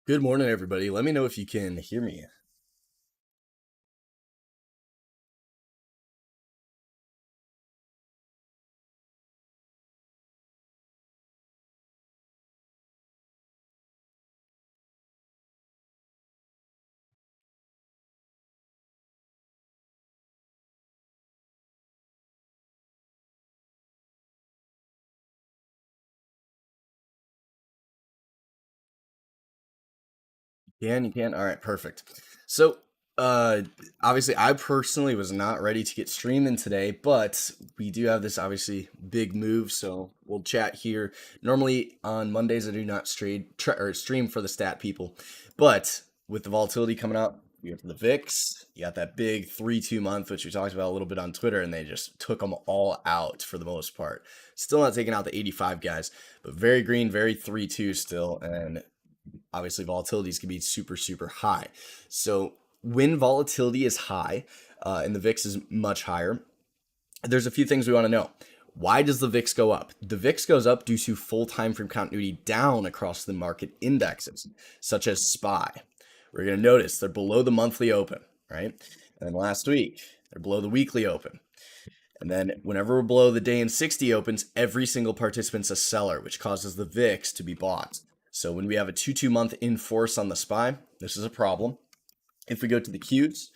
Good morning, everybody. Let me know if you can hear me. You can? All right, perfect. So, uh, obviously, I personally was not ready to get streaming today, but we do have this obviously big move, so we'll chat here. Normally on Mondays, I do not stream for the stat people, but with the volatility coming up, you got the VIX, you got that big 3-2 month, which we talked about a little bit on Twitter, and they just took them all out for the most part. Still not taking out the 85 guys, but very green, very 3-2 still, and obviously volatilities can be super, super high. So when volatility is high and the VIX is much higher, there's a few things we want to know. Why does the VIX go up? The VIX goes up due to full time frame continuity down across the market indexes, such as SPY. We're going to notice they're below the monthly open, right? And then last week, they're below the weekly open. And then whenever we're below the day in 60 opens, every single participant's a seller, which causes the VIX to be bought. So when we have a 2-2 month in force on the SPY, this is a problem. If we go to the Qs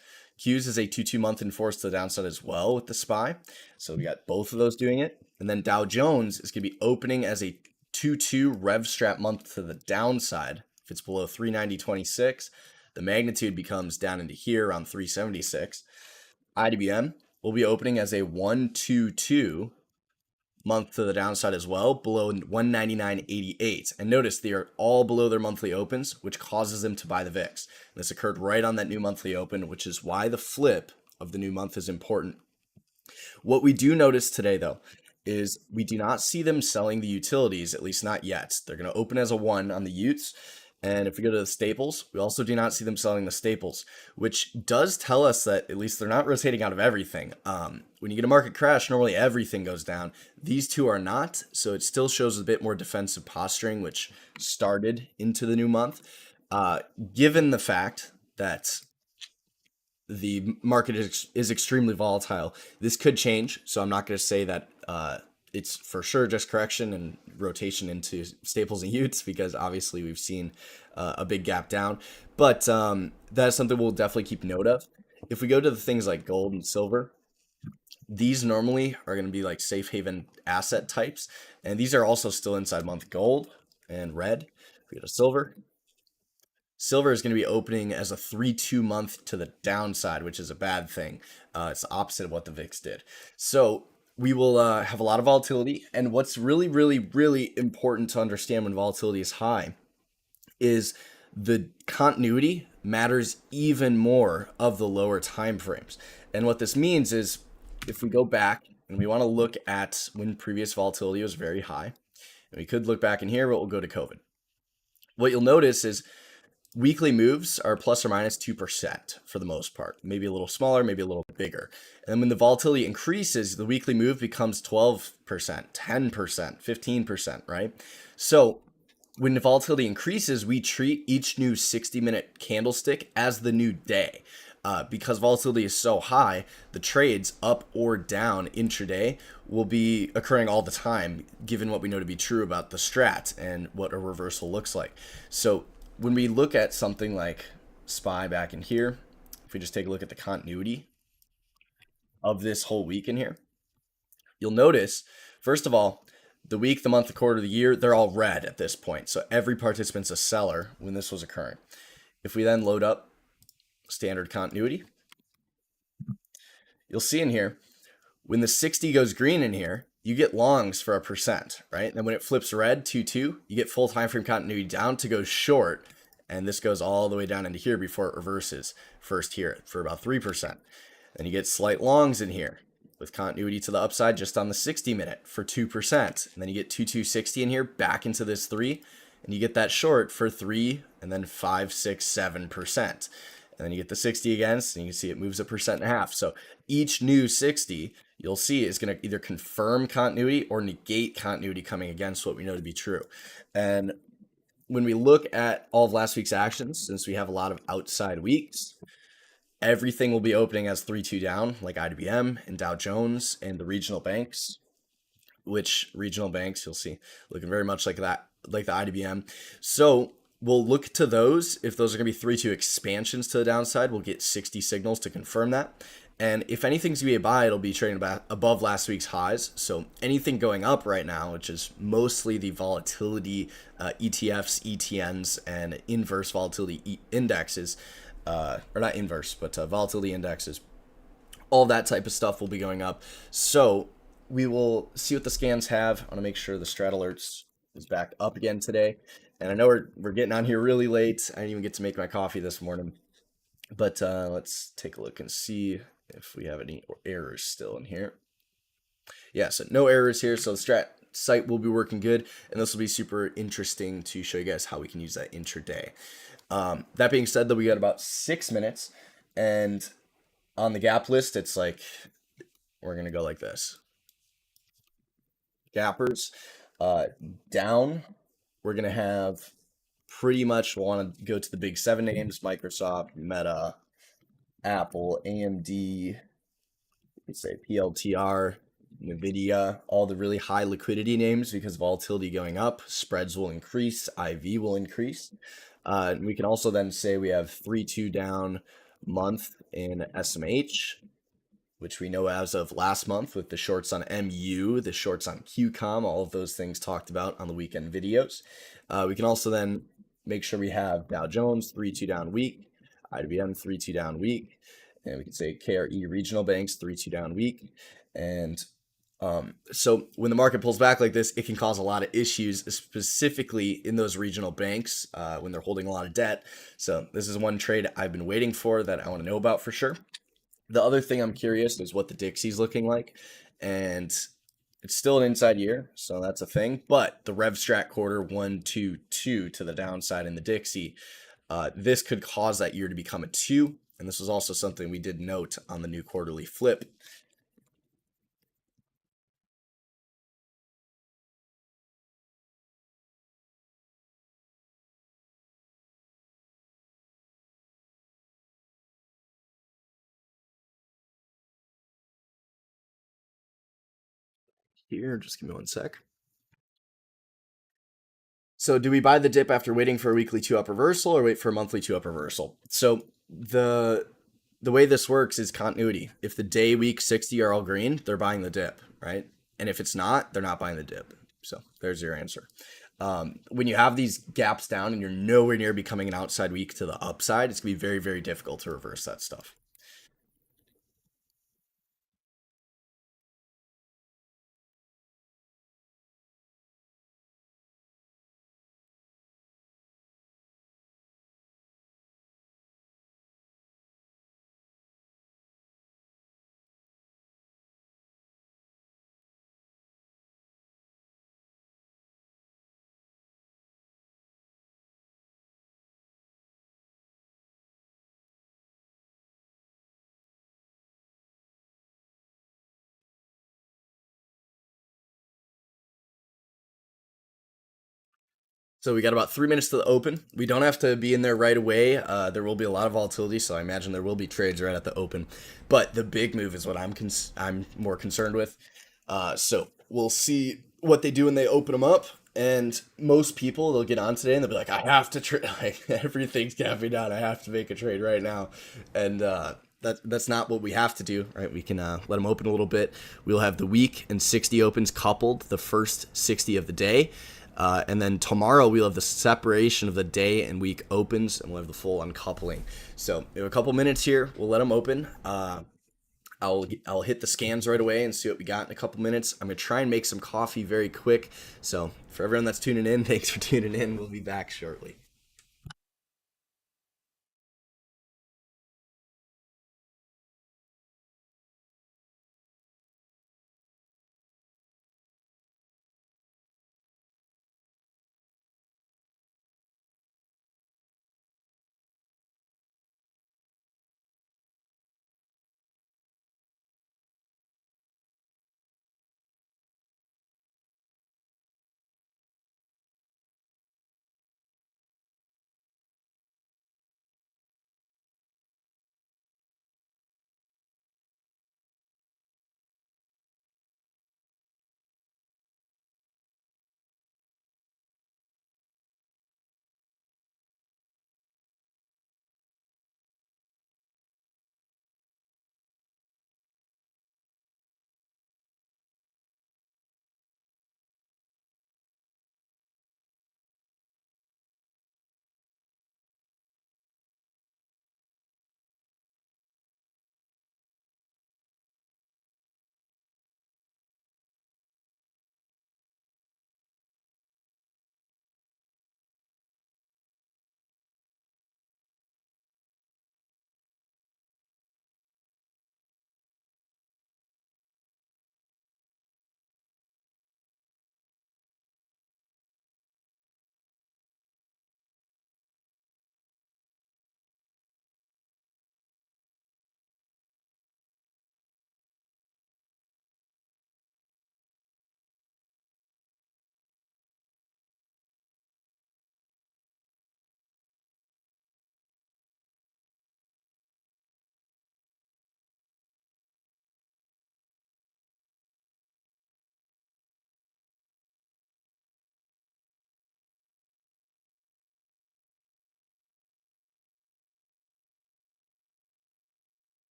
is a 2-2 month in force to the downside as well with the SPY. So we got both of those doing it. And then Dow Jones is going to be opening as a 2-2 rev strap month to the downside. If it's below 390.26, the magnitude becomes down into here around 376. IDBM will be opening as a 1-2-2 month to the downside as well, below 199.88. And notice they are all below their monthly opens, which causes them to buy the VIX. This occurred right on that new monthly open, which is why the flip of the new month is important. What we do notice today, though, is we do not see them selling the utilities, at least not yet. They're going to open as a 1 on the Utes. And if we go to the staples, we also do not see them selling the staples, which does tell us that at least they're not rotating out of everything. When you get a market crash, normally everything goes down. These two are not, so it still shows a bit more defensive posturing, which started into the new month. Given the fact that the market is extremely volatile, this could change. So I'm not going to say that it's for sure just correction and rotation into staples and Utes, because obviously we've seen a big gap down. But that's something we'll definitely keep note of. If we go to the things like gold and silver, these normally are going to be like safe haven asset types. And these are also still inside month. Gold and red. If we go to silver, silver is going to be opening as a 3-2 month to the downside, which is a bad thing. It's the opposite of what the VIX did. So we will have a lot of volatility. And what's really, really, really important to understand when volatility is high is the continuity matters even more of the lower time frames. And what this means is if we go back and we want to look at when previous volatility was very high, and we could look back in here, but we'll go to COVID. What you'll notice is weekly moves are plus or minus 2% for the most part, maybe a little smaller, maybe a little bigger. And then when the volatility increases, the weekly move becomes 12%, 10%, 15%, right? So when the volatility increases, we treat each new 60-minute candlestick as the new day. Because volatility is so high, the trades up or down intraday will be occurring all the time, given what we know to be true about the strat and what a reversal looks like. So when we look at something like SPY back in here, if we just take a look at the continuity of this whole week in here, you'll notice, first of all, the week, the month, the quarter, the year, they're all red at this point. So every participant's a seller when this was occurring. If we then load up standard continuity, you'll see in here, when the 60 goes green in here, you get longs for 1%, right? And then when it flips red, 2-2, you get full time frame continuity down to go short. And this goes all the way down into here before it reverses first here for about 3%. Then you get slight longs in here with continuity to the upside just on the 60-minute for 2%. And then you get 2-2-60 in here back into this 3. And you get that short for 3 and then 5, 6, 7%. And then you get the 60 against, and you can see it moves 1.5%. So each new 60 you'll see is going to either confirm continuity or negate continuity coming against what we know to be true. And when we look at all of last week's actions, since we have a lot of outside weeks, everything will be opening as 3-2 down, like IBM and Dow Jones and the regional banks, which regional banks you'll see looking very much like that, like the IBM. So we'll look to those. If those are going to be 3-2 expansions to the downside, we'll get 60 signals to confirm that. And if anything's going to be a buy, it'll be trading above last week's highs. So anything going up right now, which is mostly the volatility ETFs, ETNs, and inverse volatility indexes, or not inverse, but volatility indexes, all that type of stuff will be going up. So we will see what the scans have. I want to make sure the strat alerts is back up again today. And I know we're getting on here really late. I didn't even get to make my coffee this morning. But let's take a look and see if we have any errors still in here. Yeah, so no errors here. So the strat site will be working good. And this will be super interesting to show you guys how we can use that intraday. That being said, though, we got about 6 minutes. And on the gap list, it's like, we're going to go like this. Gappers down, we're going to have pretty much, we'll want to go to the big 7 names: Microsoft, Meta, Apple, AMD, let's say PLTR, NVIDIA, all the really high liquidity names, because volatility going up, spreads will increase, IV will increase. We can also then say we have 3-2 down month in SMH, which we know as of last month with the shorts on MU, the shorts on QCOM, all of those things talked about on the weekend videos. We can also then make sure we have Dow Jones 3-2 down week, IBM 3-2 down week, and we can say KRE regional banks 3-2 down week. And so when the market pulls back like this, it can cause a lot of issues, specifically in those regional banks when they're holding a lot of debt. So this is one trade I've been waiting for that I want to know about for sure. The other thing I'm curious is what the Dixie's looking like, and it's still an inside year, so that's a thing. But the RevStrat quarter 1-2-2 to the downside in the Dixie, this could cause that year to become a 2, and this was also something we did note on the new quarterly flip. Here, just give me one sec. So do we buy the dip after waiting for a weekly 2-up reversal, or wait for a monthly 2-up reversal? So the way this works is continuity. If the day, week, 60 are all green, they're buying the dip, right? And if it's not, they're not buying the dip. So there's your answer. When you have these gaps down and you're nowhere near becoming an outside week to the upside, it's gonna be very, very difficult to reverse that stuff. So we got about 3 minutes to the open. We don't have to be in there right away. There will be a lot of volatility, so I imagine there will be trades right at the open. But the big move is what I'm more concerned with. So we'll see what they do when they open them up. And most people, they'll get on today and they'll be like, I have to trade. Like, everything's gapping down. I have to make a trade right now. And that's not what we have to do, right? We can let them open a little bit. We'll have the week and 60 opens coupled, the first 60 of the day. And then tomorrow we'll have the separation of the day and week opens, and we'll have the full uncoupling. So we have a couple minutes here. We'll let them open. I'll hit the scans right away and see what we got in a couple minutes. I'm gonna try and make some coffee very quick. So for everyone that's tuning in, thanks for tuning in. We'll be back shortly.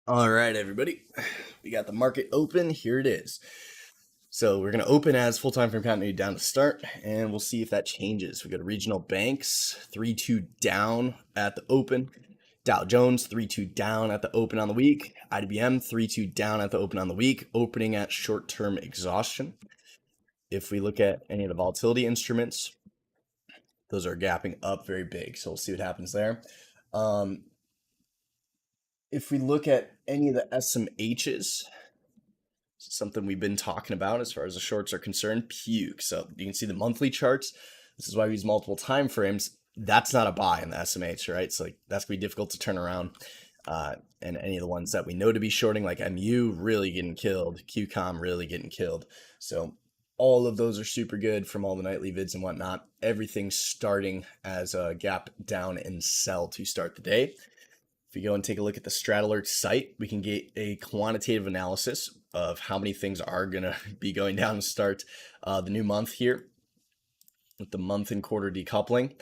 All right, everybody. We got the market open. Here it is. So we're going to open as full time frame continuity down to start, and we'll see if that changes. We got regional banks, 3-2 down at the open. Dow Jones, 3-2 down at the open on the week. IBM, 3-2 down at the open on the week, opening at short-term exhaustion. If we look at any of the volatility instruments, those are gapping up very big. So we'll see what happens there. If we look at any of the SMHs, something we've been talking about as far as the shorts are concerned, puke. So you can see the monthly charts. This is why we use multiple time frames. That's not a buy in the SMH, right? So that's gonna be difficult to turn around. And any of the ones that we know to be shorting, like MU, really getting killed, QCOM really getting killed. So all of those are super good from all the nightly vids and whatnot. Everything's starting as a gap down and sell to start the day. If we go and take a look at the StratAlert site, we can get a quantitative analysis of how many things are going to be going down to start the new month here with the month and quarter decoupling.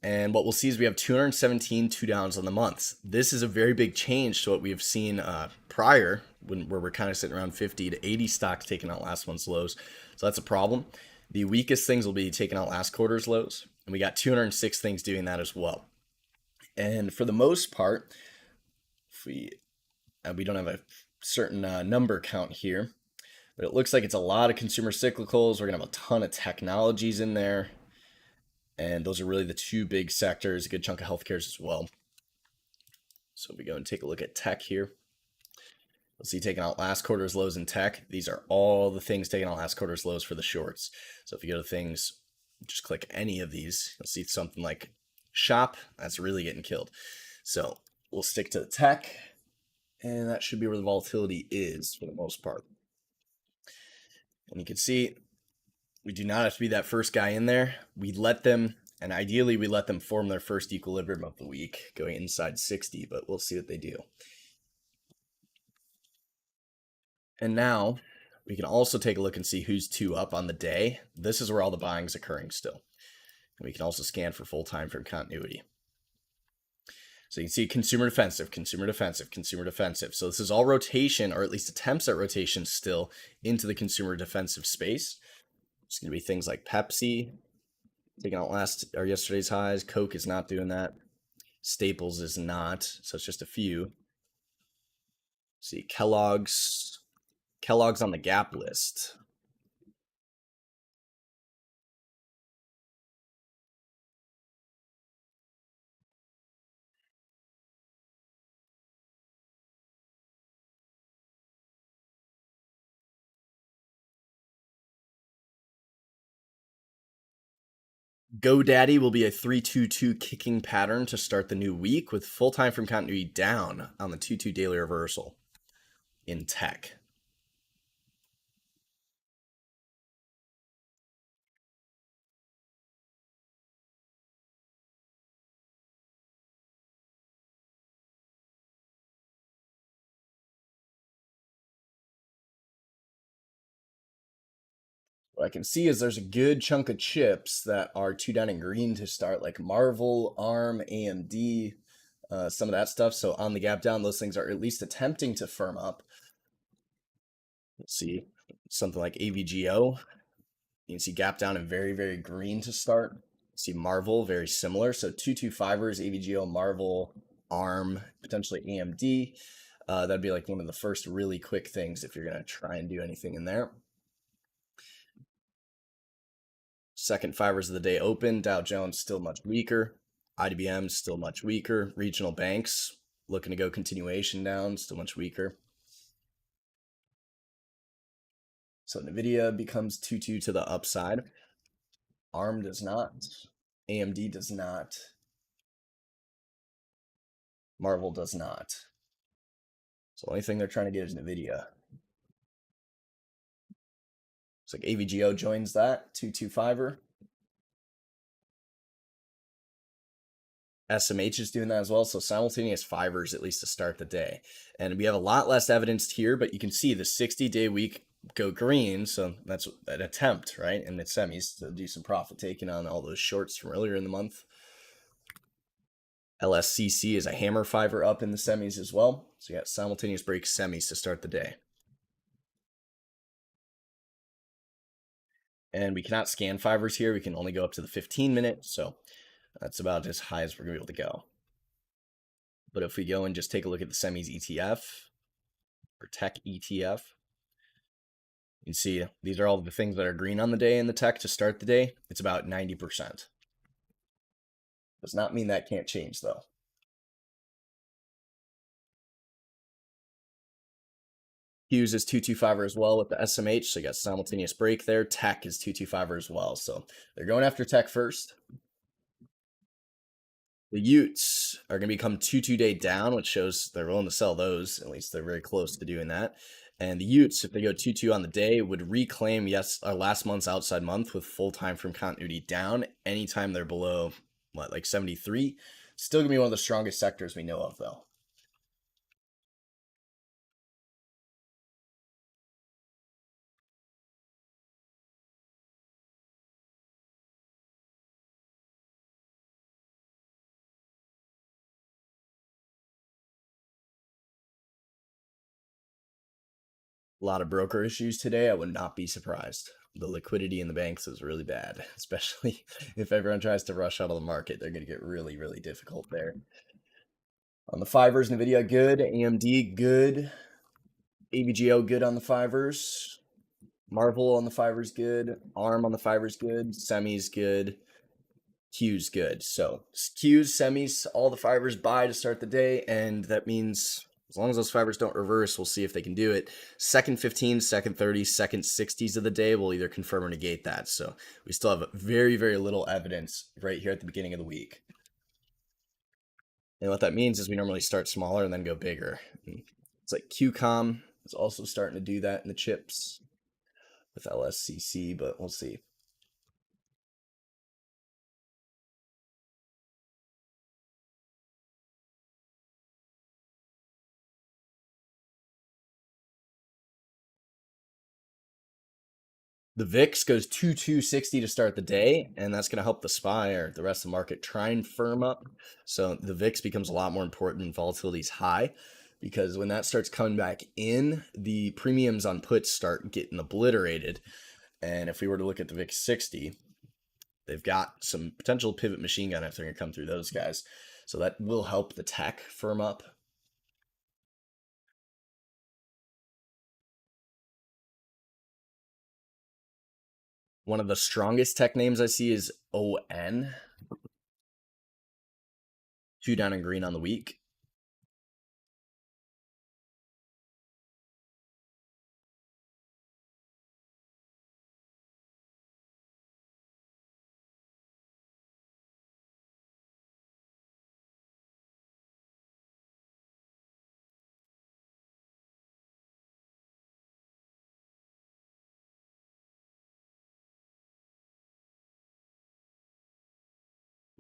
And what we'll see is we have 217 two downs on the months. This is a very big change to what we have seen prior, where we're kind of sitting around 50 to 80 stocks taking out last month's lows. So that's a problem. The weakest things will be taking out last quarter's lows. And we got 206 things doing that as well. And for the most part, if we don't have a certain number count here, but it looks like it's a lot of consumer cyclicals. We're gonna have a ton of technologies in there, and those are really the two big sectors. A good chunk of healthcare as well. So if we go and take a look at tech here, we'll see taking out last quarter's lows in tech. These are all the things taking out last quarter's lows for the shorts. So if you go to things, just click any of these, you'll see something like shop. That's really getting killed. So we'll stick to the tech, and that should be where the volatility is for the most part. And you can see we do not have to be that first guy in there. We let them, and ideally we let them form their first equilibrium of the week going inside 60, but we'll see what they do. And now we can also take a look and see who's two up on the day. This is where all the buying is occurring still. And we can also scan for full time frame continuity. So you can see consumer defensive, consumer defensive, consumer defensive. So this is all rotation, or at least attempts at rotation still into the consumer defensive space. It's going to be things like Pepsi, taking out yesterday's highs. Coke is not doing that. Staples is not. So it's just a few. See, Kellogg's on the gap list. GoDaddy will be a 3-2-2 kicking pattern to start the new week with full time frame continuity down on the 2-2 daily reversal in tech. What I can see is there's a good chunk of chips that are two down in green to start, like Marvel, ARM, AMD, some of that stuff. So on the gap down, those things are at least attempting to firm up. Let's see something like AVGO. You can see gap down in very, very green to start. See Marvel, very similar. So 225ers, AVGO, Marvel, ARM, potentially AMD. That'd be like one of the first really quick things if you're going to try and do anything in there. Second fibers of the day open. Dow Jones still much weaker. IBM still much weaker. Regional banks looking to go continuation down, still much weaker. So NVIDIA becomes 2-2 to the upside. ARM does not. AMD does not. Marvel does not. So the only thing they're trying to get is NVIDIA. Looks like AVGO joins that, 225er. SMH is doing that as well. So simultaneous fibers, at least to start the day. And we have a lot less evidence here, but you can see the 60-day week go green. So that's an attempt, right? And it's semis to do some profit taking on all those shorts from earlier in the month. LSCC is a hammer fiver up in the semis as well. So you got simultaneous break semis to start the day. And we cannot scan fivers here. We can only go up to the 15-minute. So that's about as high as we're going to be able to go. But if we go and just take a look at the semis ETF or tech ETF, you can see these are all the things that are green on the day in the tech to start the day. It's about 90%. Does not mean that can't change though. Hughes is 225 as well with the SMH, so you got simultaneous break there. Tech is 225 as well, so they're going after tech first. The Utes are going to become 2-2-day down, which shows they're willing to sell those. At least they're very close to doing that. And the Utes, if they go 2-2 on the day, would reclaim last month's outside month with full time from continuity down anytime they're below, like 73. Still going to be one of the strongest sectors we know of, though. A lot of broker issues today. I would not be surprised. The liquidity in the banks is really bad, especially if everyone tries to rush out of the market. They're going to get really, really difficult there. On the fivers, NVIDIA good, AMD good, AVGO good on the fivers, Marvel on the fivers good, ARM on the fivers good, semis good, Q's good. So Q's, semis, all the fivers buy to start the day, and that means as long as those fibers don't reverse, we'll see if they can do it. Second 15, second 30, second 60s of the day will either confirm or negate that. So we still have very, very little evidence right here at the beginning of the week. And what that means is we normally start smaller and then go bigger. It's like QCOM is also starting to do that in the chips with LSCC, but we'll see. The VIX goes 260 to start the day, and that's going to help the SPY or the rest of the market try and firm up. So the VIX becomes a lot more important when volatility is high, because when that starts coming back in, the premiums on puts start getting obliterated. And if we were to look at the VIX 60, they've got some potential pivot machine gun if they're going to come through those guys. So that will help the tech firm up. One of the strongest tech names I see is ON. 2 down and green on the week.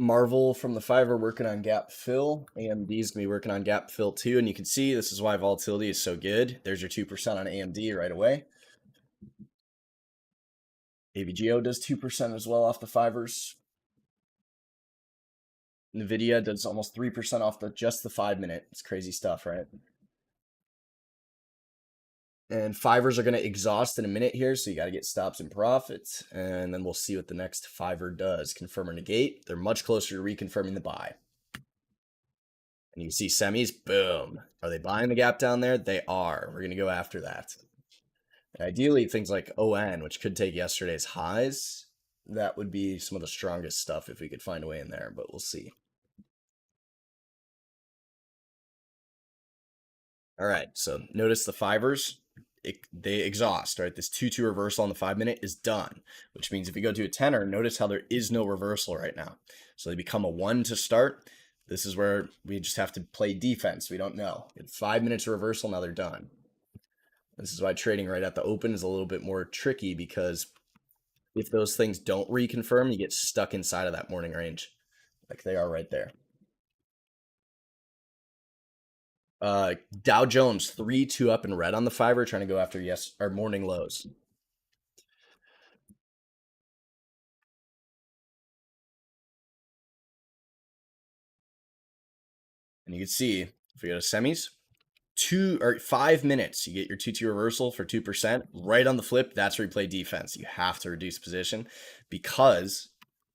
Marvel from the fiver working on gap fill. AMD's gonna be working on gap fill too, and you can see this is why volatility is so good. There's your 2% on AMD right away. AVGO does 2% as well off the fivers. NVIDIA does almost 3% off just the 5-minute. It's crazy stuff, right? And fivers are going to exhaust in a minute here, so you got to get stops and profits, and then we'll see what the next fiver does. Confirm or negate. They're much closer to reconfirming the buy. And you see semis, boom. Are they buying the gap down there? They are. We're going to go after that. And ideally, things like ON, which could take yesterday's highs, that would be some of the strongest stuff if we could find a way in there, but we'll see. All right, so notice the fivers. They exhaust, right? This 2-2 reversal on the 5-minute is done, which means if you go to a tenor, notice how there is no reversal right now. So they become a 1 to start. This is where we just have to play defense. We don't know. It's 5 minutes of reversal, now they're done. This is why trading right at the open is a little bit more tricky, because if those things don't reconfirm, you get stuck inside of that morning range like they are right there. Dow Jones 3-2 up in red on the fiver, trying to go after morning lows. And you can see if we go to semis, 5 minutes, you get your 2-2 reversal for 2%. Right on the flip, that's where you play defense. You have to reduce position because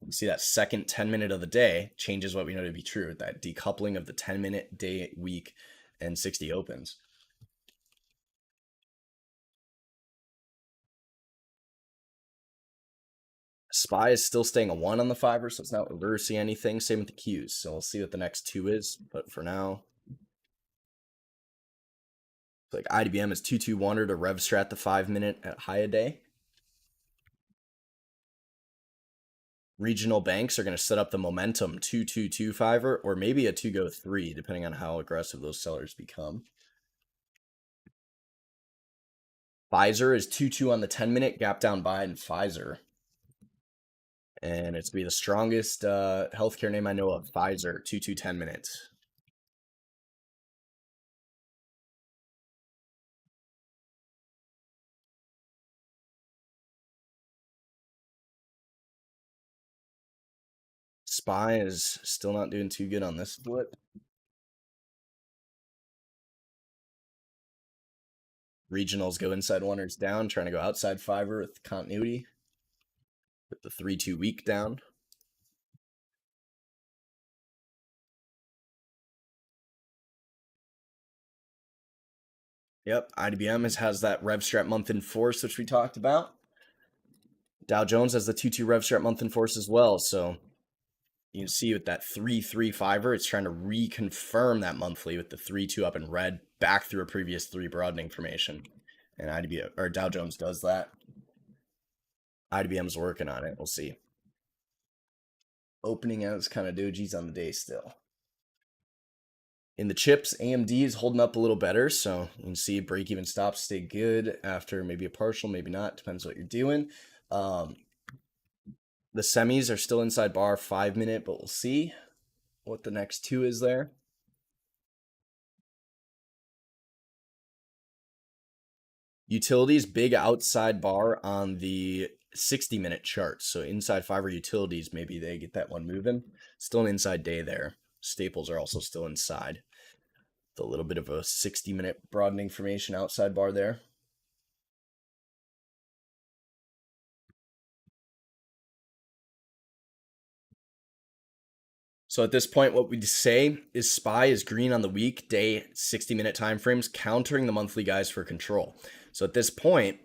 you see that second 10-minute of the day changes what we know to be true, that decoupling of the 10-minute, day, week, and 60 opens. SPY is still staying a 1 on the 5-er, so it's not reversing anything. Same with the Qs. So we'll see what the next 2 is. But for now, like IDBM is 2-2-1 to rev strat the 5-minute at high a day. Regional banks are going to set up the momentum 2-2-2-5-er or maybe a 2-go-3, depending on how aggressive those sellers become. Pfizer is 2-2 on the 10-minute, gap down buy in Pfizer. And it's going to be the strongest healthcare name I know of, Pfizer, 2-2 10 minutes. SPY is still not doing too good on this flip. Regionals go inside 1ers down, trying to go outside 5-er with continuity. With the 3-2 week down. Yep, IDBM has that rev strat month in force, which we talked about. Dow Jones has the 2-2 rev strat month in force as well. So you can see with that 3-3-5-er, it's trying to reconfirm that monthly with the 3-2 up in red back through a previous 3 broadening formation. And IDBM or Dow Jones does that. IDBM's working on it. We'll see. Opening as kind of dojis on the day still. In the chips, AMD is holding up a little better, so you can see break-even stops stay good after maybe a partial, maybe not, depends what you're doing. The semis are still inside bar 5-minute, but we'll see what the next 2 is there. Utilities, big outside bar on the 60-minute chart. So inside 5-er utilities, maybe they get that one moving. Still an inside day there. Staples are also still inside. A little bit of a 60-minute broadening formation outside bar there. So at this point, what we'd say is SPY is green on the week, day, 60-minute time frames, countering the monthly guys for control. So at this point,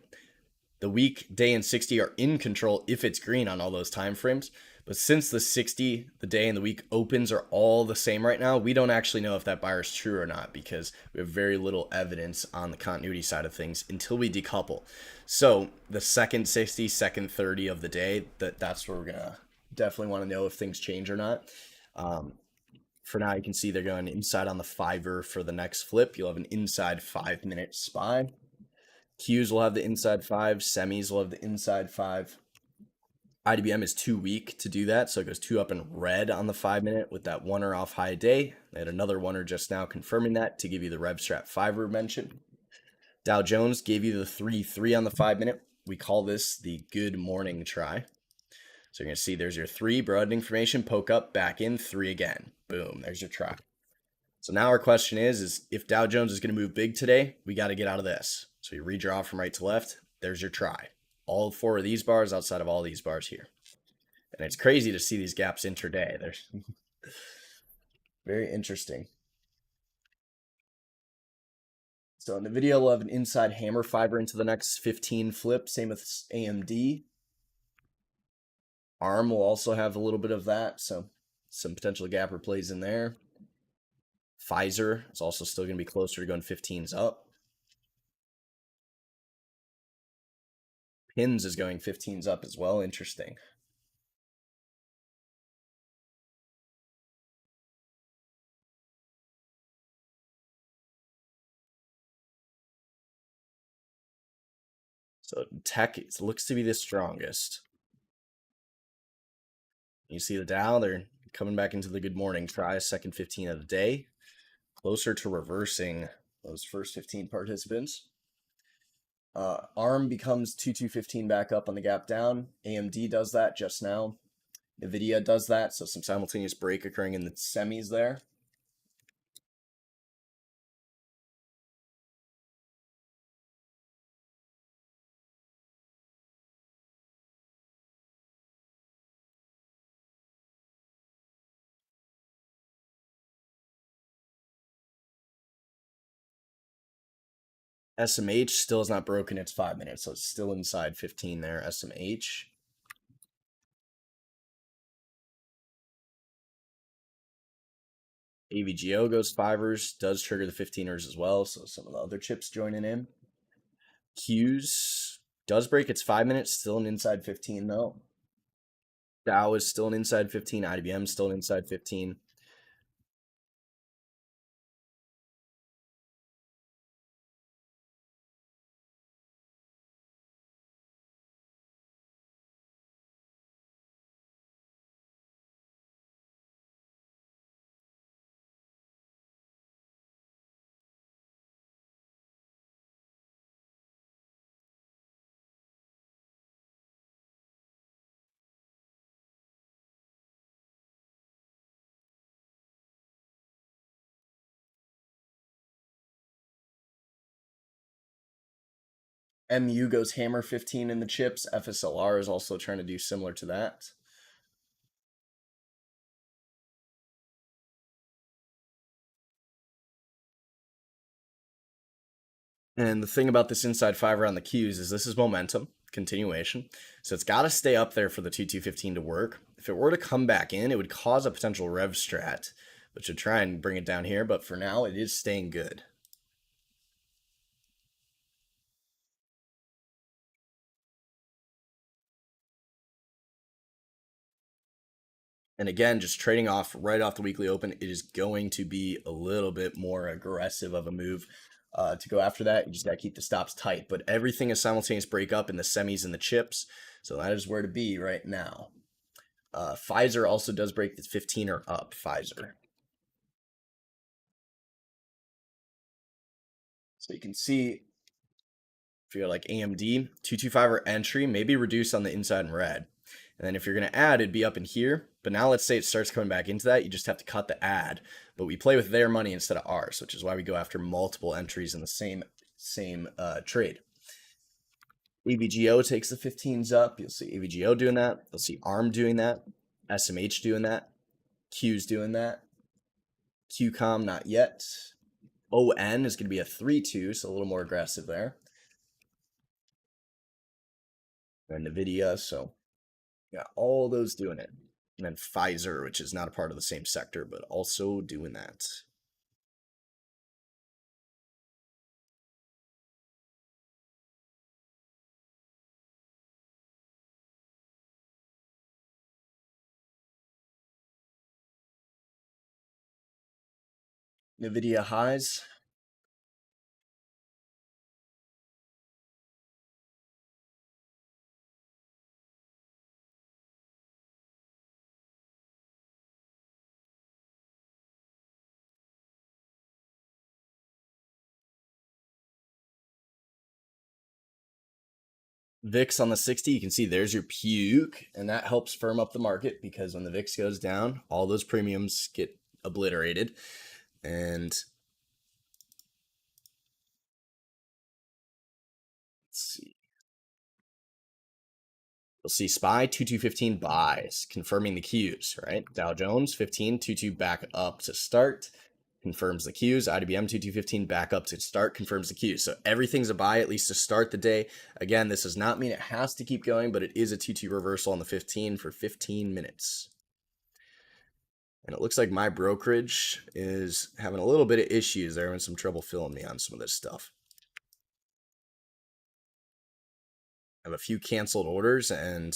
the week, day, and 60 are in control if it's green on all those time frames. But since the 60, the day, and the week opens are all the same right now, we don't actually know if that buyer is true or not because we have very little evidence on the continuity side of things until we decouple. So the second 60, second 30 of the day, that's where we're going to definitely want to know if things change or not. For now, you can see they're going inside on the 5-er for the next flip. You'll have an inside 5-minute SPY. Qs will have the inside 5. Semis will have the inside 5. IDBM is too weak to do that, so it goes 2 up in red on the 5-minute with that 1-er off high day. They had another 1-er just now confirming that to give you the rev strat 5-er mentioned. Dow Jones gave you the 3-3 on the 5-minute. We call this the good morning try. So you're going to see there's your 3 broadening formation, poke up, back in, 3 again. Boom, there's your try. So now our question is if Dow Jones is going to move big today, we got to get out of this. So you redraw from right to left, there's your try. All 4 of these bars outside of all these bars here. And it's crazy to see these gaps intraday. They're very interesting. So in the video, we'll have an inside hammer 5-er into the next 15 flip. Same with AMD. ARM will also have a little bit of that. So some potential gapper plays in there. Pfizer is also still going to be closer to going 15s up. Pins is going 15s up as well. Interesting. So tech looks to be the strongest. You see the Dow, they're coming back into the good morning try, second 15 of the day. Closer to reversing those first 15 participants. ARM becomes 2215 back up on the gap down. AMD does that just now. NVIDIA does that, so some simultaneous break occurring in the semis there. SMH still has not broken its 5 minutes, so it's still inside 15 there. SMH. AVGO goes fivers, does trigger the 15ers as well, so some of the other chips joining in. Qs does break its 5 minutes, still an inside 15 though. Dow is still an inside 15. IBM still an inside 15. MU goes hammer 15 in the chips. FSLR is also trying to do similar to that. And the thing about this inside fiver on the Qs is this is momentum, continuation. So it's got to stay up there for the 2215 to work. If it were to come back in, it would cause a potential rev strat, which would try and bring it down here. But for now, it is staying good. And again, just trading off right off the weekly open, it is going to be a little bit more aggressive of a move to go after that. You just got to keep the stops tight. But everything is simultaneous breakup in the semis and the chips. So that is where to be right now. Pfizer also does break the 15 or up. Pfizer. So you can see if you're like AMD, 225 or entry, maybe reduce on the inside in red. And then if you're going to add, it'd be up in here. But now let's say it starts coming back into that. You just have to cut the add. But we play with their money instead of ours, which is why we go after multiple entries in the same trade. AVGO takes the 15s up. You'll see AVGO doing that. You'll see ARM doing that. SMH doing that. Q's doing that. QCOM not yet. ON is going to be a 3-2, so a little more aggressive there. And NVIDIA, so yeah, all those doing it. And then Pfizer, which is not a part of the same sector, but also doing that. NVIDIA highs. VIX on the 60, you can see there's your puke, and that helps firm up the market because when the VIX goes down, all those premiums get obliterated. And let's see. You'll see SPY 2215 buys, confirming the Qs, right? Dow Jones 15, 22 back up to start, confirms the Qs. IWM 2215 back up to start, confirms the Qs. So everything's a buy, at least to start the day. Again, this does not mean it has to keep going, but it is a 2-2 reversal on the 15 for 15 minutes. And it looks like my brokerage is having a little bit of issues. They're having some trouble filling me on some of this stuff. I have a few canceled orders, and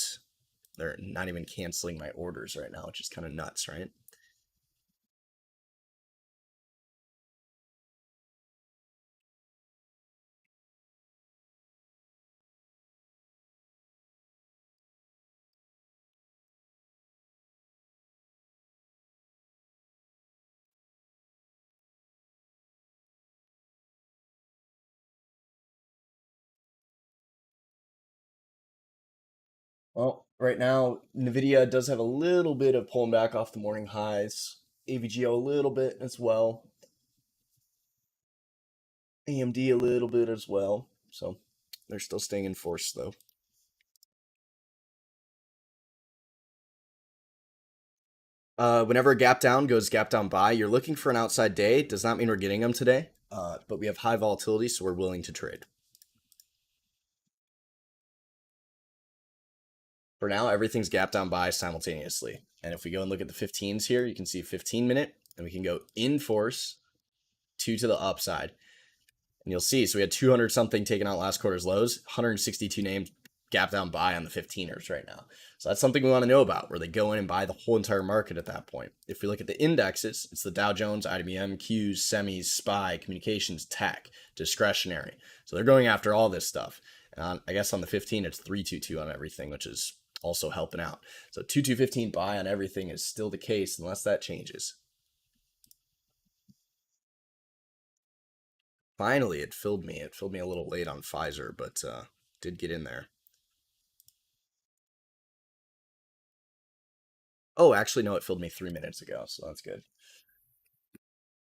they're not even canceling my orders right now, which is kind of nuts, right? Well, right now, NVIDIA does have a little bit of pulling back off the morning highs. AVGO a little bit as well. AMD a little bit as well. So they're still staying in force, though. Whenever a gap down goes gap down buy, you're looking for an outside day. Does not mean we're getting them today. but we have high volatility, so we're willing to trade. For now, everything's gap down buy simultaneously. And if we go and look at the 15s here, you can see 15-minute, and we can go in force, 2 to the upside. And you'll see, so we had 200 something taken out last quarter's lows, 162 names gap down buy on the 15ers right now. So that's something we want to know about, where they go in and buy the whole entire market at that point. If we look at the indexes, it's the Dow Jones, IBM, Qs, semis, SPY, communications, tech, discretionary. So they're going after all this stuff. And I guess on the 15, it's 322 on everything, which is also helping out. So 2215 buy on everything is still the case unless that changes. Finally, it filled me. It filled me a little late on Pfizer, but did get in there. Oh, actually, no, it filled me 3 minutes ago, so that's good.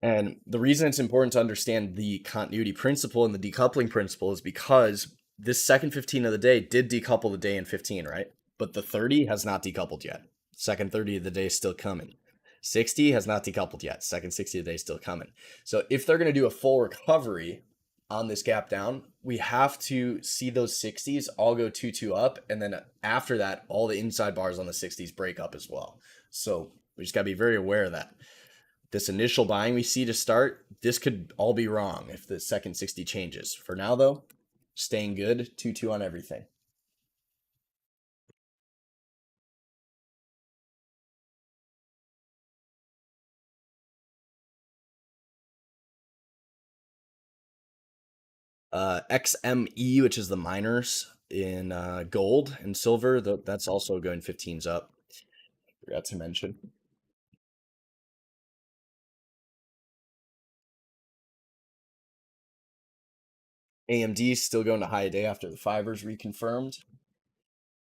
And the reason it's important to understand the continuity principle and the decoupling principle is because this second 15 of the day did decouple the day in 15, right? But the 30 has not decoupled yet. Second 30 of the day is still coming. 60 has not decoupled yet. Second 60 of the day is still coming. So if they're going to do a full recovery on this gap down, we have to see those 60s all go 2-2 up. And then after that, all the inside bars on the 60s break up as well. So we just got to be very aware of that. This initial buying we see to start, this could all be wrong if the second 60 changes. For now, though, staying good, 2-2 on everything. XME, which is the miners in gold and silver, that's also going 15s up. Forgot to mention. AMD still going to high day after the fibers reconfirmed.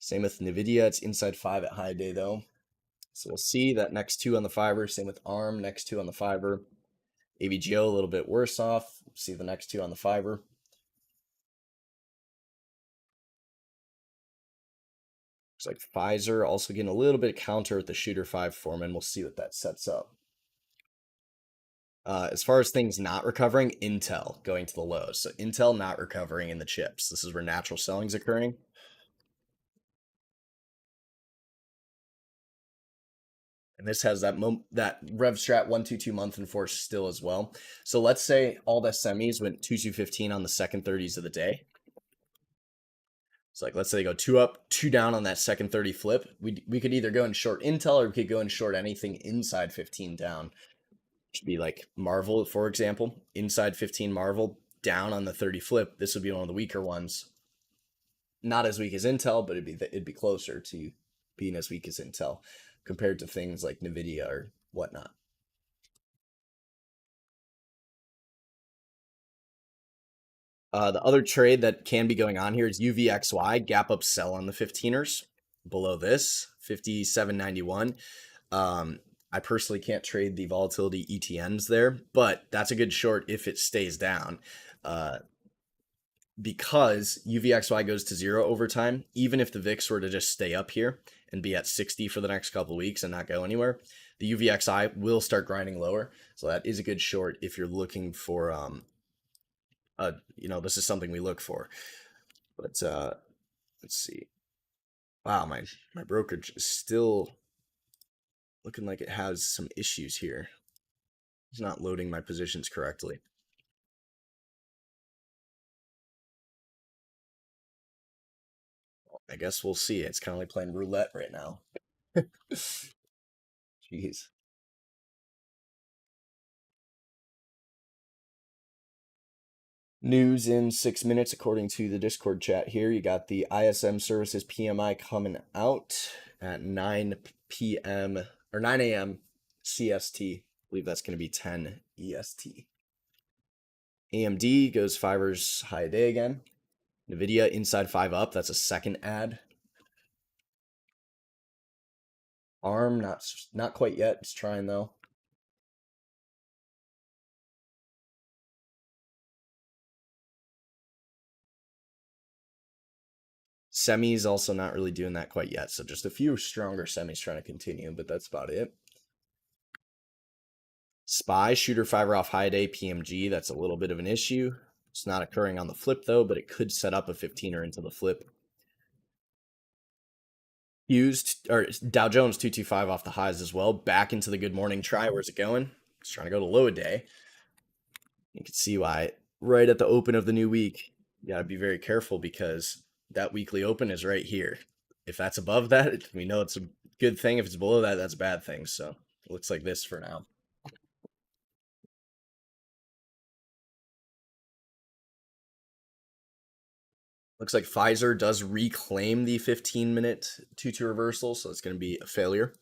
Same with NVIDIA. It's inside 5 at high day, though. So we'll see that next 2 on the fiber. Same with ARM, next 2 on the fiber. AVGO a little bit worse off. See the next 2 on the fiber. Looks like Pfizer also getting a little bit of counter with the shooter 5 Foreman. We'll see what that sets up. As far as things not recovering, Intel going to the lows. So Intel not recovering in the chips. This is where natural selling is occurring. And this has that rev strat 122 month in force still as well. So let's say all the semis went 2215 on the second 30s of the day. So like let's say they go 2 up, 2 down on that second 30 flip. We could either go and short Intel or we could go and short anything inside 15 down. Should be like Marvel, for example, inside 15 Marvel, down on the 30 flip. This would be one of the weaker ones. Not as weak as Intel, but it'd be closer to being as weak as Intel compared to things like NVIDIA or whatnot. The other trade that can be going on here is UVXY, gap up sell on the 15ers. Below this, 57.91. I personally can't trade the volatility ETNs there, but that's a good short if it stays down. Because UVXY goes to 0 over time, even if the VIX were to just stay up here and be at 60 for the next couple of weeks and not go anywhere, the UVXI will start grinding lower. So that is a good short if you're looking for, this is something we look for. But let's see. Wow, my brokerage is still looking like it has some issues here. It's not loading my positions correctly. I guess we'll see. It's kind of like playing roulette right now. Jeez. News in 6 minutes, according to the Discord chat here. You got the ISM services PMI coming out at 9 p.m. or 9 a.m. CST. I believe that's going to be 10 EST. AMD goes fibers high day again. NVIDIA inside 5 up. That's a second ad. ARM, not quite yet. It's trying though. Semis also not really doing that quite yet. So just a few stronger semis trying to continue, but that's about it. SPY, shooter 5 off high day, PMG. That's a little bit of an issue. It's not occurring on the flip though, but it could set up a 15er into the flip. Dow Jones 225 off the highs as well. Back into the good morning try. Where's it going? It's trying to go to low a day. You can see why right at the open of the new week, you got to be very careful because that weekly open is right here. If that's above that, we know it's a good thing. If it's below that, that's a bad thing. So it looks like this for now. Looks like Pfizer does reclaim the 15-minute 2-2 reversal, so it's going to be a failure.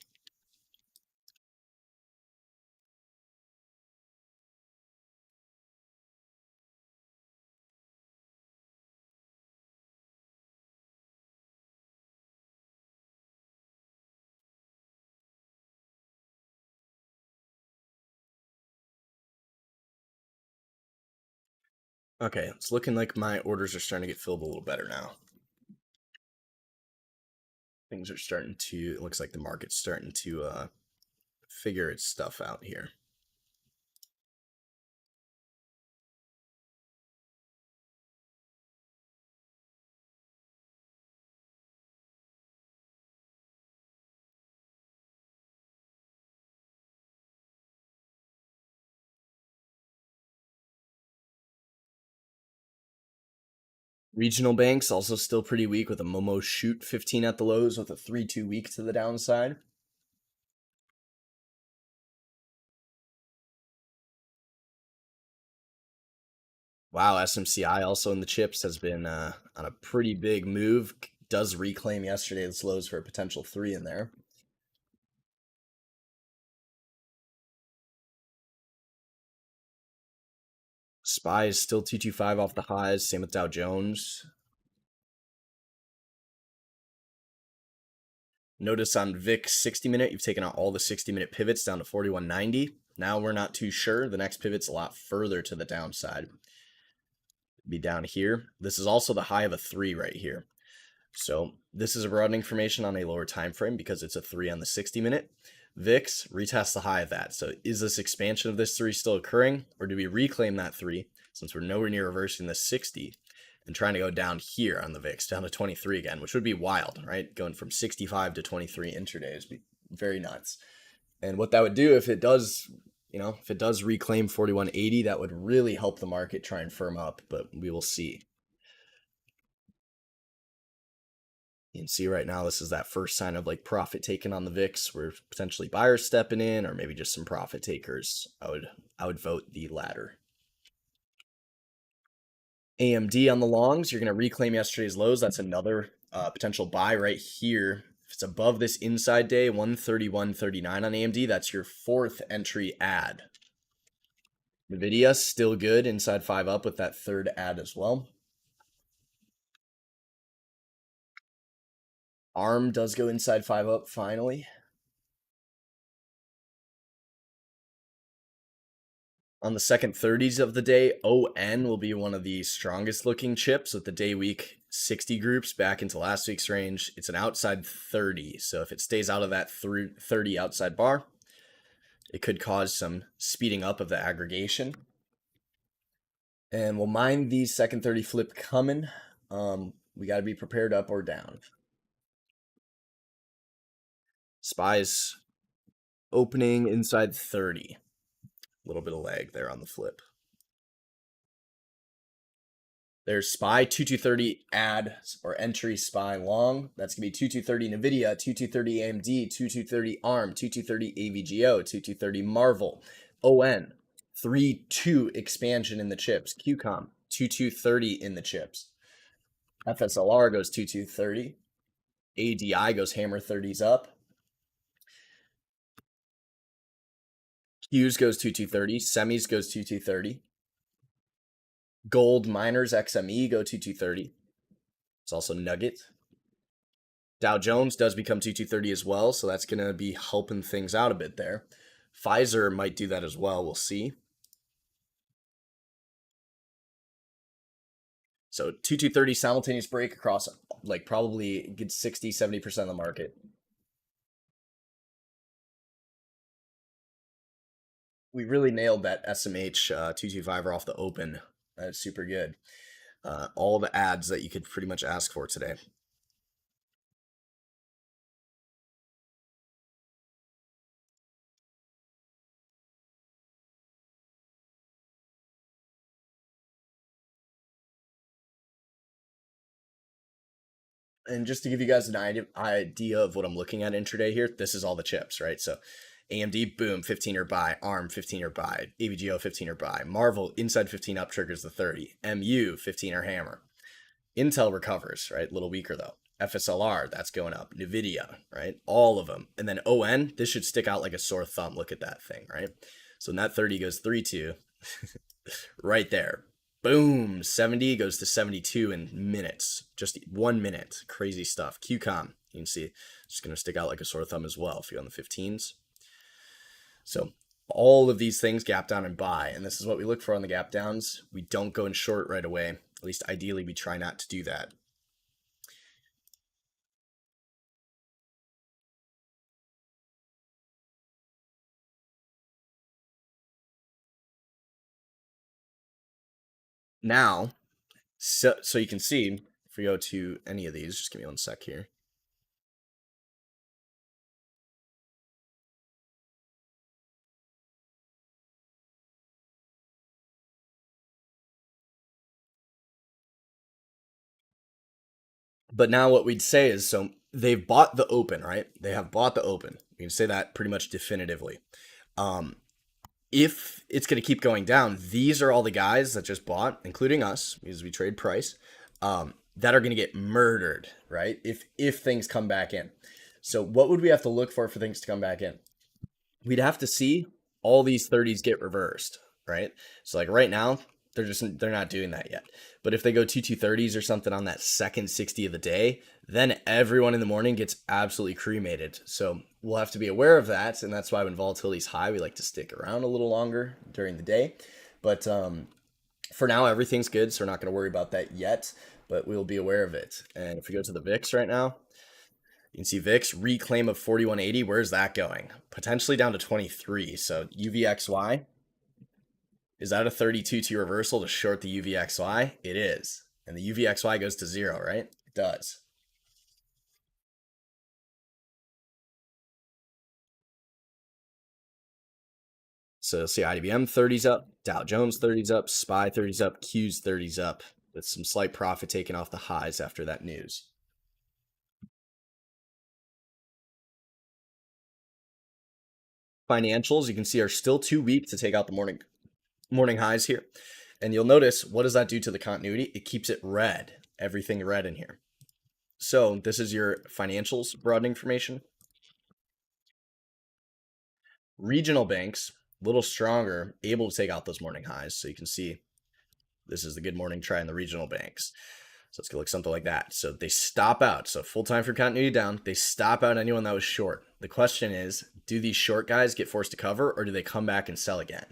Okay, it's looking like my orders are starting to get filled a little better now. Things are starting to, it looks like the market's starting to figure its stuff out here. Regional banks also still pretty weak with a Momo shoot 15 at the lows with a 3-2 weak to the downside. Wow, SMCI also in the chips has been on a pretty big move. Does reclaim yesterday's lows for a potential 3 in there. SPY is still 225 off the highs. Same with Dow Jones. Notice on VIX 60-minute, you've taken out all the 60-minute pivots down to 41.90. Now we're not too sure. The next pivot's a lot further to the downside. Be down here. This is also the high of a 3 right here. So this is a broad information on a lower time frame because it's a 3 on the 60-minute. VIX retest the high of that. So is this expansion of this 3 still occurring, or do we reclaim that 3 since we're nowhere near reversing the 60 and trying to go down here on the VIX down to 23 again, which would be wild, right? Going from 65 to 23 intraday would be very nuts. And what that would do if it does, if it does reclaim 41.80, that would really help the market try and firm up, but we will see. You can see right now, this is that first sign of like profit taken on the VIX, where potentially buyers stepping in, or maybe just some profit takers. I would vote the latter. AMD on the longs, you're going to reclaim yesterday's lows. That's another potential buy right here. If it's above this inside day, 131.39 on AMD, that's your 4th entry add. NVIDIA still good inside 5 up with that 3rd add as well. ARM does go inside 5 up finally. On the second 30s of the day, ON will be one of the strongest looking chips with the day week 60 groups back into last week's range. It's an outside 30, so if it stays out of that 30 outside bar, it could cause some speeding up of the aggregation. And we'll mind the second 30 flip coming. We got to be prepared up or down. SPY's opening inside 30. A little bit of lag there on the flip. There's SPY 2230 add or entry SPY long. That's going to be 2230 NVIDIA, 2230 AMD, 2230 ARM, 2230 AVGO, 2230 Marvel, ON, 3-2 expansion in the chips, QCOM, 2230 in the chips. FSLR goes 2230. ADI goes hammer 30s up. Qs goes 2230. Semis goes 2230. Gold miners XME go 2230. It's also Nugget. Dow Jones does become 2230 as well, so that's going to be helping things out a bit there. Pfizer might do that as well. We'll see. So 2230 simultaneous break across like probably gets 60-70% of the market. We really nailed that SMH 225 off the open. That's super good. All the ads that you could pretty much ask for today. And just to give you guys an idea of what I'm looking at intraday here, this is all the chips, right? So AMD, boom, 15-year buy. ARM, 15-year buy. AVGO, 15-year buy. Marvel, inside 15 up triggers the 30. MU, 15-year hammer. Intel recovers, right? A little weaker though. FSLR, that's going up. NVIDIA, right? All of them. And then ON, this should stick out like a sore thumb. Look at that thing, right? So when that 30 goes 3-2, right there. Boom, 70 goes to 72 in minutes, just 1 minute. Crazy stuff. QCOM, you can see, it's just going to stick out like a sore thumb as well if you're on the 15s. So all of these things gap down and buy, and this is what we look for on the gap downs. We don't go in short right away. At least ideally, we try not to do that. Now, so you can see, if we go to any of these, just give me 1 sec here. But now what we'd say is, so they've bought the open, right? They have bought the open. You can say that pretty much definitively. If it's going to keep going down, these are all the guys that just bought, including us, because we trade price, that are going to get murdered, right? If things come back in. So what would we have to look for things to come back in? We'd have to see all these 30s get reversed, right? So like right now, they're not doing that yet. But if they go 230s or something on that second 60 of the day, then everyone in the morning gets absolutely cremated. So we'll have to be aware of that, and that's why when volatility is high, we like to stick around a little longer during the day. But for now, everything's good, so we're not going to worry about that yet, but we'll be aware of it. And if we go to the VIX right now, you can see VIX reclaim of 4180. Where's that going? Potentially down to 23. So UVXY, is that a 32-2 reversal to short the UVXY? It is. And the UVXY goes to 0, right? It does. So see IBM 30's up, Dow Jones 30's up, SPY 30's up, Q's 30's up, with some slight profit taken off the highs after that news. Financials, you can see, are still too weak to take out the morning highs here. And you'll notice, what does that do to the continuity? It keeps it red, everything red in here. So this is your financials broadening formation. Regional banks, a little stronger, able to take out those morning highs. So you can see this is the good morning try in the regional banks. So it's going to look something like that. So they stop out. So full time for continuity down. They stop out anyone that was short. The question is, do these short guys get forced to cover, or do they come back and sell again?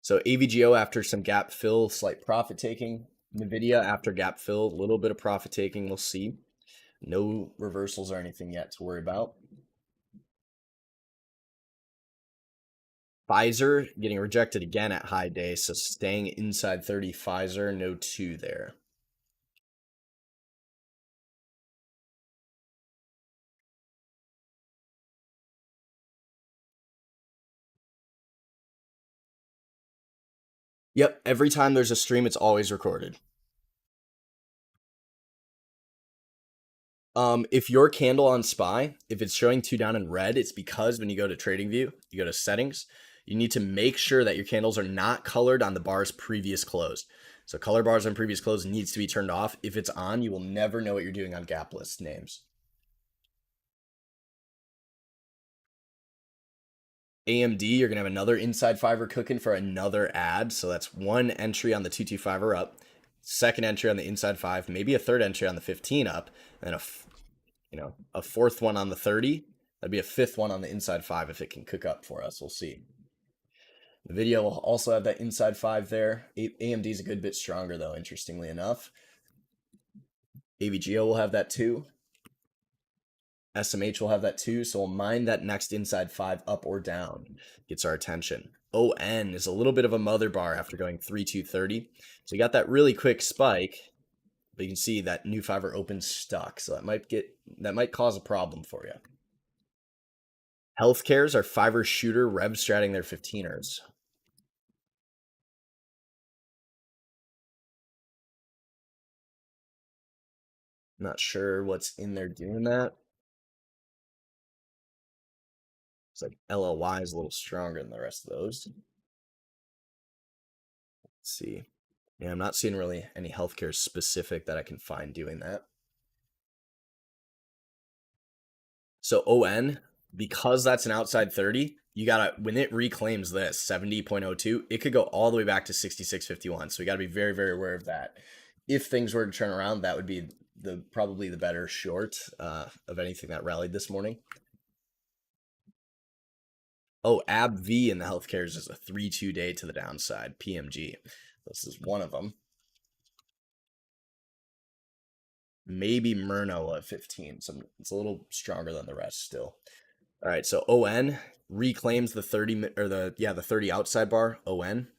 So AVGO after some gap fill, slight profit taking. NVIDIA after gap fill, a little bit of profit taking. We'll see. No reversals or anything yet to worry about. Pfizer getting rejected again at high day, so staying inside 30 Pfizer, no 2 there. Yep, every time there's a stream, it's always recorded. If your candle on SPY, if it's showing 2 down in red, it's because when you go to TradingView, you go to settings, you need to make sure that your candles are not colored on the bar's previous close. So color bars on previous close needs to be turned off. If it's on, you will never know what you're doing on gap list names. AMD, you're going to have another inside fiver cooking for another ad. So that's 1 entry on the 225 up, second entry on the inside 5, maybe a third entry on the 15 up, and a fourth one on the 30. That'd be a fifth one on the inside 5 if it can cook up for us. We'll see. The video will also have that inside 5 there. AMD is a good bit stronger though, interestingly enough. AVGO will have that too. SMH will have that too, so we'll mine that next inside 5 up or down. Gets our attention. ON is a little bit of a mother bar after going 3-2-30. So you got that really quick spike, but you can see that new fiver opens stuck, so that might cause a problem for you. Healthcare's our fiver shooter rev stratting their 15ers. Not sure what's in there doing that. It's like LLY is a little stronger than the rest of those. Let's see. Yeah, I'm not seeing really any healthcare specific that I can find doing that. So ON, because that's an outside 30, you gotta, when it reclaims this 70.02, it could go all the way back to 66.51. So we gotta be very, very aware of that. If things were to turn around, that would be probably the better short of anything that rallied this morning. Oh, ABV in the healthcares is a 3-2 day to the downside. PMG. This is one of them. Maybe Murno at 15. So it's a little stronger than the rest still. All right, so ON reclaims the 30 or the 30 outside bar. ON.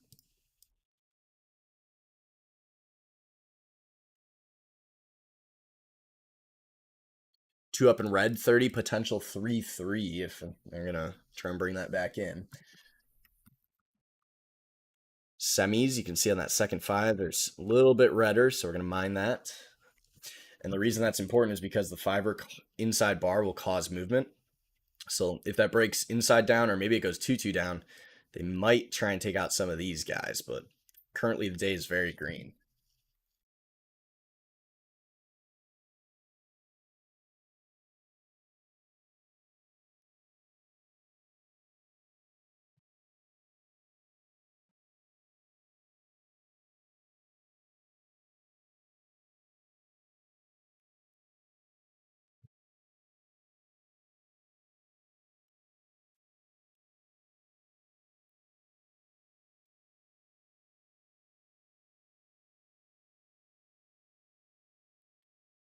Two up in red, 30 potential 3-3 if they're gonna try and bring that back in. Semis, you can see on that second 5, there's a little bit redder, so we're gonna mine that. And the reason that's important is because the fiver inside bar will cause movement. So if that breaks inside down, or maybe it goes 2-2 down, they might try and take out some of these guys, but currently the day is very green.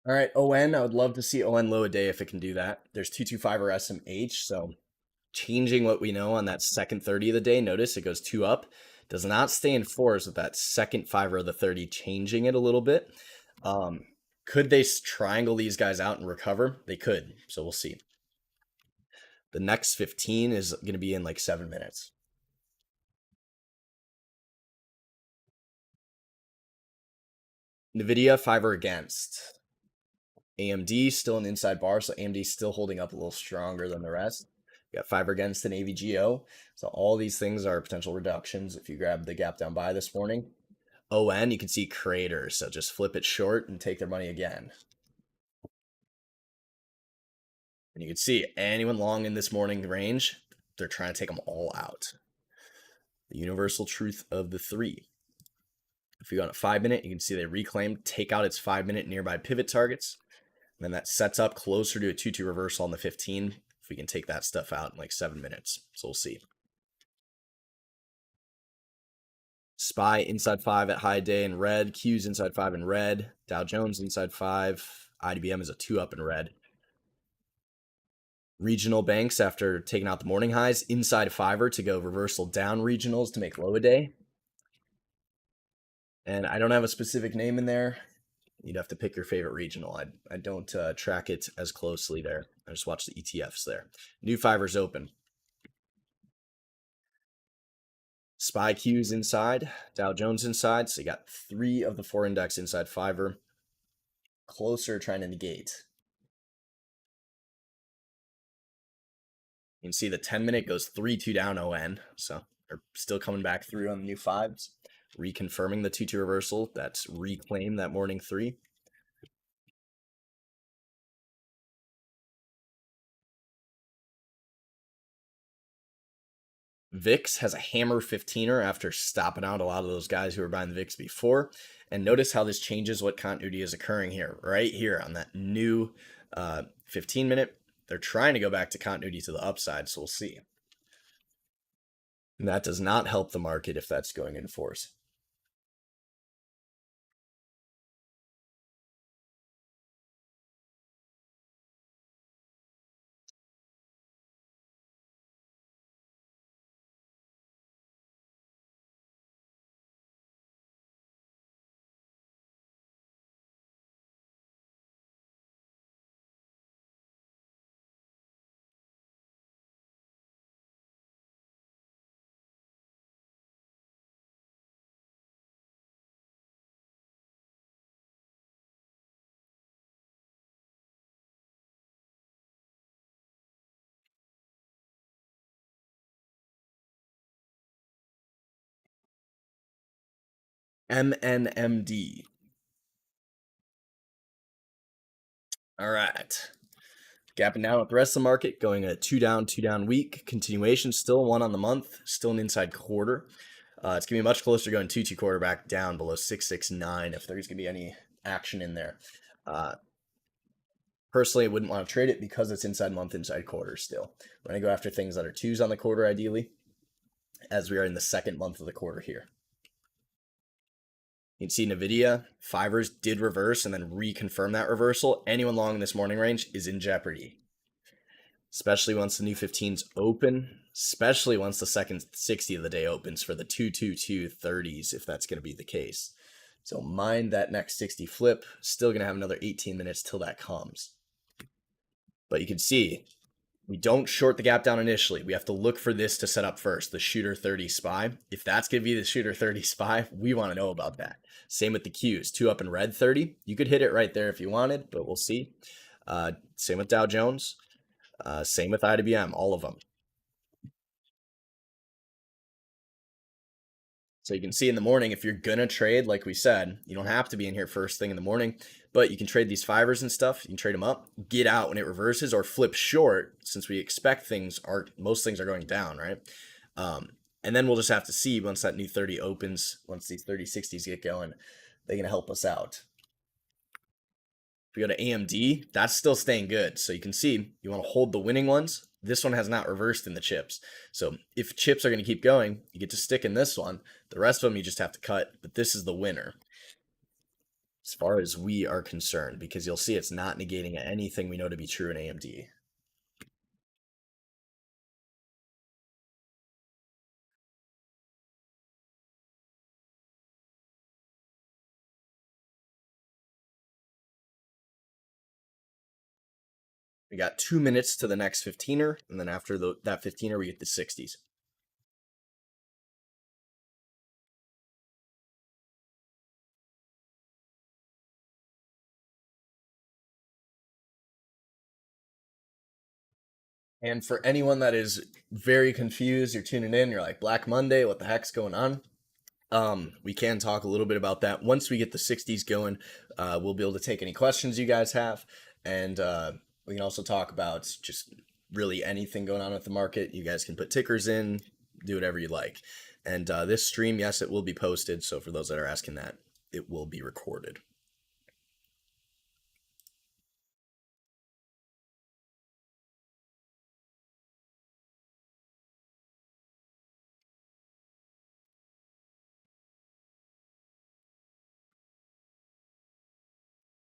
All right, ON, I would love to see ON low a day if it can do that. There's 225 or SMH, so changing what we know on that second 30 of the day. Notice it goes 2 up. Does not stay in 4s with that second fiver of the 30 changing it a little bit. Could they triangle these guys out and recover? They could, so we'll see. The next 15 is going to be in like 7 minutes. NVIDIA, fiver against. AMD still an inside bar, so AMD still holding up a little stronger than the rest. We got fiver against an AVGO. So all these things are potential reductions if you grab the gap down buy this morning. ON, you can see crater, so just flip it short and take their money again. And you can see anyone long in this morning range, they're trying to take them all out. The universal truth of the 3. If you go on a 5-minute, you can see they reclaim, take out its 5-minute nearby pivot targets. And then that sets up closer to a 2-2 reversal on the 15. If we can take that stuff out in like 7 minutes. So we'll see. SPY inside 5 at high day in red. Q's inside 5 in red. Dow Jones inside 5. IDBM is a 2 up in red. Regional banks, after taking out the morning highs, inside fiver to go reversal down regionals to make low a day. And I don't have a specific name in there. You'd have to pick your favorite regional. I don't track it as closely there. I just watch the ETFs there. New fivers open. SPY Q's inside, Dow Jones inside. So you got 3 of the 4 index inside fiver. Closer trying to negate. You can see the 10-minute goes 3-2 down ON. So they're still coming back through on the new 5s. Reconfirming the 2-2 reversal. That's reclaim that morning 3. VIX has a hammer 15er after stopping out a lot of those guys who were buying the VIX before. And notice how this changes what continuity is occurring here, right here on that new 15-minute. They're trying to go back to continuity to the upside, so we'll see. And that does not help the market if that's going in force. MNMD. All right. Gapping down with the rest of the market, going a two down week. Continuation, still one on the month, still an inside quarter. It's going to be much closer going 2-2 quarter back down below 669 if there's going to be any action in there. Personally, I wouldn't want to trade it because it's inside month, inside quarter still. We're going to go after things that are 2s on the quarter ideally, as we are in the second month of the quarter here. You can see NVIDIA, 5ers did reverse and then reconfirm that reversal. Anyone long in this morning range is in jeopardy. Especially once the new 15s open, especially once the second 60 of the day opens for the 2-2-2-30s, if that's going to be the case. So mind that next 60 flip. Still going to have another 18 minutes till that comes. But you can see, we don't short the gap down initially. We have to look for this to set up first, the shooter 30 SPY. If that's going to be the shooter 30 SPY, we want to know about that. Same with the Qs, 2 up in red 30. You could hit it right there if you wanted, but we'll see. Same with Dow Jones. Same with IWM, all of them. So you can see in the morning, if you're going to trade, like we said, you don't have to be in here first thing in the morning, but you can trade these 5ers and stuff. You can trade them up, get out when it reverses, or flip short, since we expect most things are going down, right? And then we'll just have to see once that new 30 opens, once these 30-60s get going, they're going to help us out. If we go to AMD, that's still staying good. So you can see, you want to hold the winning ones. This one has not reversed in the chips. So if chips are going to keep going, you get to stick in this one. The rest of them you just have to cut, but this is the winner as far as we are concerned, because you'll see it's not negating anything we know to be true in AMD. We got 2 minutes to the next 15er, and then after that 15er, we get the 60s. And for anyone that is very confused, you're tuning in, you're like, Black Monday, what the heck's going on? We can talk a little bit about that. Once we get the 60s going, we'll be able to take any questions you guys have. And we can also talk about just really anything going on with the market. You guys can put tickers in, do whatever you like. And this stream, yes, it will be posted. So for those that are asking that, it will be recorded.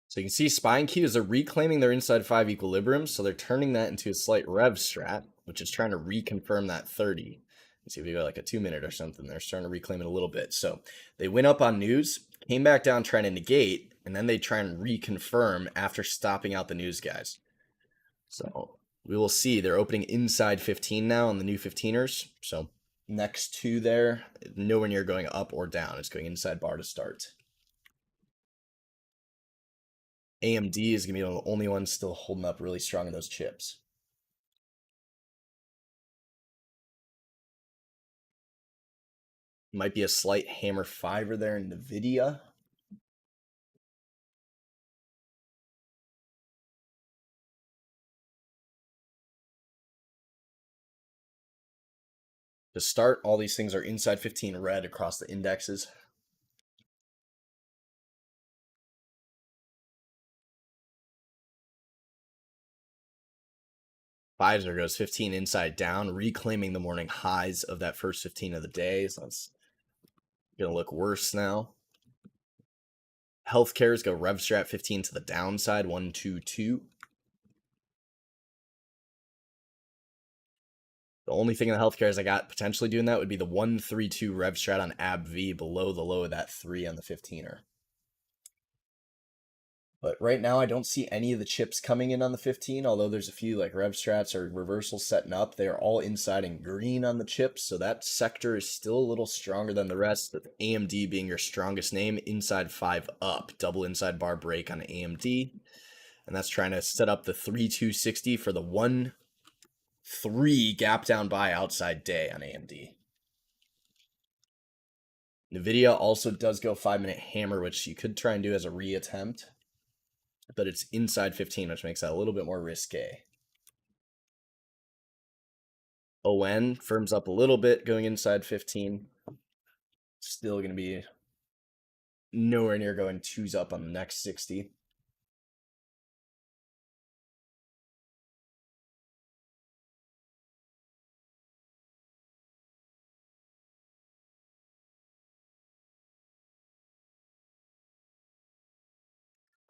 So you can see SPY and Qs are reclaiming their inside 5 equilibrium, so they're turning that into a slight rev strat, which is trying to reconfirm that 30. Let's see if we go like a 2 minute or something. They're starting to reclaim it a little bit. So they went up on news, came back down trying to negate, and then they try and reconfirm after stopping out the news guys. So we will see. They're opening inside 15 now on the new 15ers. So next two there, nowhere near going up or down. It's going inside bar to start. AMD is going to be the only one still holding up really strong in those chips. Might be a slight hammer 5er there in NVIDIA. To start, all these things are inside 15 red across the indexes. Pfizer goes 15 inside down, reclaiming the morning highs of that first 15 of the day. So it's going to look worse now. Healthcares go rev strat 15 to the downside, 1, 2, 2. The only thing in the healthcares I got potentially doing that would be the 1, 3, 2 rev strat on ABV below the low of that 3 on the 15er. But right now, I don't see any of the chips coming in on the 15, although there's a few like rev strats or reversals setting up. They are all inside in green on the chips, so that sector is still a little stronger than the rest, with AMD being your strongest name, inside 5 up, double inside bar break on AMD. And that's trying to set up the 3-2-60 for the 1-3 gap down buy outside day on AMD. NVIDIA also does go 5-minute hammer, which you could try and do as a reattempt, but it's inside 15, which makes that a little bit more risque. ON firms up a little bit going inside 15. Still going to be nowhere near going 2s up on the next 60.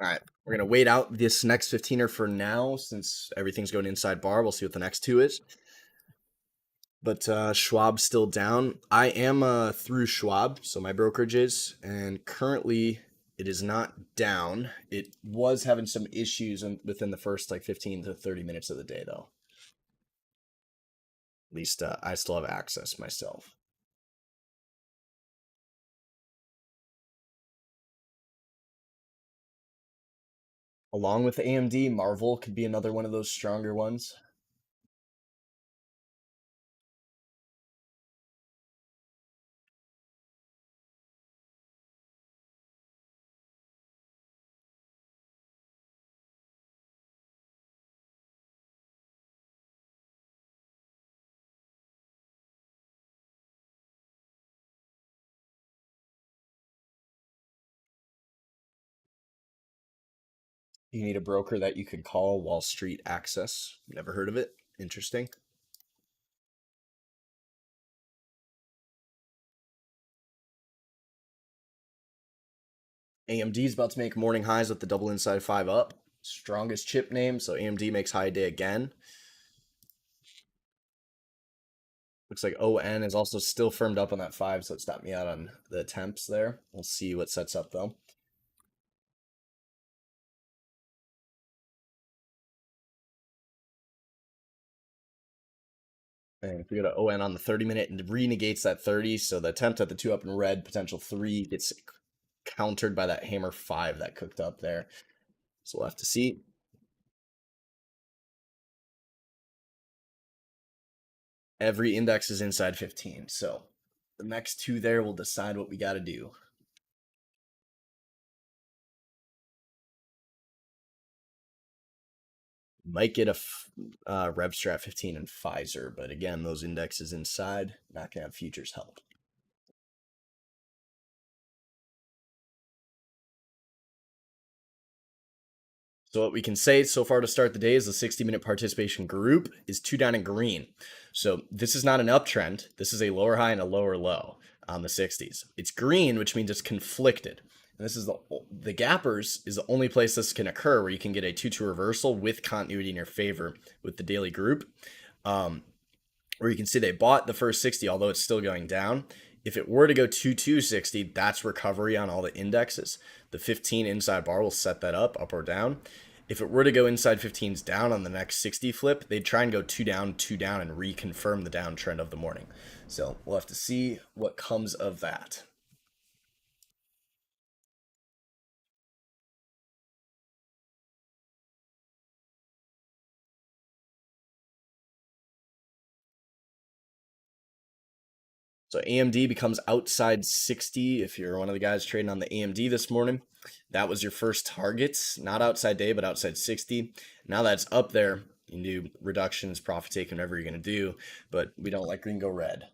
All right, we're going to wait out this next 15er for now since everything's going inside bar. We'll see what the next two is. But Schwab's still down. I am through Schwab, so my brokerage is, and currently it is not down. It was having some issues within the first like 15 to 30 minutes of the day, though. At least I still have access myself. Along with AMD, Marvel could be another one of those stronger ones. You need a broker that you can call Wall Street Access. Never heard of it. Interesting. AMD is about to make morning highs with the double inside 5 up. Strongest chip name, so AMD makes high day again. Looks like ON is also still firmed up on that 5, so it stopped me out on the attempts there. We'll see what sets up, though. And if we go to ON on the 30-minute, and re-negates that 30, so the attempt at the 2 up in red, potential 3, gets countered by that hammer 5 that cooked up there. So we'll have to see. Every index is inside 15, so the next two there will decide what we got to do. Might get a RevStrat 15 and Pfizer, but again, those indexes inside, not going to have futures help. So what we can say so far to start the day is the 60-minute participation group is 2 down in green. So this is not an uptrend. This is a lower high and a lower low on the 60s. It's green, which means it's conflicted. And this is the gappers is the only place this can occur where you can get a 2-2 reversal with continuity in your favor with the daily group. Where you can see they bought the first 60, although it's still going down. If it were to go 260, that's recovery on all the indexes. The 15 inside bar will set that up or down. If it were to go inside 15s down on the next 60 flip, they'd try and go 2 down, and reconfirm the downtrend of the morning. So we'll have to see what comes of that. So AMD becomes outside 60 if you're one of the guys trading on the AMD this morning. That was your first target, not outside day, but outside 60. Now that's up there, you can do reductions, profit taking, whatever you're going to do, but we don't like green go red.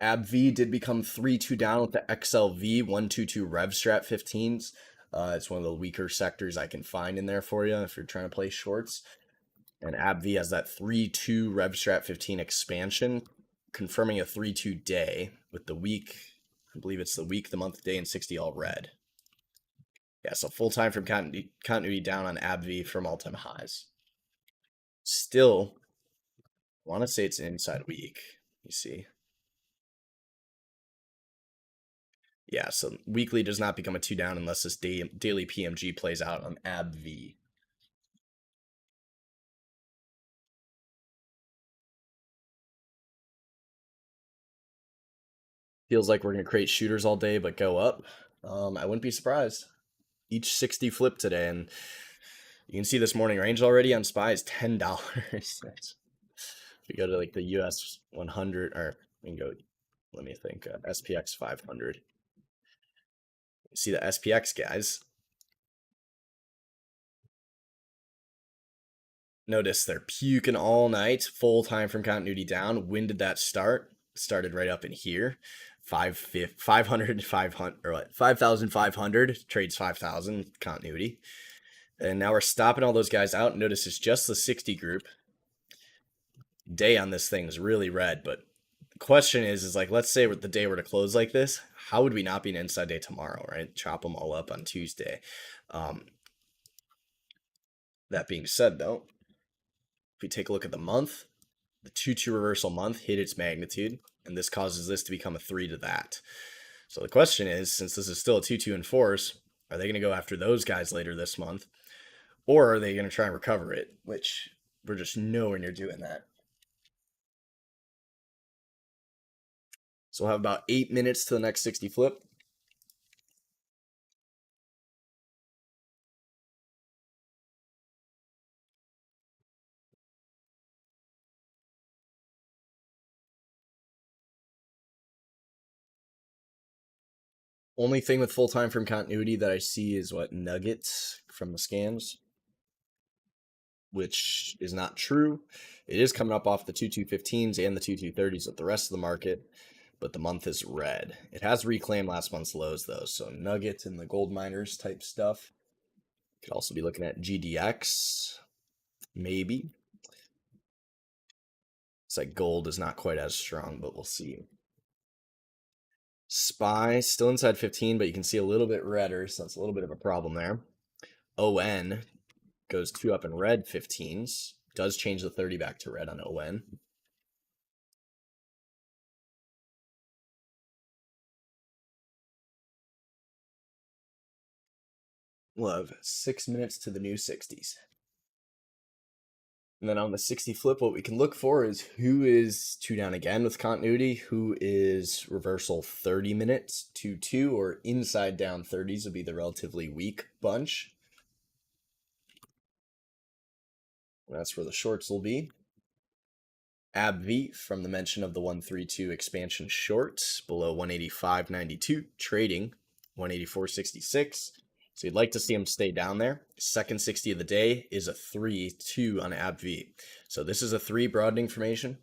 ABV did become 3-2 down with the XLV 122 RevStrat 15s. It's one of the weaker sectors I can find in there for you if you're trying to play shorts. And ABV has that 3-2 RevStrat 15 expansion, confirming a 3-2 day with the week. I believe it's the week, the month, day, and 60 all red. Yeah, so full time from continuity down on ABV from all-time highs. Still, I want to say it's an inside week. You see. Yeah, so weekly does not become a 2 down unless this daily PMG plays out on ABV. Feels like we're going to create shooters all day, but go up. I wouldn't be surprised. Each 60 flip today, and you can see this morning range already on SPY is $10. If we go to like the US 100, or we can go, let me think, SPX 500. See the SPX guys. Notice they're puking all night, full time from continuity down. When did that start? Started right up in here. 500, 500, or what? 5,500 trades 5,000 continuity. And now we're stopping all those guys out. Notice it's just the 60 group. Day on this thing is really red, but the question is like, let's say the day were to close like this, how would we not be an inside day tomorrow, right? Chop them all up on Tuesday. That being said, though, if we take a look at the month, the 2-2 reversal month hit its magnitude, and this causes this to become a 3 to that. So the question is, since this is still a 2-2 in force, are they going to go after those guys later this month? Or are they going to try and recover it, which we're just nowhere near doing that. So we'll have about 8 minutes to the next 60 flip. Only thing with full time from continuity that I see is what nuggets from the scans, which is not true. It is coming up off the 2215s and the 2230s of the rest of the market, but the month is red. It has reclaimed last month's lows though, so nugget and the gold miners type stuff. Could also be looking at GDX, maybe. It's like gold is not quite as strong, but we'll see. SPY still inside 15, but you can see a little bit redder, so that's a little bit of a problem there. ON goes 2 up in red 15s. Does change the 30 back to red on ON. We'll have 6 minutes to the new 60s. And then on the 60 flip, what we can look for is who is 2 down again with continuity, who is reversal 30 minutes, 2-2, or inside down 30s would be the relatively weak bunch. And that's where the shorts will be. ABV from the mention of the 132 expansion short below 185.92, trading 184.66. So you'd like to see them stay down there. Second 60 of the day is a 3-2 on ABV. So this is a 3 broadening formation.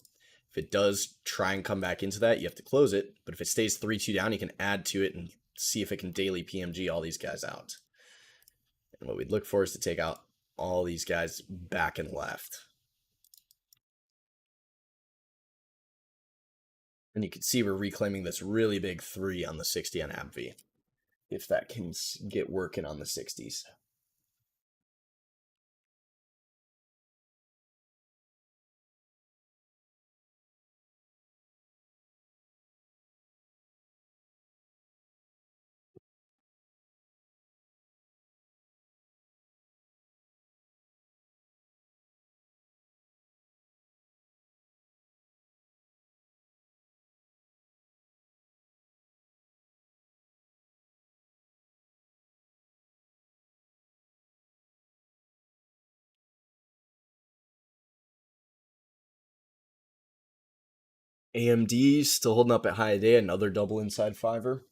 If it does try and come back into that, you have to close it. But if it stays 3-2 down, you can add to it and see if it can daily PMG all these guys out. And what we'd look for is to take out all these guys back and left. And you can see we're reclaiming this really big 3 on the 60 on ABV. If that can get working on the 60s. AMD still holding up at high day, another double inside fiver.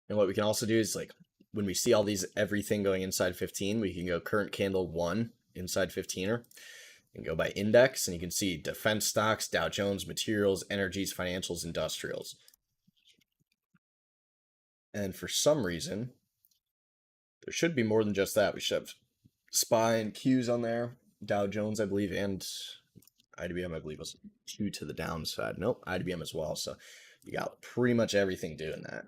And what we can also do is like when we see all these everything going inside 15, we can go current candle 1 inside 15er and go by index, and you can see defense stocks, Dow Jones, materials, energies, financials, industrials. And for some reason, there should be more than just that. We should have SPY and Qs on there, Dow Jones, I believe, and IDBM, I believe, was 2 to the downside. Nope, IDBM as well. So you got pretty much everything doing that.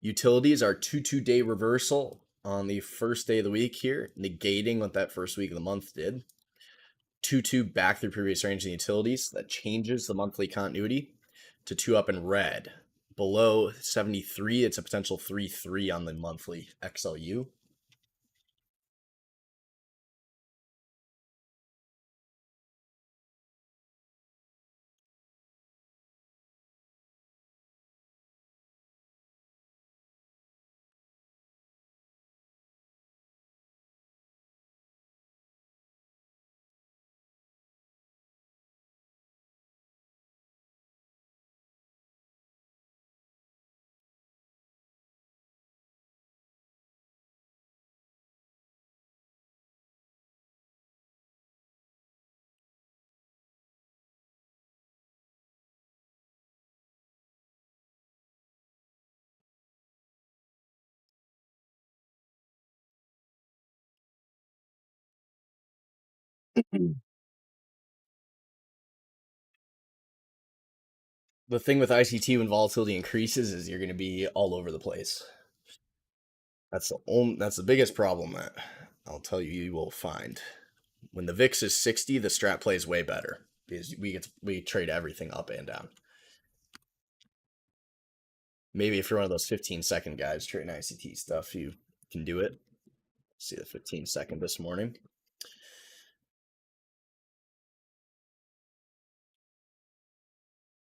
Utilities are 2-2-day reversal on the first day of the week here, negating what that first week of the month did. 2-2 back through previous range in utilities. That changes the monthly continuity to 2 up in red. Below 73, it's a potential 3-3 on the monthly XLU. The thing with ICT when volatility increases is you're going to be all over the place. That's the biggest problem that I'll tell you you will find. When the VIX is 60, the strat plays way better because we trade everything up and down. Maybe if you're one of those 15-second guys trading ICT stuff, you can do it. See the 15-second this morning.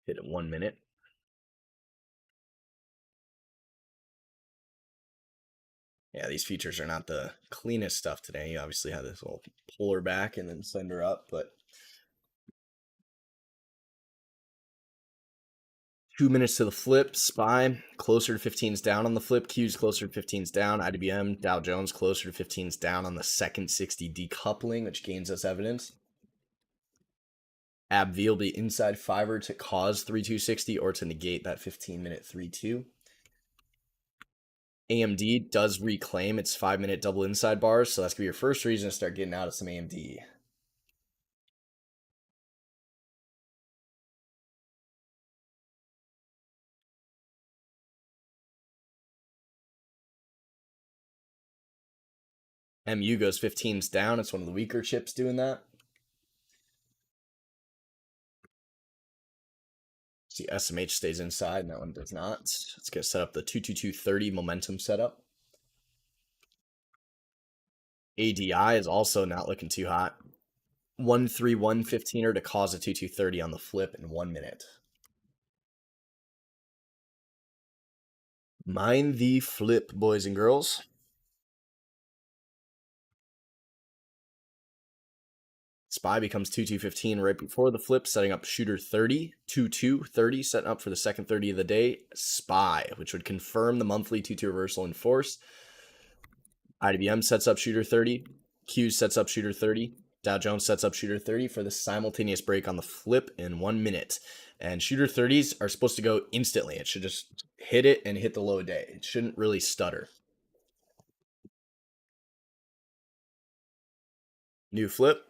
Hit it 1 minute. Yeah, these features are not the cleanest stuff today. You obviously have this little puller back and then send her up, but 2 minutes to the flip, SPY closer to 15s down on the flip, Q's closer to 15s down, IWM, Dow Jones closer to 15s down on the second 60 decoupling, which gains us evidence. ABV will be inside fiber to cause 3260 or to negate that 15-minute 3-2. AMD does reclaim its 5-minute double inside bars, so that's going to be your first reason to start getting out of some AMD. MU goes 15s down. It's one of the weaker chips doing that. See, SMH stays inside, and that one does not. Let's get set up the 22230 momentum setup. ADI is also not looking too hot. 13115er to cause a 2230 on the flip in 1 minute. Mind the flip, boys and girls. SPY becomes 2215 right before the flip, setting up shooter 30, 2230, setting up for the second 30 of the day. SPY, which would confirm the monthly 22 reversal in force. IWM sets up shooter 30, Q sets up shooter 30, Dow Jones sets up shooter 30 for the simultaneous break on the flip in 1 minute. And shooter 30s are supposed to go instantly. It should just hit it and hit the low day. It shouldn't really stutter. New flip.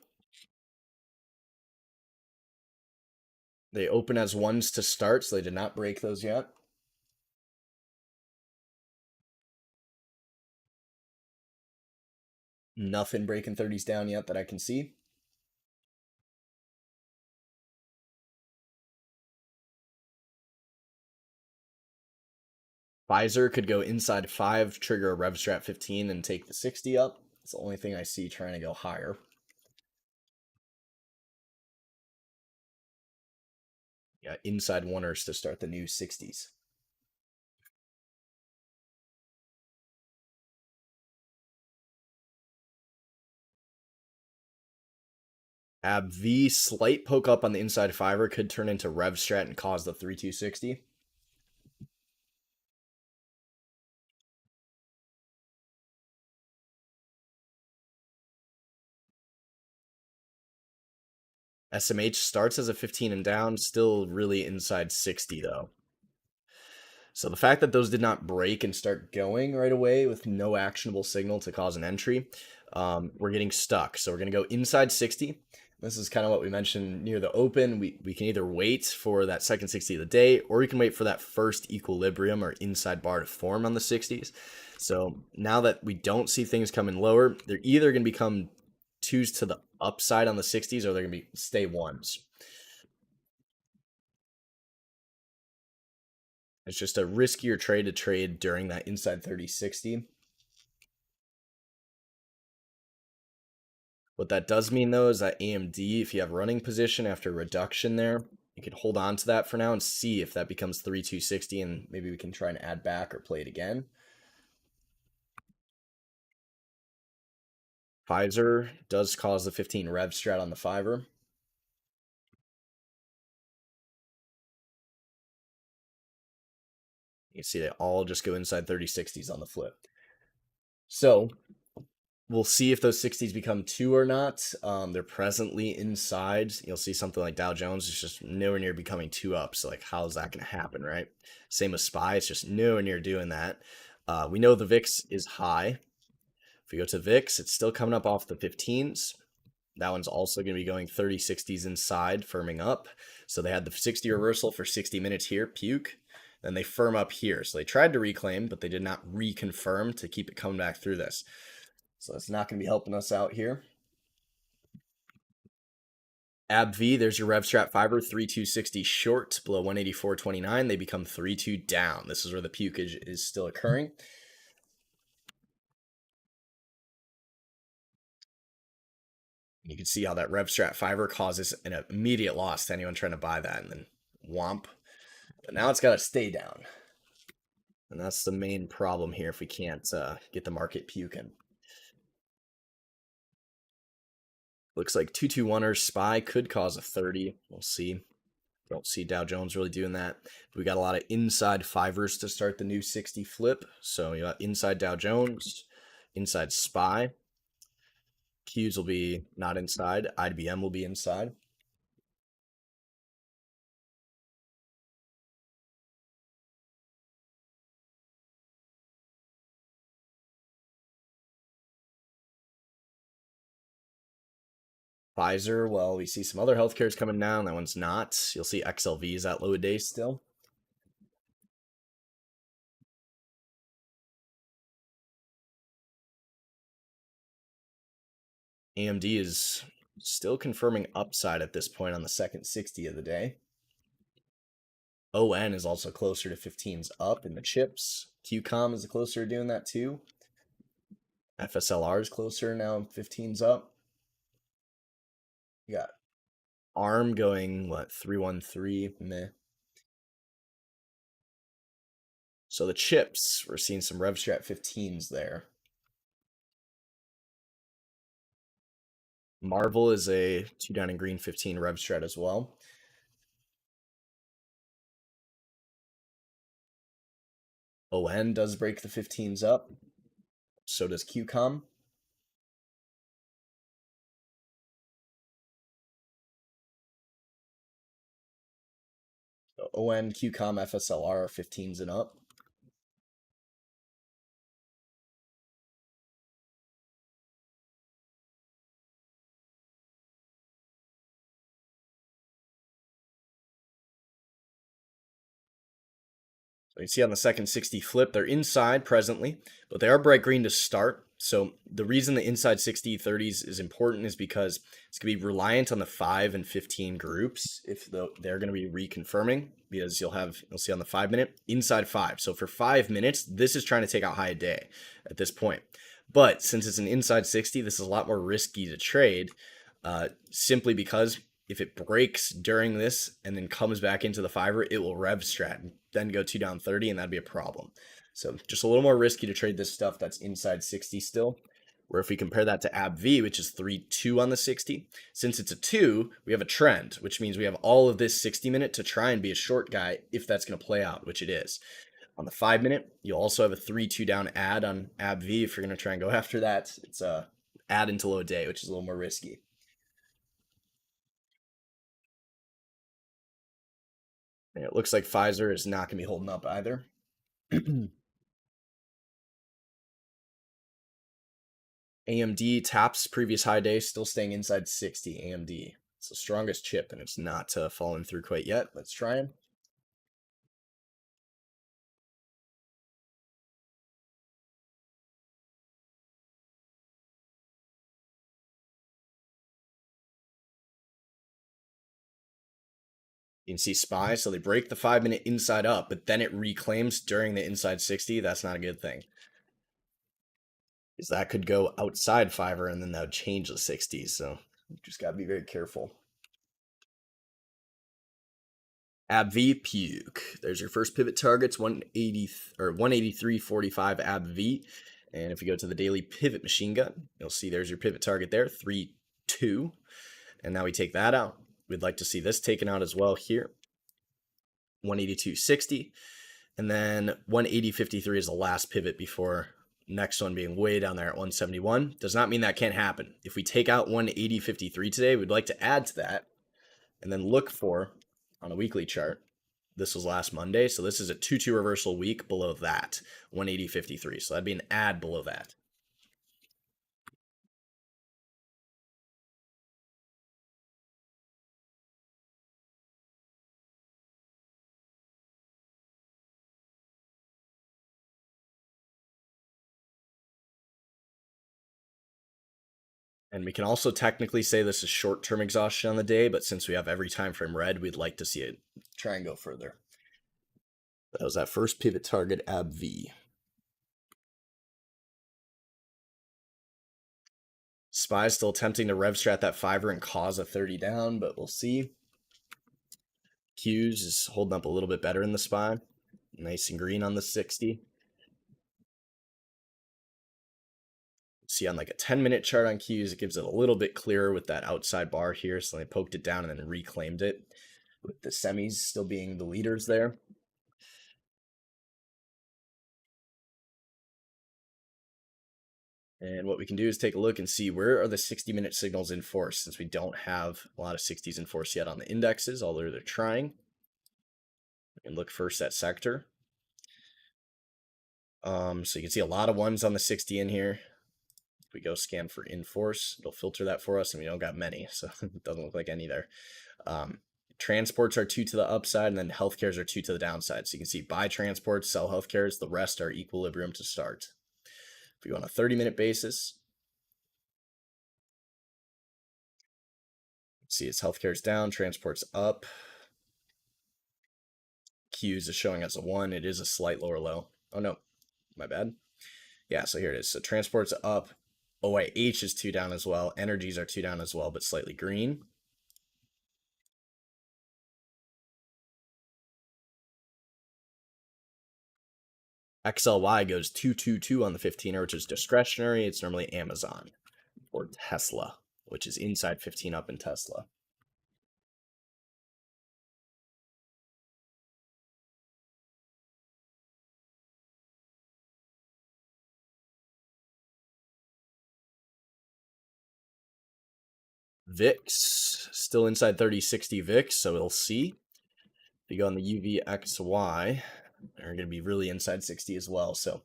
They open as ones to start, so they did not break those yet. Nothing breaking 30s down yet that I can see. Pfizer could go inside 5, trigger a RevStrat 15, and take the 60 up. It's the only thing I see trying to go higher. Yeah, inside oneers to start the new 60s. ABV slight poke up on the inside fiber could turn into RevStrat and cause the 3260. SMH starts as a 15 and down, still really inside 60 though. So the fact that those did not break and start going right away with no actionable signal to cause an entry, we're getting stuck. So we're going to go inside 60. This is kind of what we mentioned near the open. We can either wait for that second 60 of the day, or you can wait for that first equilibrium or inside bar to form on the 60s. So now that we don't see things coming lower, they're either going to become twos to the upside on the 60s, or they're going to stay ones. It's just a riskier trade to trade during that inside 30-60. What that does mean, though, is that AMD, if you have running position after reduction there, you can hold on to that for now and see if that becomes 3260, and maybe we can try and add back or play it again. Pfizer does cause the 15 rev strat on the fiver. You can see they all just go inside 3060s on the flip. So we'll see if those 60s become 2 or not. They're presently inside. You'll see something like Dow Jones is just nowhere near becoming 2 up. So like, how is that going to happen, right? Same with SPY. It's just nowhere near doing that. We know the VIX is high. If we go to VIX, it's still coming up off the 15s. That one's also going to be going 30 60s inside, firming up. So they had the 60 reversal for 60 minutes here, puke. Then they firm up here. So they tried to reclaim, but they did not reconfirm to keep it coming back through this. So it's not going to be helping us out here. ABV, there's your RevStrat fiber, 3260 short, below 184.29. They become 32 down. This is where the pukage is still occurring. You can see how that RevStrat fiber causes an immediate loss to anyone trying to buy that, and then womp. But now it's got to stay down. And that's the main problem here if we can't get the market puking. Looks like 221er SPY could cause a 30. We'll see. Don't see Dow Jones really doing that. We got a lot of inside fivers to start the new 60 flip. So you got inside Dow Jones, inside SPY. Qs will be not inside. IBM will be inside. Pfizer, well, we see some other healthcares coming down. That one's not. You'll see XLVs at low day still. AMD is still confirming upside at this point on the second 60 of the day. ON is also closer to 15s up in the chips. QCOM is closer to doing that too. FSLR is closer now, 15s up. You got ARM going, what, 313? Meh. So the chips, we're seeing some RevStrat 15s there. Marvel is a 2 down in green 15 RevStrat as well. ON does break the 15s up. So does QCOM. So ON, QCOM, FSLR are 15s and up. So you see on the second 60 flip, they're inside presently, but they are bright green to start. So the reason the inside 60 30s is important is because it's going to be reliant on the 5 and 15 groups if they're going to be reconfirming, because you'll see on the 5 minute inside 5. So for 5 minutes, this is trying to take out high day at this point. But since it's an inside 60, this is a lot more risky to trade simply because if it breaks during this and then comes back into the fiber, it will rev strat and then go 2 down 30, and that'd be a problem. So just a little more risky to trade this stuff that's inside 60 still. Where if we compare that to ABV, which is 3-2 on the 60, since it's a 2, we have a trend, which means we have all of this 60 minute to try and be a short guy if that's going to play out, which it is. On the 5 minute, you'll also have a 3-2 down add on ABV if you're going to try and go after that. It's a add into low day, which is a little more risky. And it looks like Pfizer is not going to be holding up either. AMD taps previous high day, still staying inside 60. AMD. It's the strongest chip, and it's not fallen through quite yet. Let's try it. You can see SPY, so they break the 5 minute inside up, but then it reclaims during the inside 60. That's not a good thing. Because that could go outside Fiverr, and then that would change the 60s. So you just got to be very careful. ABV puke. There's your first pivot targets, 180 or 183.45 ABV. And if you go to the daily pivot machine gun, you'll see there's your pivot target there, 3-2. And now we take that out. We'd like to see this taken out as well here, 182.60. And then 180.53 is the last pivot before next one being way down there at 171. Does not mean that can't happen. If we take out 180.53 today, we'd like to add to that and then look for, on a weekly chart, this was last Monday, so this is a 2-2 reversal week below that, 180.53. So that'd be an add below that. And we can also technically say this is short-term exhaustion on the day, but since we have every time frame red, we'd like to see it try and go further. That was that first pivot target, ABV. SPY still attempting to rev strat that 5er and cause a 30 down, but we'll see. Qs is holding up a little bit better in the SPY. Nice and green on the 60. See on like a 10-minute chart on Qs, it gives it a little bit clearer with that outside bar here. So they poked it down and then reclaimed it, with the semis still being the leaders there. And what we can do is take a look and see where are the 60-minute signals in force, since we don't have a lot of 60s in force yet on the indexes, although they're trying. We can look first at sector. So you can see a lot of ones on the 60 in here. If we go scan for in force, it'll filter that for us, and we don't got many, so it doesn't look like any there. Transports are 2 to the upside, and then healthcares are 2 to the downside. So you can see buy transports, sell healthcares, the rest are equilibrium to start. If we go on a 30-minute basis, see it's healthcare's down, transports up. Qs is showing us a 1. It is a slight lower low. Oh no, my bad. Yeah, so here it is. So transports up. OIH is 2 down as well. Energies are 2 down as well, but slightly green. XLY goes 222 on the 15er, which is discretionary. It's normally Amazon or Tesla, which is inside 15 up in Tesla. VIX, still inside 30-60 VIX, so we'll see. If you go on the UVXY, they're going to be really inside 60 as well. So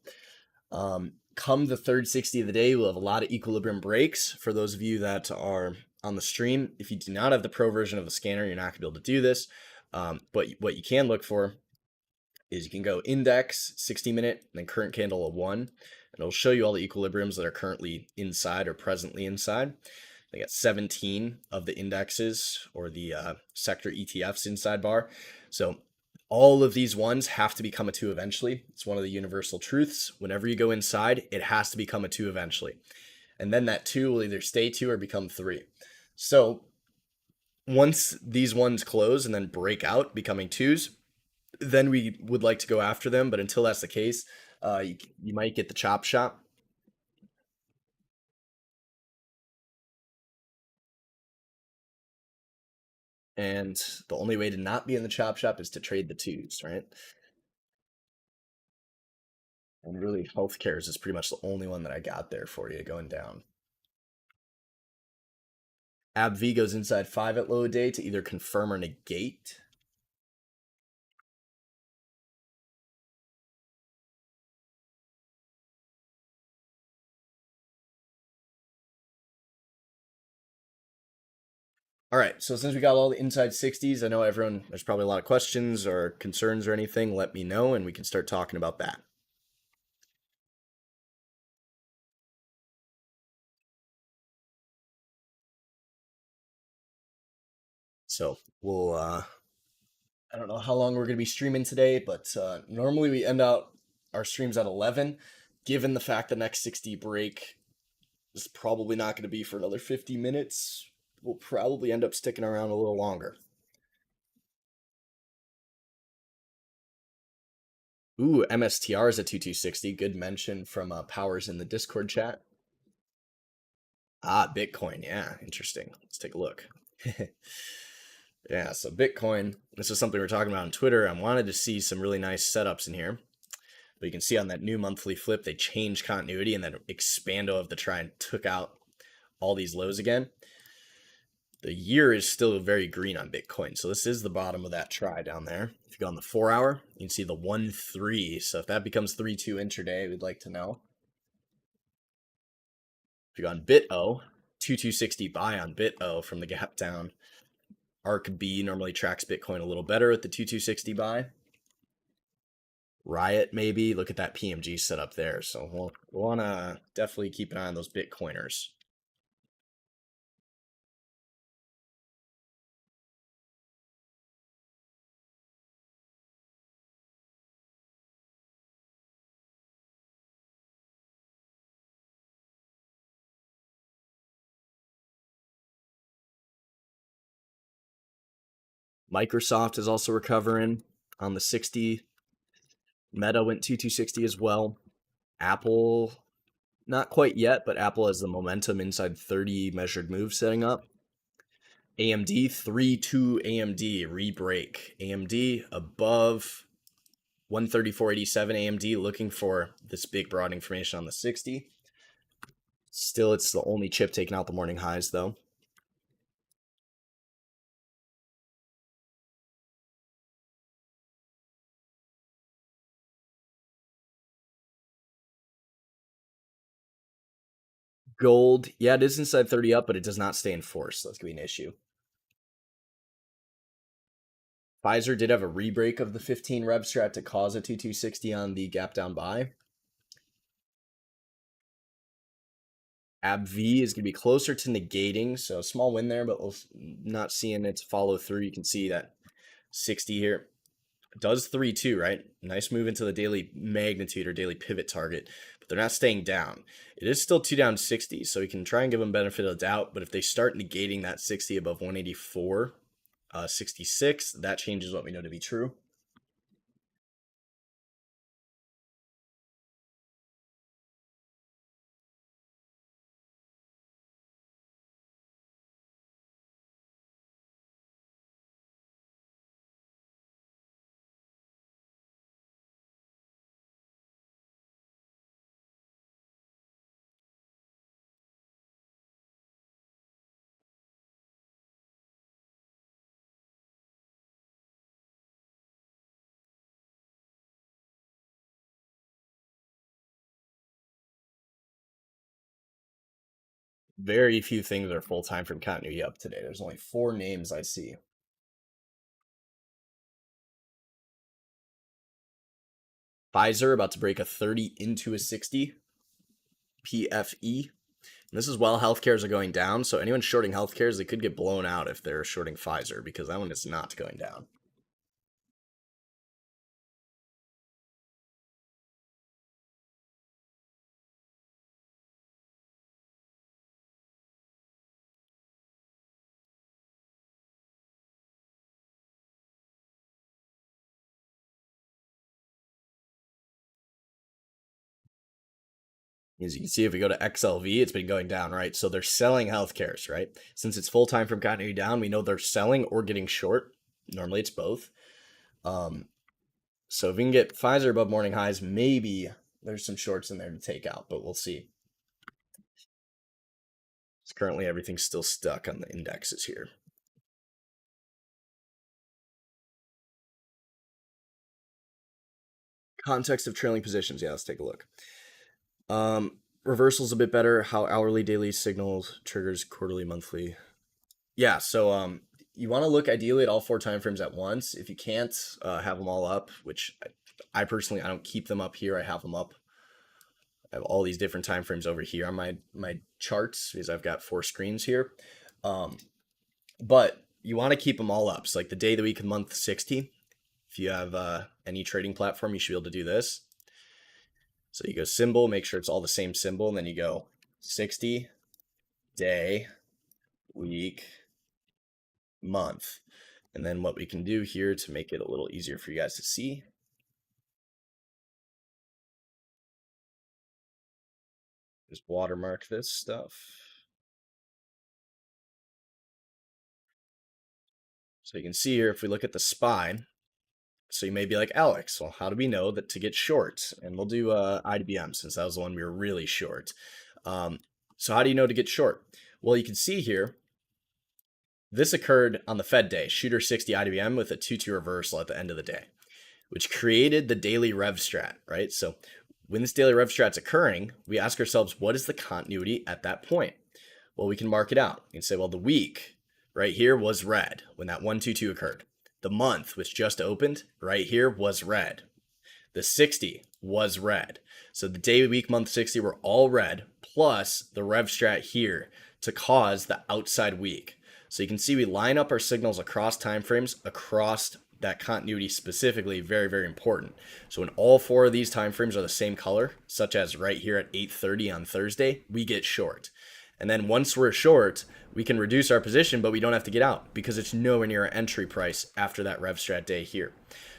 come the third 60 of the day, we'll have a lot of equilibrium breaks. For those of you that are on the stream, if you do not have the pro version of the scanner, you're not going to be able to do this. But what you can look for is you can go index 60-minute and then current candle of 1, and it'll show you all the equilibriums that are currently inside or presently inside. They got 17 of the indexes or the sector ETFs inside bar. So all of these ones have to become a 2 eventually. It's one of the universal truths. Whenever you go inside, it has to become a 2 eventually. And then that 2 will either stay 2 or become 3. So once these ones close and then break out, becoming 2s, then we would like to go after them. But until that's the case, you might get the chop shop. And the only way to not be in the chop shop is to trade the 2s, right? And really, healthcares is pretty much the only one that I got there for you going down. ABV goes inside 5 at low day to either confirm or negate. All right, so since we got all the inside 60s, I know everyone, there's probably a lot of questions or concerns or anything. Let me know, and we can start talking about that. So we'll, I don't know how long we're going to be streaming today, but normally we end out our streams at 11. Given the fact the next 60 break is probably not going to be for another 50 minutes, we'll probably end up sticking around a little longer. Ooh, MSTR is a 2260. Good mention from Powers in the Discord chat. Ah, Bitcoin. Yeah, interesting. Let's take a look. Yeah, so Bitcoin, this is something we're talking about on Twitter. I wanted to see some really nice setups in here. But you can see on that new monthly flip, they changed continuity and then expando of the try and took out all these lows again. The year is still very green on Bitcoin. So this is the bottom of that try down there. If you go on the 4 hour, you can see the 1-3. So if that becomes 3-2 intraday, we'd like to know. If you go on BitO, 2260 buy on BitO from the gap down. ARC B normally tracks Bitcoin a little better at the 2260 buy. Riot maybe. Look at that PMG setup there. So we'll want to definitely keep an eye on those Bitcoiners. Microsoft is also recovering on the 60. Meta went 2260 as well. Apple, not quite yet, but Apple has the momentum inside 30 measured moves setting up. AMD, 3-2 AMD, re-break. AMD above 134.87 AMD, looking for this big broadening formation on the 60. Still, it's the only chip taking out the morning highs, though. Gold, yeah, it is inside 30 up, but it does not stay in force, so that's going to be an issue. Pfizer did have a rebreak of the 15 rev strat to cause a 2260 on the gap down buy. AbbVie is going to be closer to negating, so small win there, but we're not seeing it follow through. You can see that 60 here does 3-2, right? Nice move into the daily magnitude or daily pivot target, but they're not staying down. It is still 2 down 60, so we can try and give them benefit of the doubt, but if they start negating that 60 above 184, 66, that changes what we know to be true. Very few things are full time from continuity up today. There's only 4 names I see. Pfizer about to break a 30 into a 60. PFE. And this is while healthcares are going down. So anyone shorting healthcares, they could get blown out if they're shorting Pfizer because that one is not going down. As you can see, if we go to XLV, it's been going down, right? So they're selling healthcares, right? Since it's full time from continuity down, we know they're selling or getting short. Normally it's both. So if we can get Pfizer above morning highs, maybe there's some shorts in there to take out, but we'll see. It's currently everything's still stuck on the indexes here. Context of trailing positions. Yeah, let's take a look. Reversal's a bit better. How hourly, daily signals triggers quarterly, monthly. Yeah, so you want to look ideally at all 4 timeframes at once. If you can't, have them all up, which I personally, I don't keep them up here. I have them up. I have all these different timeframes over here on my charts because I've got 4 screens here. But you want to keep them all up. So like the day, the week, and month 60. If you have any trading platform, you should be able to do this. So you go symbol, make sure it's all the same symbol, and then you go 60, day, week, month. And then what we can do here to make it a little easier for you guys to see is watermark this stuff. So you can see here, if we look at the SPY, so you may be like, Alex, well, how do we know that to get short? And we'll do IDBM since that was the one we were really short. So how do you know to get short? Well, you can see here, this occurred on the Fed day, shooter 60 IDBM with a 2-2 reversal at the end of the day, which created the daily rev strat, right? So when this daily rev strat's occurring, we ask ourselves, what is the continuity at that point? Well, we can mark it out. You can say, well, the week right here was red when that 1-2-2 occurred. The month, which just opened right here, was red. The 60 was red. So the day, week, month 60 were all red, plus the rev strat here to cause the outside week. So you can see we line up our signals across timeframes, across that continuity specifically, very, very important. So when all 4 of these timeframes are the same color, such as right here at 8:30 on Thursday, we get short. And then once we're short, we can reduce our position, but we don't have to get out because it's nowhere near our entry price after that rev strat day here.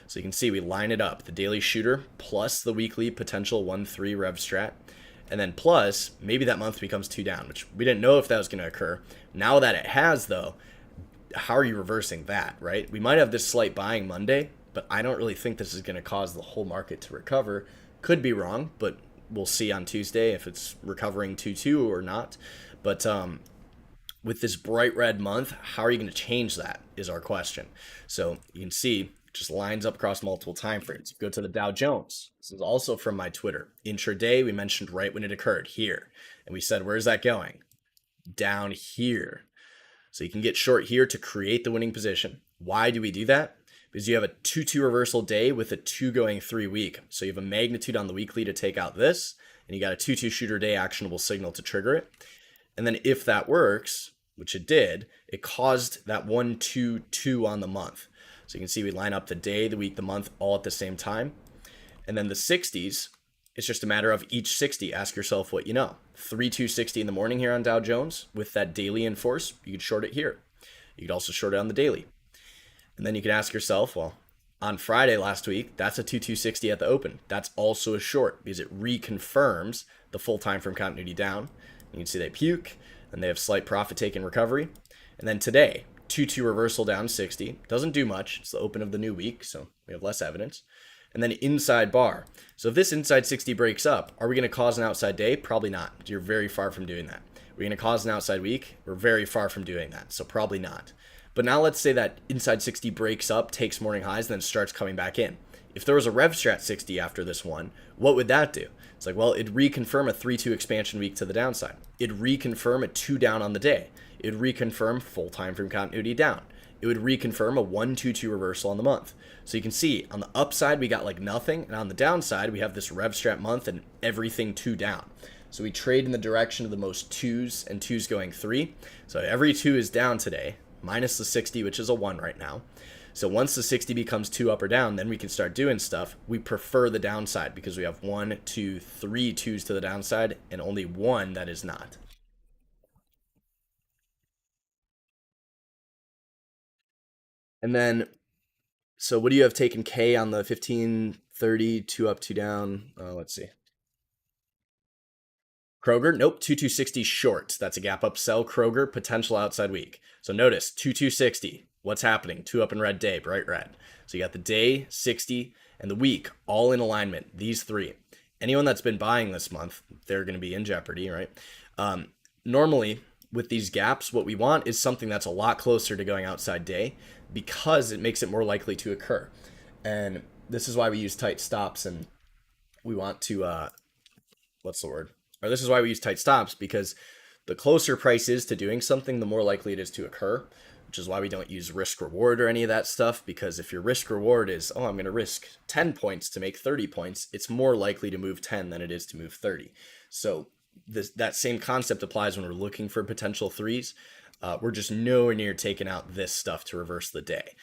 So you can see we line it up, the daily shooter plus the weekly potential 1-3 rev strat. And then plus, maybe that month becomes 2 down, which we didn't know if that was going to occur. Now that it has, though, how are you reversing that, right? We might have this slight buying Monday, but I don't really think this is going to cause the whole market to recover. Could be wrong, but we'll see on Tuesday if it's recovering 2-2 or not. But with this bright red month, how are you going to change that is our question. So you can see just lines up across multiple time frames. Go to the Dow Jones. This is also from my Twitter. Intraday, we mentioned right when it occurred here. And we said, where's that going? Down here. So you can get short here to create the winning position. Why do we do that? Because you have a 2-2 reversal day with a 2 going 3 week. So you have a magnitude on the weekly to take out this, and you got a 2-2 shooter day actionable signal to trigger it. And then if that works, which it did, it caused that 1-2-2 on the month. So you can see we line up the day, the week, the month all at the same time. And then the 60s, it's just a matter of each 60. Ask yourself what you know. 3-2-60 in the morning here on Dow Jones with that daily in force. You could short it here. You could also short it on the daily. And then you can ask yourself, well, on Friday last week, that's a 2-2-60 at the open. That's also a short because it reconfirms the full time frame continuity down. You can see they puke and they have slight profit taking recovery. And then today, 2-2 reversal down 60. Doesn't do much. It's the open of the new week, so we have less evidence. And then inside bar. So if this inside 60 breaks up, are we going to cause an outside day? Probably not. You're very far from doing that. We're going to cause an outside week? We're very far from doing that, so probably not. But now let's say that inside 60 breaks up, takes morning highs, and then starts coming back in. If there was a rev strat 60 after this one, what would that do? It's like, well, it'd reconfirm a 3-2 expansion week to the downside. It'd reconfirm a 2 down on the day. It would reconfirm full time frame continuity down. It would reconfirm a 1-2-2 reversal on the month. So you can see on the upside, we got like nothing. And on the downside, we have this rev strat month and everything 2 down. So we trade in the direction of the most 2s and 2s going 3. So every 2 is down today, minus the 60, which is a 1 right now. So once the 60 becomes 2 up or down, then we can start doing stuff. We prefer the downside because we have 1, 2, 3 2s to the downside and only 1 that is not. And then, so what do you have taken K on the 15-30, 2 up, 2 down? Let's see. Kroger, nope, 2260 short. That's a gap up sell. Kroger, potential outside week. So notice 2260. What's happening? 2 up in red day, bright red. So you got the day, 60, and the week all in alignment. These 3. Anyone that's been buying this month, they're going to be in jeopardy, right? Normally, with these gaps, what we want is something that's a lot closer to going outside day because it makes it more likely to occur. And this is why we use tight stops, and we want to, what's the word? Or this is why we use tight stops, because the closer price is to doing something, the more likely it is to occur, which is why we don't use risk reward or any of that stuff, because if your risk reward is, oh, I'm going to risk 10 points to make 30 points, it's more likely to move 10 than it is to move 30. So that same concept applies when we're looking for potential 3s. We're just nowhere near taking out this stuff to reverse the day.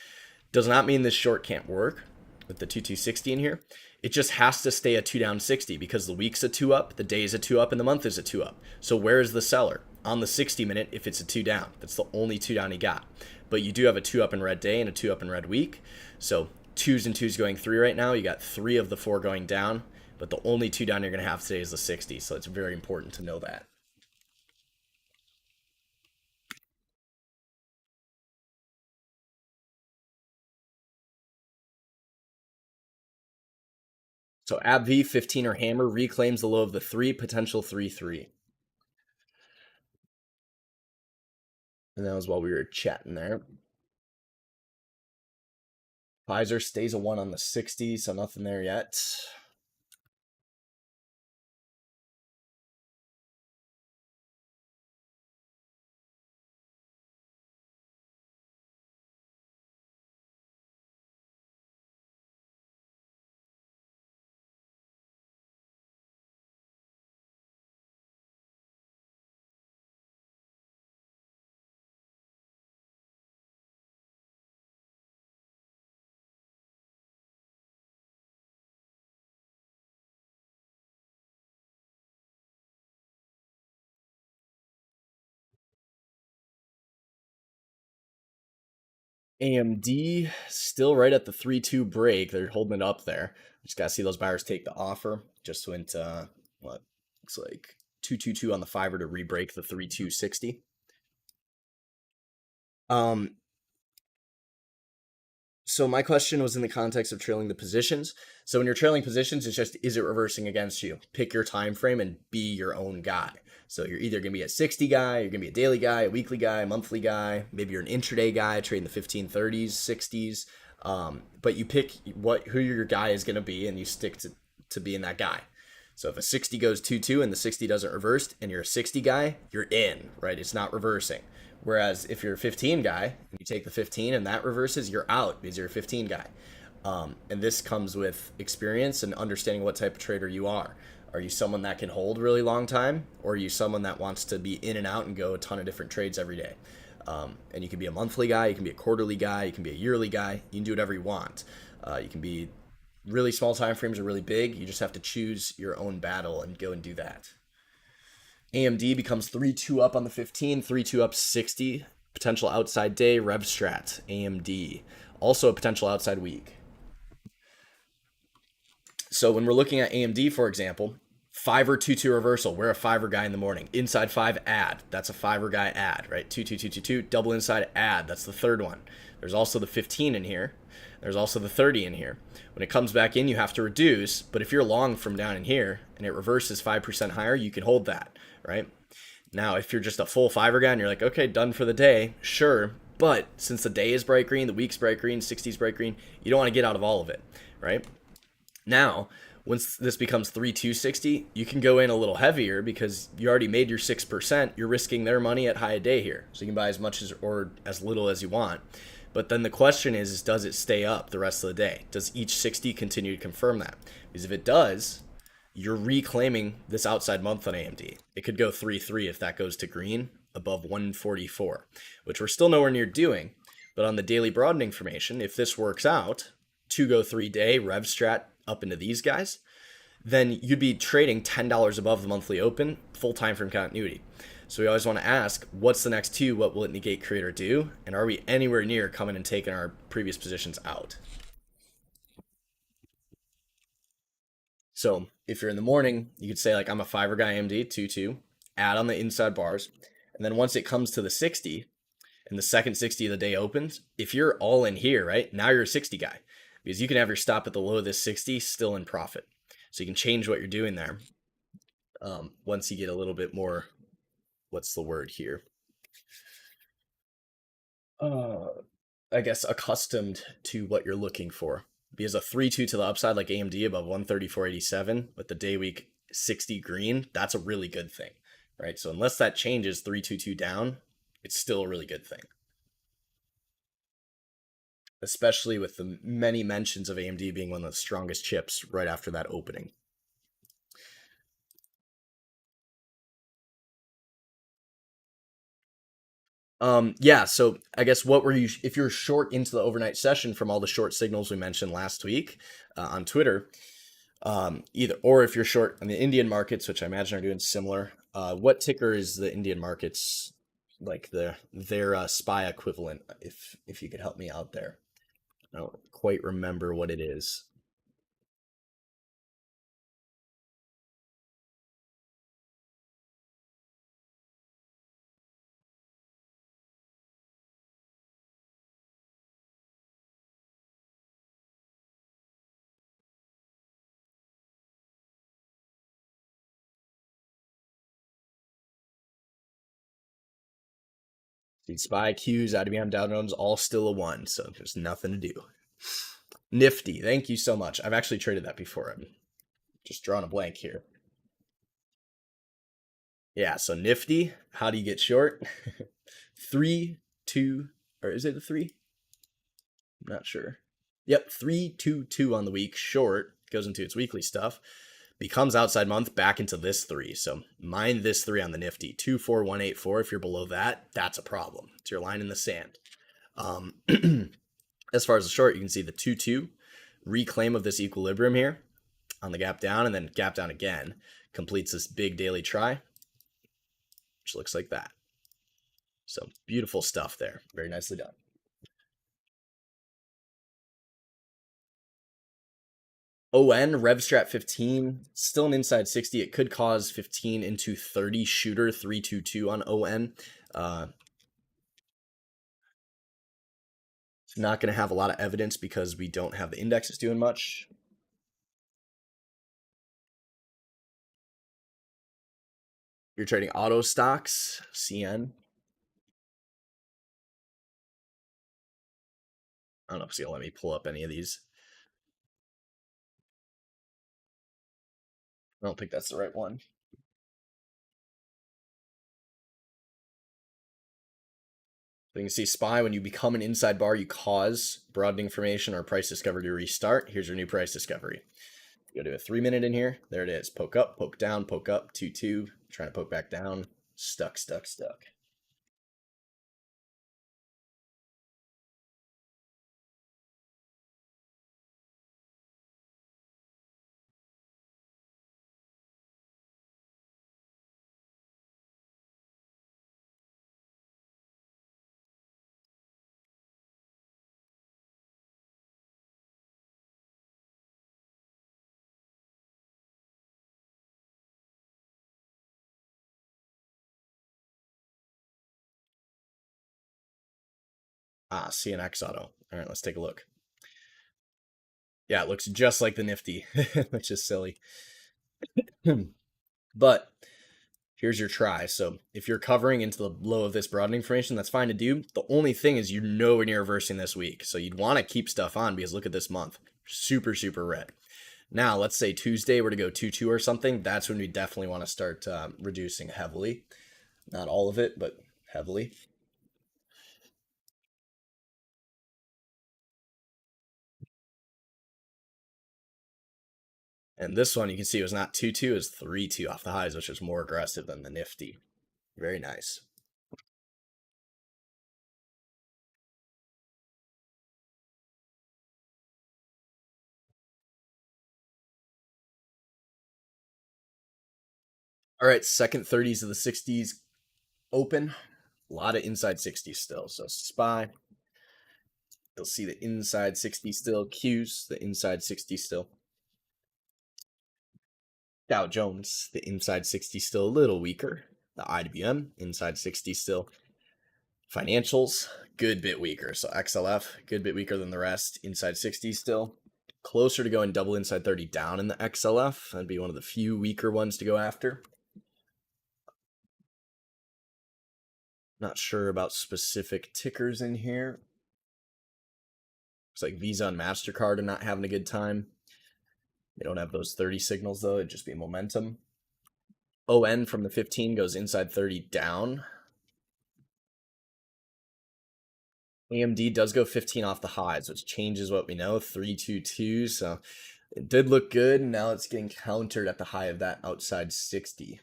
Does not mean this short can't work with the 2260 in here. It just has to stay a 2 down 60 because the week's a 2 up, the day is a 2 up, and the month is a 2 up. So where is the seller? On the 60 minute if it's a 2 down. That's the only 2 down he got. But you do have a 2 up in red day and a 2 up in red week. So 2s and 2s going 3 right now. You got 3 of the 4 going down, but the only 2 down you're going to have today is the 60. So it's very important to know that. So AbbVie 15 or hammer reclaims the low of the 3, potential 3-3. And that was while we were chatting there. Pfizer stays a 1 on the 60, so nothing there yet. AMD still right at the 3-2 break. They're holding it up there. Just got to see those buyers take the offer. Just went, what, looks like 222 on the fiver to re-break the 3-260. So my question was in the context of trailing the positions. So when you're trailing positions, it's just, is it reversing against you? Pick your time frame and be your own guy. So you're either going to be a 60 guy, you're going to be a daily guy, a weekly guy, a monthly guy. Maybe you're an intraday guy trading the 1530s, 60s. But you pick who your guy is going to be, and you stick to being that guy. So if a 60 goes 2-2 and the 60 doesn't reverse, and you're a 60 guy, you're in, right? It's not reversing. Whereas if you're a 15 guy and you take the 15 and that reverses, you're out because you're a 15 guy. And this comes with experience and understanding what type of trader you are. Are you someone that can hold really long time, or are you someone that wants to be in and out and go a ton of different trades every day? And you can be a monthly guy, you can be a quarterly guy, you can be a yearly guy. You can do whatever you want. You can be really small time frames or really big. You just have to choose your own battle and go and do that. AMD becomes 3-2 up on the 15, 3-2 up 60. Potential outside day, Rev Strat, AMD. Also a potential outside week. So when we're looking at AMD, for example, fiver 2-2 reversal, we're a fiver guy in the morning. Inside 5 add, that's a fiver guy add, right? 2-2-2-2-2, double inside add, that's the third one. There's also the 15 in here. There's also the 30 in here. When it comes back in, you have to reduce, but if you're long from down in here and it reverses 5% higher, you can hold that, right? Now, if you're just a full fiver guy and you're like, okay, done for the day, sure. But since the day is bright green, the week's bright green, 60's bright green, you don't want to get out of all of it, right? Now, once this becomes 3-2-60, you can go in a little heavier because you already made your 6%. You're risking their money at high day here. So you can buy as much as or as little as you want. But then the question is does it stay up the rest of the day? Does each 60 continue to confirm that? Because if it does, you're reclaiming this outside month on AMD. It could go 3-3 if that goes to green above 144, which we're still nowhere near doing. But on the daily broadening formation, if this works out, 2-go-3 day, Rev Strat up into these guys, then you'd be trading $10 above the monthly open, full time frame continuity. So we always want to ask, what's the next two? What will it negate, create, or do? And are we anywhere near coming and taking our previous positions out? So if you're in the morning, you could say like, I'm a fiver guy AMD, 2-2, add on the inside bars. And then once it comes to the 60 and the second 60 of the day opens, if you're all in here, right, now you're a 60 guy because you can have your stop at the low of this 60 still in profit. So you can change what you're doing there once you get a little bit more, what's the word here? I guess accustomed to what you're looking for. Because a 3-2 to the upside like AMD above 134.87 with the day week 60 green, that's a really good thing, right? So unless that changes 3-2-2 down, it's still a really good thing. Especially with the many mentions of AMD being one of the strongest chips right after that opening. Yeah, so I guess what were you, if you're short into the overnight session from all the short signals we mentioned last week on Twitter, either, or if you're short on the Indian markets, which I imagine are doing similar, what ticker is the Indian markets, like their SPY equivalent, if you could help me out there? I don't quite remember what it is. See, SPY, Qs, IBM, Dow Jones, all still a one, so there's nothing to do. Nifty, thank you so much. I've actually traded that before. I'm just drawing a blank here. Yeah, so Nifty, how do you get short? 3, 2, or is it a 3? I'm not sure. Yep, 3-2-2 on the week, short, goes into its weekly stuff, becomes outside month back into this 3. So mind this 3 on the Nifty. 24184, if you're below that, that's a problem. It's your line in the sand. As far as the short, you can see the 2-2 reclaim of this equilibrium here on the gap down, and then gap down again, completes this big daily try, which looks like that. So beautiful stuff there. Very nicely done. ON, Revstrat 15, still an inside 60. It could cause 15 into 30 shooter 322 on ON. It's not going to have a lot of evidence because we don't have the indexes doing much. You're trading auto stocks, CN. I don't know if it's going to let me pull up any of these. I don't think that's the right one. So you can see SPY, when you become an inside bar, you cause broadened information or price discovery to restart. Here's your new price discovery. Go to a 3-minute in here. There it is. Poke up, poke down, poke up, 2-2. Trying to poke back down. Stuck, stuck, stuck. Ah, CNX auto. All right, let's take a look. Yeah, it looks just like the Nifty, which is silly. But here's your try. So if you're covering into the low of this broadening formation, that's fine to do. The only thing is you're nowhere near reversing this week. So you'd want to keep stuff on because look at this month. Super, super red. Now, let's say Tuesday we're to go 2-2 or something. That's when we definitely want to start reducing heavily. Not all of it, but heavily. And this one, you can see it was not 2-2, it was 3-2 off the highs, which is more aggressive than the Nifty. Very nice. All right, second 30s of the 60s open. A lot of inside 60s still. So SPY, you'll see the inside 60 still. Qs, the inside 60 still. Dow Jones, the inside 60 still a little weaker. The IWM, inside 60 still. Financials, good bit weaker. So XLF, good bit weaker than the rest. Inside 60 still. Closer to going double inside 30 down in the XLF. That'd be one of the few weaker ones to go after. Not sure about specific tickers in here. Looks like Visa and MasterCard are not having a good time. They don't have those 30 signals, though. It'd just be momentum. ON from the 15 goes inside 30 down. AMD does go 15 off the highs, which changes what we know, 322. So it did look good. Now it's getting countered at the high of that outside 60.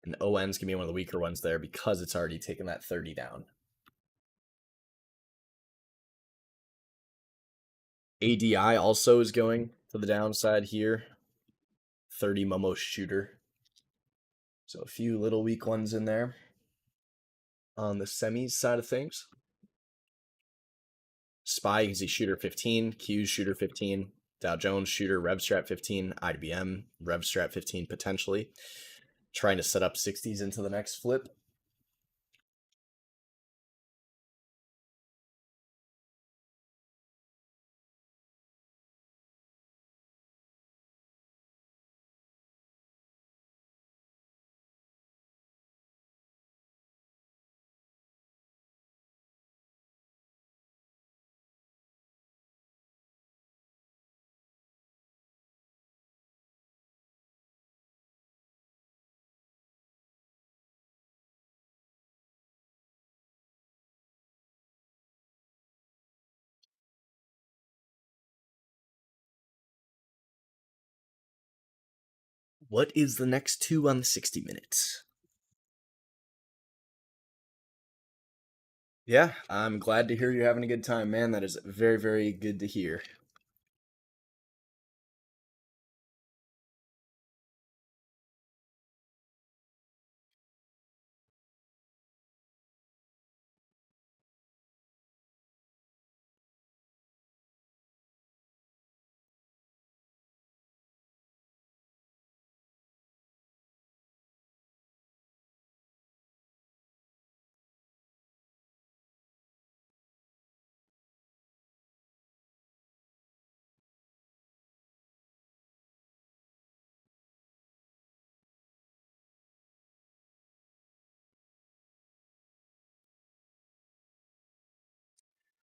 And ON's going to be one of the weaker ones there because it's already taken that 30 down. ADI also is going to the downside here. 30 Momo shooter. So a few little weak ones in there. On the semis side of things, SPY, you can see shooter 15, Q's shooter 15, Dow Jones shooter, Revstrat 15, IBM, Revstrat 15 potentially. Trying to set up 60s into the next flip. What is the next two on the 60 minutes? Yeah, I'm glad to hear you're having a good time, man. That is very, very good to hear.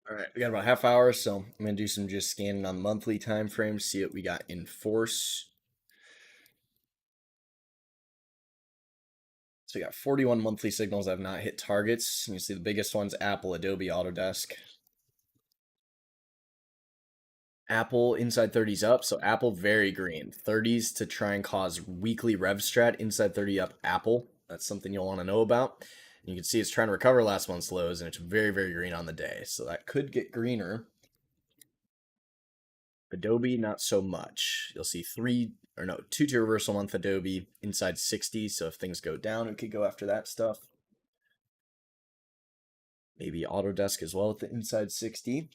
All right, we got about a half hour, so I'm gonna do some just scanning on monthly time frames, see what we got in force. So we got 41 monthly signals that have not hit targets. You see the biggest ones: Apple, Adobe, Autodesk. Apple inside 30s up, so Apple very green. 30s to try and cause weekly rev strat inside 30 up Apple. That's something you'll want to know about. And you can see it's trying to recover last month's lows, and it's very, very green on the day. So that could get greener. Adobe, not so much. You'll see two tier reversal month Adobe inside 60. So if things go down, it could go after that stuff. Maybe Autodesk as well at the inside 60.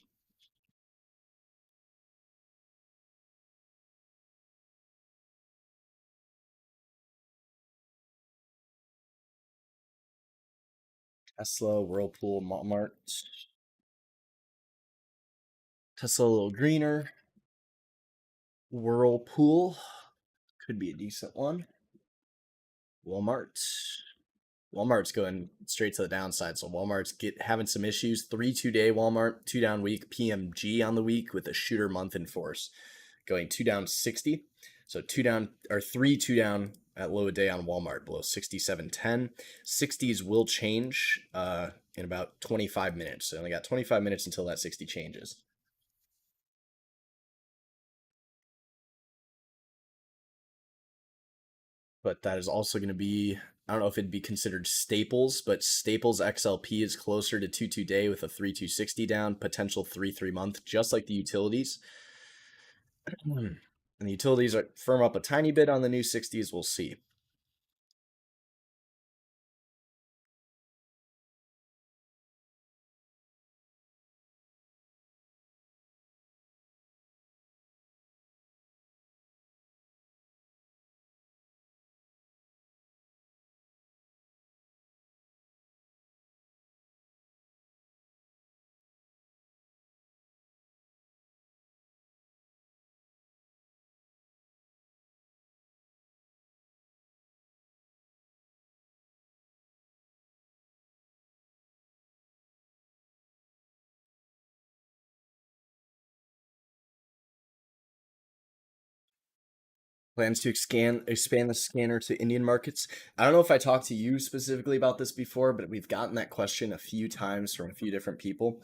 Tesla, Whirlpool, Walmart. Tesla a little greener. Whirlpool could be a decent one. Walmart. Walmart's going straight to the downside. So Walmart's having some issues. 3 2-day Walmart, 2 down week, PMG on the week with a shooter month in force. Going 2 down 60. So 2 down or 3 2 down at low day on Walmart below 67.10. 60s will change in about 25 minutes. So only got 25 minutes until that 60 changes. But that is also going to be, I don't know if it'd be considered staples, but staples XLP is closer to 2 2-day with a 3 260 down, potential 3 3 month, just like the utilities. And the utilities are firm up a tiny bit on the new 60s. We'll see. Plans to expand the scanner to Indian markets. I don't know if I talked to you specifically about this before, but we've gotten that question a few times from a few different people.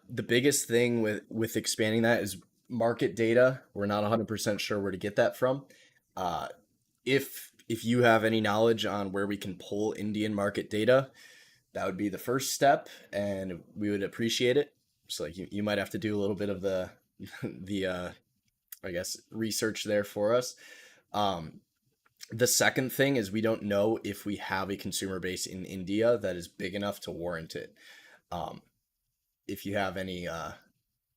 The biggest thing with expanding that is market data. We're not 100% sure where to get that from. Uh, if you have any knowledge on where we can pull Indian market data, that would be the first step, and we would appreciate it. So like you might have to do a little bit of the the I guess research there for us. Um, the second thing is we don't know if we have a consumer base in India that is big enough to warrant it. Um, if you have any, I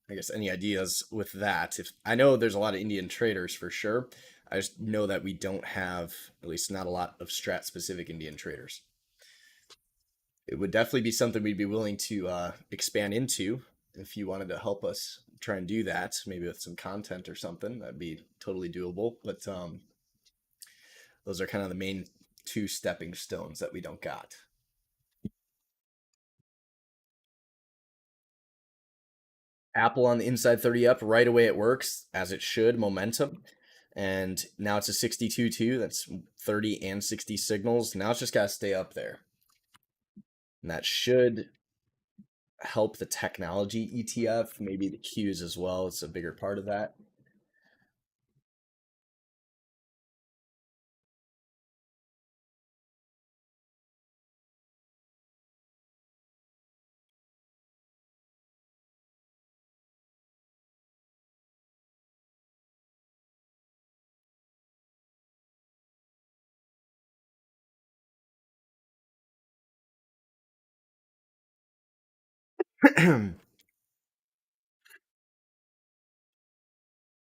guess, any ideas with that, if I know there's a lot of Indian traders for sure. I just know that we don't have, at least not a lot of strat specific Indian traders. It would definitely be something we'd be willing to expand into if you wanted to help us try and do that, maybe with some content or something. That'd be totally doable. But those are kind of the main two stepping stones that we don't got. Apple on the inside 30 up right away, it works as it should, momentum. And now it's a 62 too. That's 30 and 60 signals. Now it's just got to stay up there. And that should help the technology ETF, maybe the Qs as well. It's a bigger part of that.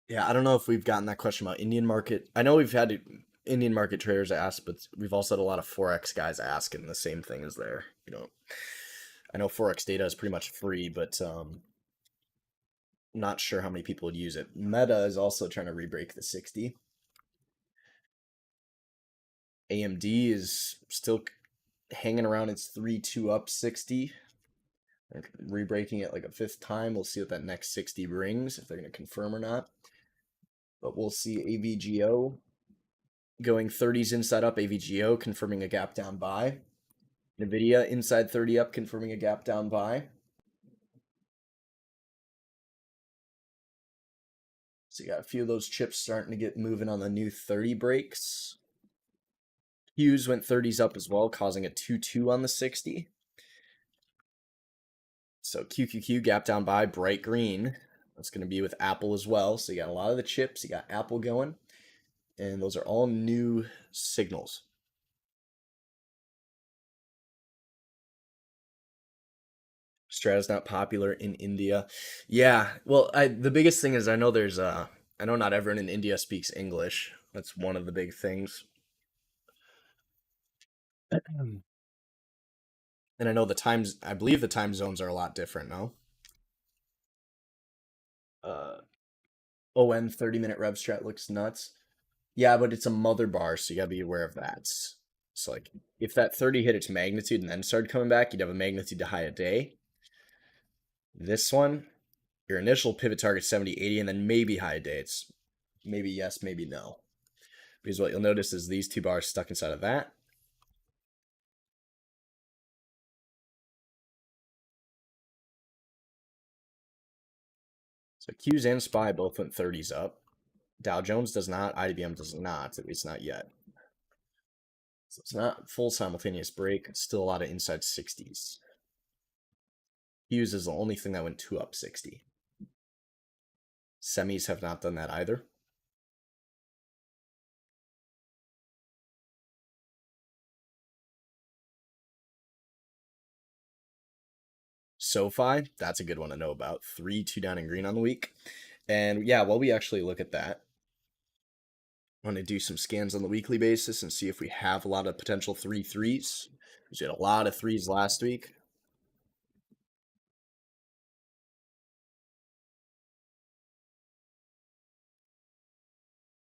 Yeah, I don't know if we've gotten that question about Indian market. I know we've had Indian market traders ask, but we've also had a lot of forex guys asking the same thing as there. I know forex data is pretty much free, but not sure how many people would use it. Meta is also trying to re-break the 60. AMD is still hanging around its 3 2 up 60. Re-breaking it like a fifth time. We'll see what that next 60 brings, if they're going to confirm or not. But we'll see AVGO going 30s inside up, AVGO confirming a gap down buy. NVIDIA inside 30 up, confirming a gap down buy. So you got a few of those chips starting to get moving on the new 30 breaks. Hughes went 30s up as well, causing a 2-2 on the 60. So QQQ gap down by bright green. That's going to be with Apple as well. So you got a lot of the chips. You got Apple going. And those are all new signals. Strata's not popular in India. Yeah, well, the biggest thing is I know there's I know not everyone in India speaks English. That's one of the big things. And I know I believe the time zones are a lot different now. ON 30-minute rev strat looks nuts. Yeah, but it's a mother bar, so you gotta be aware of that. So like if that 30 hit its magnitude and then started coming back, you'd have a magnitude to high a day. This one, your initial pivot target 70, 80, and then maybe high a day. It's maybe yes, maybe no. Because what you'll notice is these two bars stuck inside of that. So Qs and SPY both went 30s up. Dow Jones does not, IBM does not, at least not yet. So it's not full simultaneous break. It's still a lot of inside 60s. Hughes is the only thing that went 2 up 60. Semis have not done that either. SoFi, that's a good one to know about. 3-2 down in green on the week. And yeah, while we actually look at that, I'm going to do some scans on the weekly basis and see if we have a lot of potential 3-3s. We had a lot of 3s last week.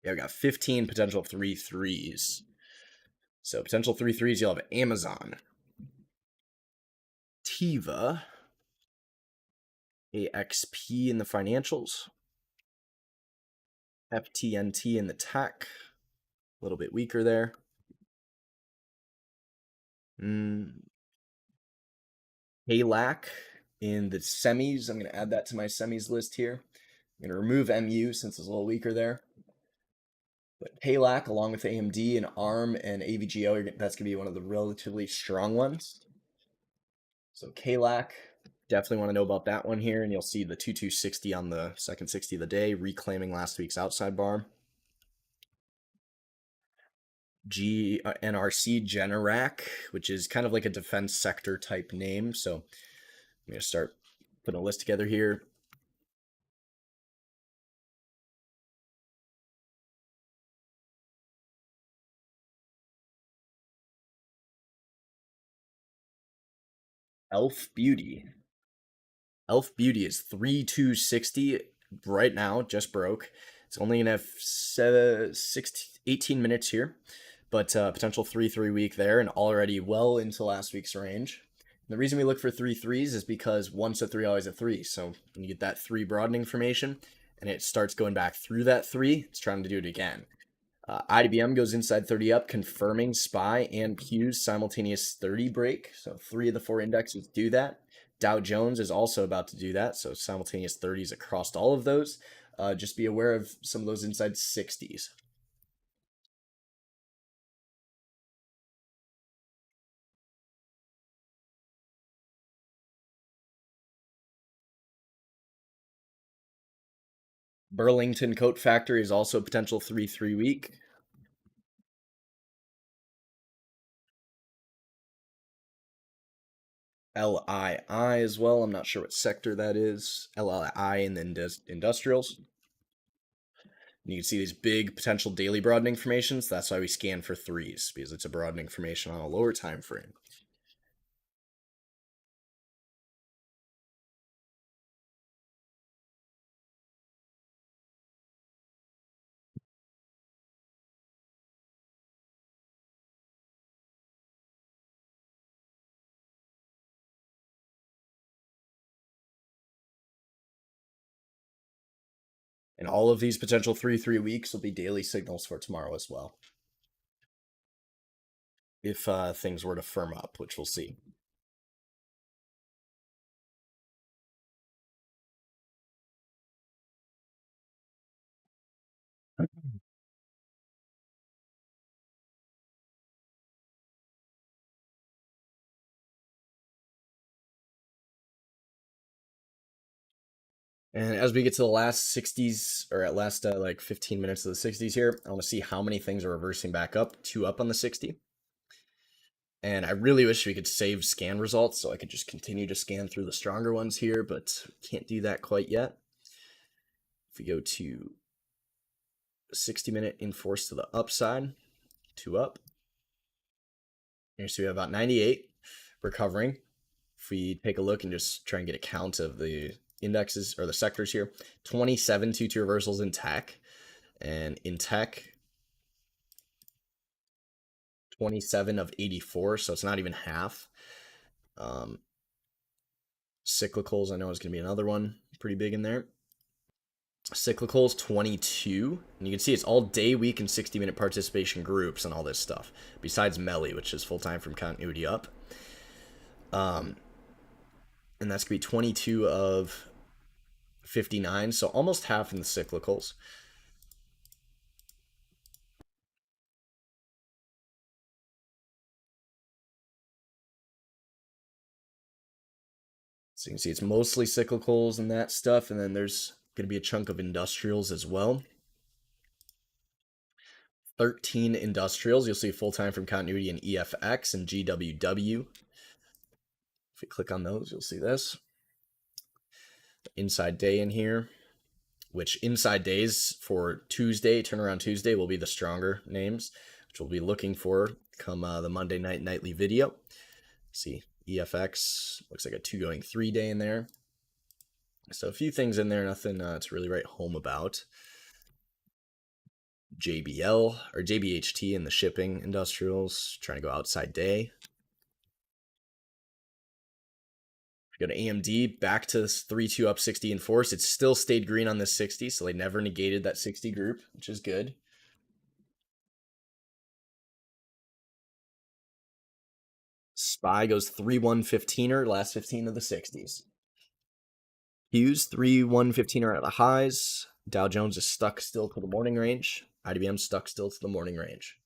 Yeah, we got 15 potential 3-3s. So potential 3-3s, you'll have Amazon, Tiva, AXP in the financials, FTNT in the tech, a little bit weaker there. HALAC in the semis. I'm going to add that to my semis list here. I'm going to remove MU since it's a little weaker there. But HALAC along with AMD and ARM and AVGO, that's going to be one of the relatively strong ones. So KLAC, definitely want to know about that one here. And you'll see the 2260 on the second 60 of the day, reclaiming last week's outside bar. NRC Generac, which is kind of like a defense sector type name. So I'm going to start putting a list together here. Elf Beauty. Elf Beauty is 3260 right now, just broke. It's only gonna have 18 minutes here, but potential 3-3 week there, and already well into last week's range. And the reason we look for 3-3s is because once a 3, always a 3. So when you get that 3 broadening formation, and it starts going back through that 3, it's trying to do it again. IBM goes inside 30 up, confirming SPY and Q's simultaneous 30 break. So 3 of the 4 indexes do that. Dow Jones is also about to do that. So simultaneous 30s across all of those. Just be aware of some of those inside 60s. Burlington Coat Factory is also a potential 3-3 week. LII as well. I'm not sure what sector that is. LII in the industrials. And you can see these big potential daily broadening formations. That's why we scan for 3s, because it's a broadening formation on a lower time frame. And all of these potential 3 weeks will be daily signals for tomorrow as well, if things were to firm up, which we'll see. And as we get to the last 60s, or at last like 15 minutes of the 60s here, I want to see how many things are reversing back up, 2 up on the 60. And I really wish we could save scan results so I could just continue to scan through the stronger ones here, but can't do that quite yet. If we go to 60-minute in force to the upside, 2 up. Here, so we have about 98 recovering. If we take a look and just try and get a count of the indexes or the sectors here, 27 2-2 reversals in tech, and in tech 27 of 84, so it's not even half. Cyclicals, I know is going to be another one pretty big in there. Cyclicals 22, and you can see it's all day, week, and 60-minute participation groups and all this stuff, besides Melly, which is full time from continuity up. And that's going to be 22 of 59, so almost half in the cyclicals. So you can see it's mostly cyclicals and that stuff, and then there's going to be a chunk of industrials as well. 13 industrials. You'll see full time from continuity in EFX and GWW. If we click on those, you'll see this. Inside day in here, which inside days for Tuesday, turnaround Tuesday, will be the stronger names, which we'll be looking for come the Monday night nightly video. See, EFX looks like a 2 going 3 day in there. So a few things in there, nothing to really write home about. JBL or JBHT in the shipping industrials, trying to go outside day. Go to AMD, back to 3-2 up 60 in force. It still stayed green on this 60, so they never negated that 60 group, which is good. SPY goes 3-1-15er, last 15 of the 60s. Hughes 3-1-15er at the highs. Dow Jones is stuck still to the morning range. IBM stuck still to the morning range.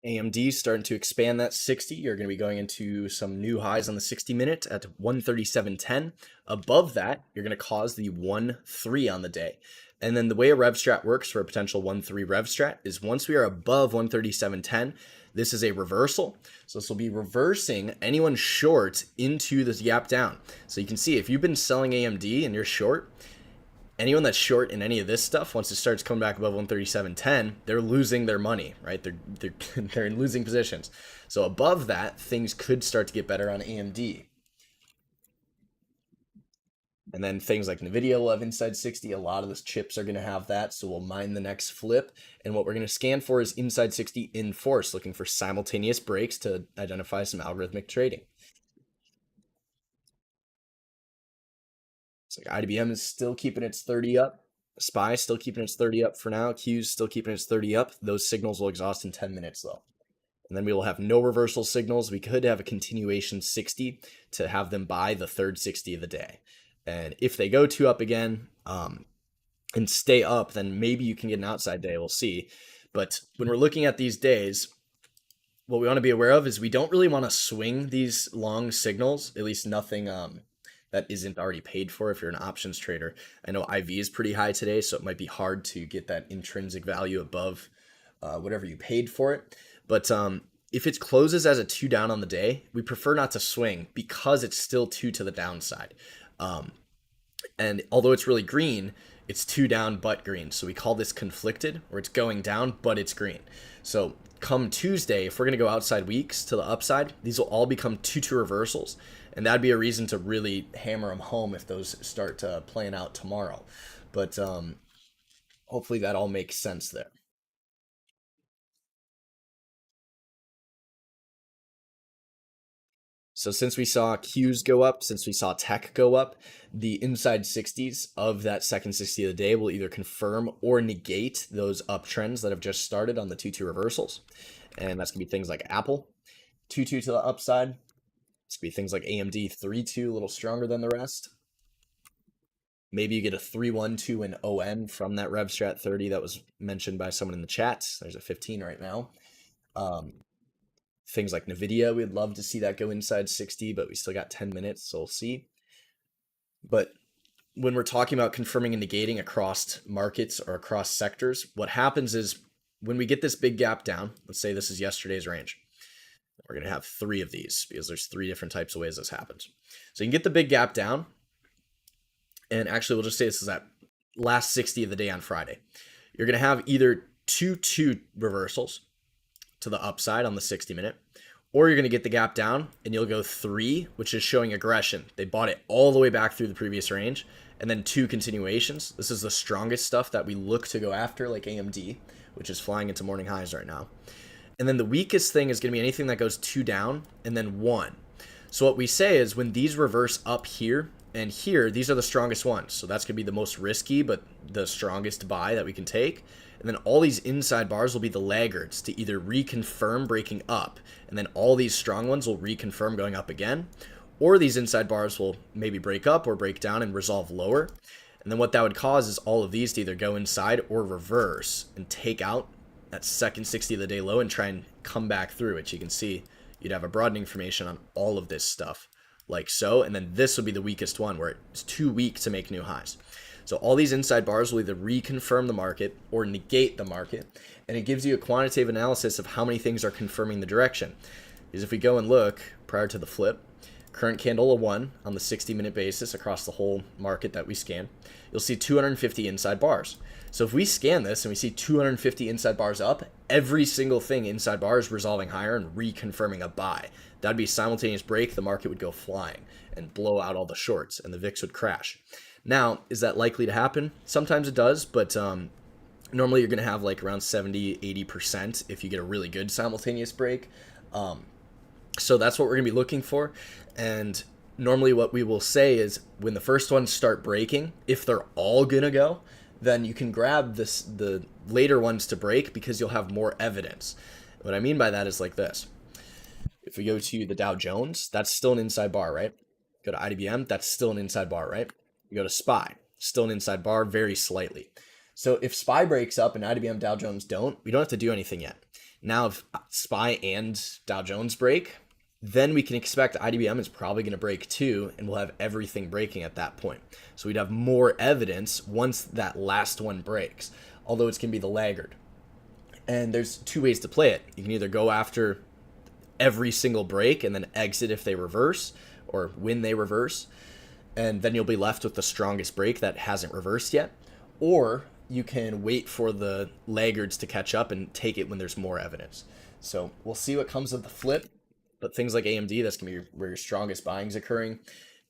AMD starting to expand that 60. You're going to be going into some new highs on the 60-minute at 137.10. Above that, you're going to cause the 1-3 on the day. And then the way a rev strat works for a potential 1-3 rev strat is once we are above 137.10, this is a reversal. So this will be reversing anyone short into this gap down. So you can see if you've been selling AMD and you're short, anyone that's short in any of this stuff, once it starts coming back above 137.10, they're losing their money, right? They're in losing positions. So above that, things could start to get better on AMD. And then things like NVIDIA will have inside 60. A lot of the chips are going to have that. So we'll mine the next flip. And what we're going to scan for is inside 60 in force, looking for simultaneous breaks to identify some algorithmic trading. It's like IBM is still keeping its 30 up. SPY still keeping its 30 up for now. Q's still keeping its 30 up. Those signals will exhaust in 10 minutes though. And then we will have no reversal signals. We could have a continuation 60 to have them buy the third 60 of the day. And if they go 2 up again and stay up, then maybe you can get an outside day. We'll see. But when we're looking at these days, what we want to be aware of is we don't really want to swing these long signals, at least nothing that isn't already paid for if you're an options trader. I know IV is pretty high today, so it might be hard to get that intrinsic value above whatever you paid for it. But if it closes as a 2 down on the day, we prefer not to swing because it's still 2 to the downside. And although it's really green, it's 2 down but green. So we call this conflicted, where it's going down but it's green. So come Tuesday, if we're going to go outside weeks to the upside, these will all become 2-2 reversals. And that'd be a reason to really hammer them home if those start playing out tomorrow. But hopefully that all makes sense there. So since we saw Qs go up, since we saw tech go up, the inside 60s of that second 60 of the day will either confirm or negate those uptrends that have just started on the 2-2 reversals. And that's going to be things like Apple, 2-2 to the upside. It's going to be things like AMD, 3-2, a little stronger than the rest. Maybe you get a 3-1-2 in ON from that RevStrat 30 that was mentioned by someone in the chat. There's a 15 right now. Things like NVIDIA, we'd love to see that go inside 60, but we still got 10 minutes, so we'll see. But when we're talking about confirming and negating across markets or across sectors, what happens is when we get this big gap down, let's say this is yesterday's range, we're going to have 3 of these because there's 3 different types of ways this happens. So you can get the big gap down, and actually we'll just say this is that last 60 of the day on Friday. You're going to have either 2-2 reversals to the upside on the 60-minute, or you're going to get the gap down and you'll go 3, which is showing aggression. They bought it all the way back through the previous range, and then 2 continuations. This is the strongest stuff that we look to go after, like AMD, which is flying into morning highs right now. And then the weakest thing is going to be anything that goes 2 down and then 1. So what we say is when these reverse up here and here, these are the strongest ones. So that's going to be the most risky, but the strongest buy that we can take. And then all these inside bars will be the laggards to either reconfirm breaking up, and then all these strong ones will reconfirm going up again, or these inside bars will maybe break up or break down and resolve lower. And then what that would cause is all of these to either go inside or reverse and take out that second 60 of the day low and try and come back through, which you can see you'd have a broadening formation on all of this stuff like so. And then this would be the weakest one where it's too weak to make new highs. So all these inside bars will either reconfirm the market or negate the market. And it gives you a quantitative analysis of how many things are confirming the direction. Because if we go and look prior to the flip, current candle a 1 on the 60-minute basis across the whole market that we scan, you'll see 250 inside bars. So if we scan this and we see 250 inside bars up, every single thing inside bar is resolving higher and reconfirming a buy. That'd be a simultaneous break. The market would go flying and blow out all the shorts and the VIX would crash. Now, is that likely to happen? Sometimes it does, but normally you're going to have like around 70, 80% if you get a really good simultaneous break. So that's what we're going to be looking for. And normally what we will say is when the first ones start breaking, if they're all going to go, then you can grab the later ones to break because you'll have more evidence. What I mean by that is like this. If we go to the Dow Jones, that's still an inside bar, right? Go to IBM, that's still an inside bar, right? You go to SPY, still an inside bar, very slightly. So if SPY breaks up and IBM Dow Jones don't, we don't have to do anything yet. Now, if SPY and Dow Jones break, then we can expect IBM is probably going to break too, and we'll have everything breaking at that point. So we'd have more evidence once that last one breaks, although it's going to be the laggard. And there's 2 ways to play it. You can either go after every single break and then exit if they reverse or when they reverse. and then you'll be left with the strongest break that hasn't reversed yet. Or you can wait for the laggards to catch up and take it when there's more evidence. So we'll see what comes of the flip. But things like AMD, that's going to be where your strongest buying's occurring.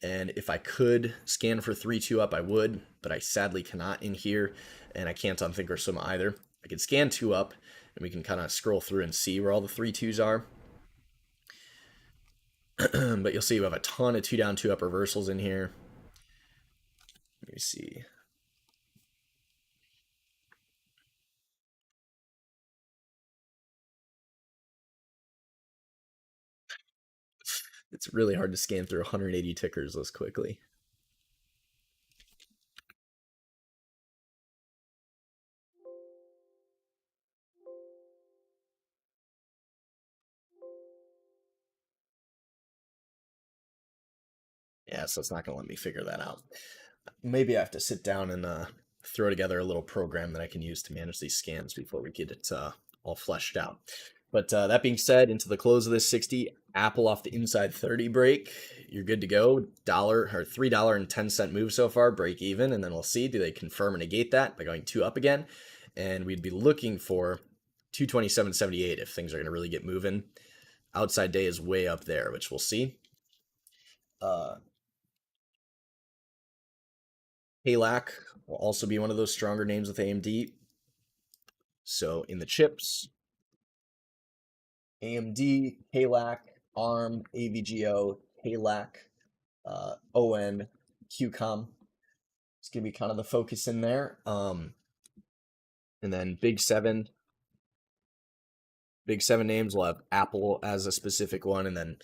And if I could scan for 3-2 up, I would, but I sadly cannot in here, and I can't on Thinkorswim either. I can scan 2 up, and we can kind of scroll through and see where all the 3-2s are. But you'll see we have a ton of 2 down, 2 up reversals in here. Let me see. It's really hard to scan through 180 tickers this quickly. Yeah, so it's not going to let me figure that out. Maybe I have to sit down and throw together a little program that I can use to manage these scans before we get it all fleshed out. But that being said, into the close of this 60, Apple off the inside 30 break, you're good to go. $3.10 move so far, break even, and then we'll see, do they confirm and negate that by going 2 up again? And we'd be looking for 227.78 if things are going to really get moving. Outside day is way up there, which we'll see. Halak will also be one of those stronger names with AMD. So in the chips, AMD, Halak, ARM, AVGO, Halak, ON, QCOM. It's going to be kind of the focus in there. And then Big Seven names will have Apple as a specific one. And then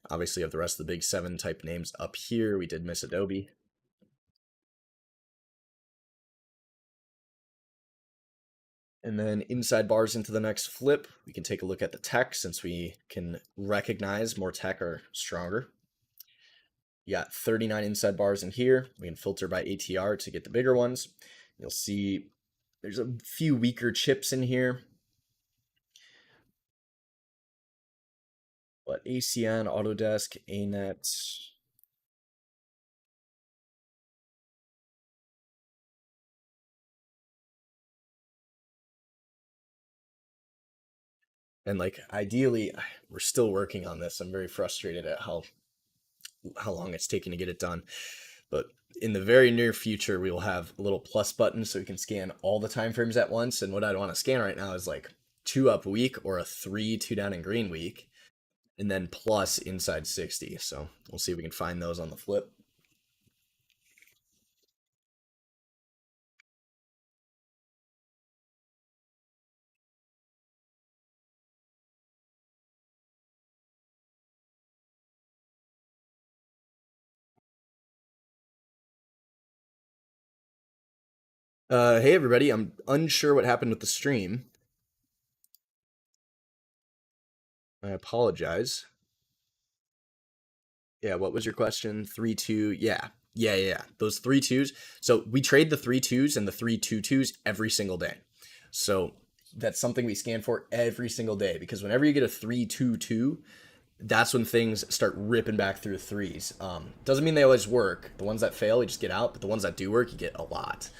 obviously you have the rest of the Big Seven type names up here. We did miss Adobe. And then inside bars into the next flip, we can take a look at the tech since we can recognize more tech are stronger. You got 39 inside bars in here. We can filter by ATR to get the bigger ones. You'll see there's a few weaker chips in here. But ACN, Autodesk, ANET. And like ideally, we're still working on this. I'm very frustrated at how long it's taking to get it done. But in the very near future, we will have a little plus button so we can scan all the time frames at once. And what I want to scan right now is like 2 up week or a 2 down in green week, and then plus inside 60. So we'll see if we can find those on the flip. Hey everybody, I'm unsure what happened with the stream. I apologize. Yeah, what was your question? 3-2. Yeah. Those 3-2s. So we trade the 3-2s and the 3-2-2s every single day. So that's something we scan for every single day because whenever you get a 3-2-2, that's when things start ripping back through threes. Doesn't mean they always work. The ones that fail, you just get out, but the ones that do work, you get a lot.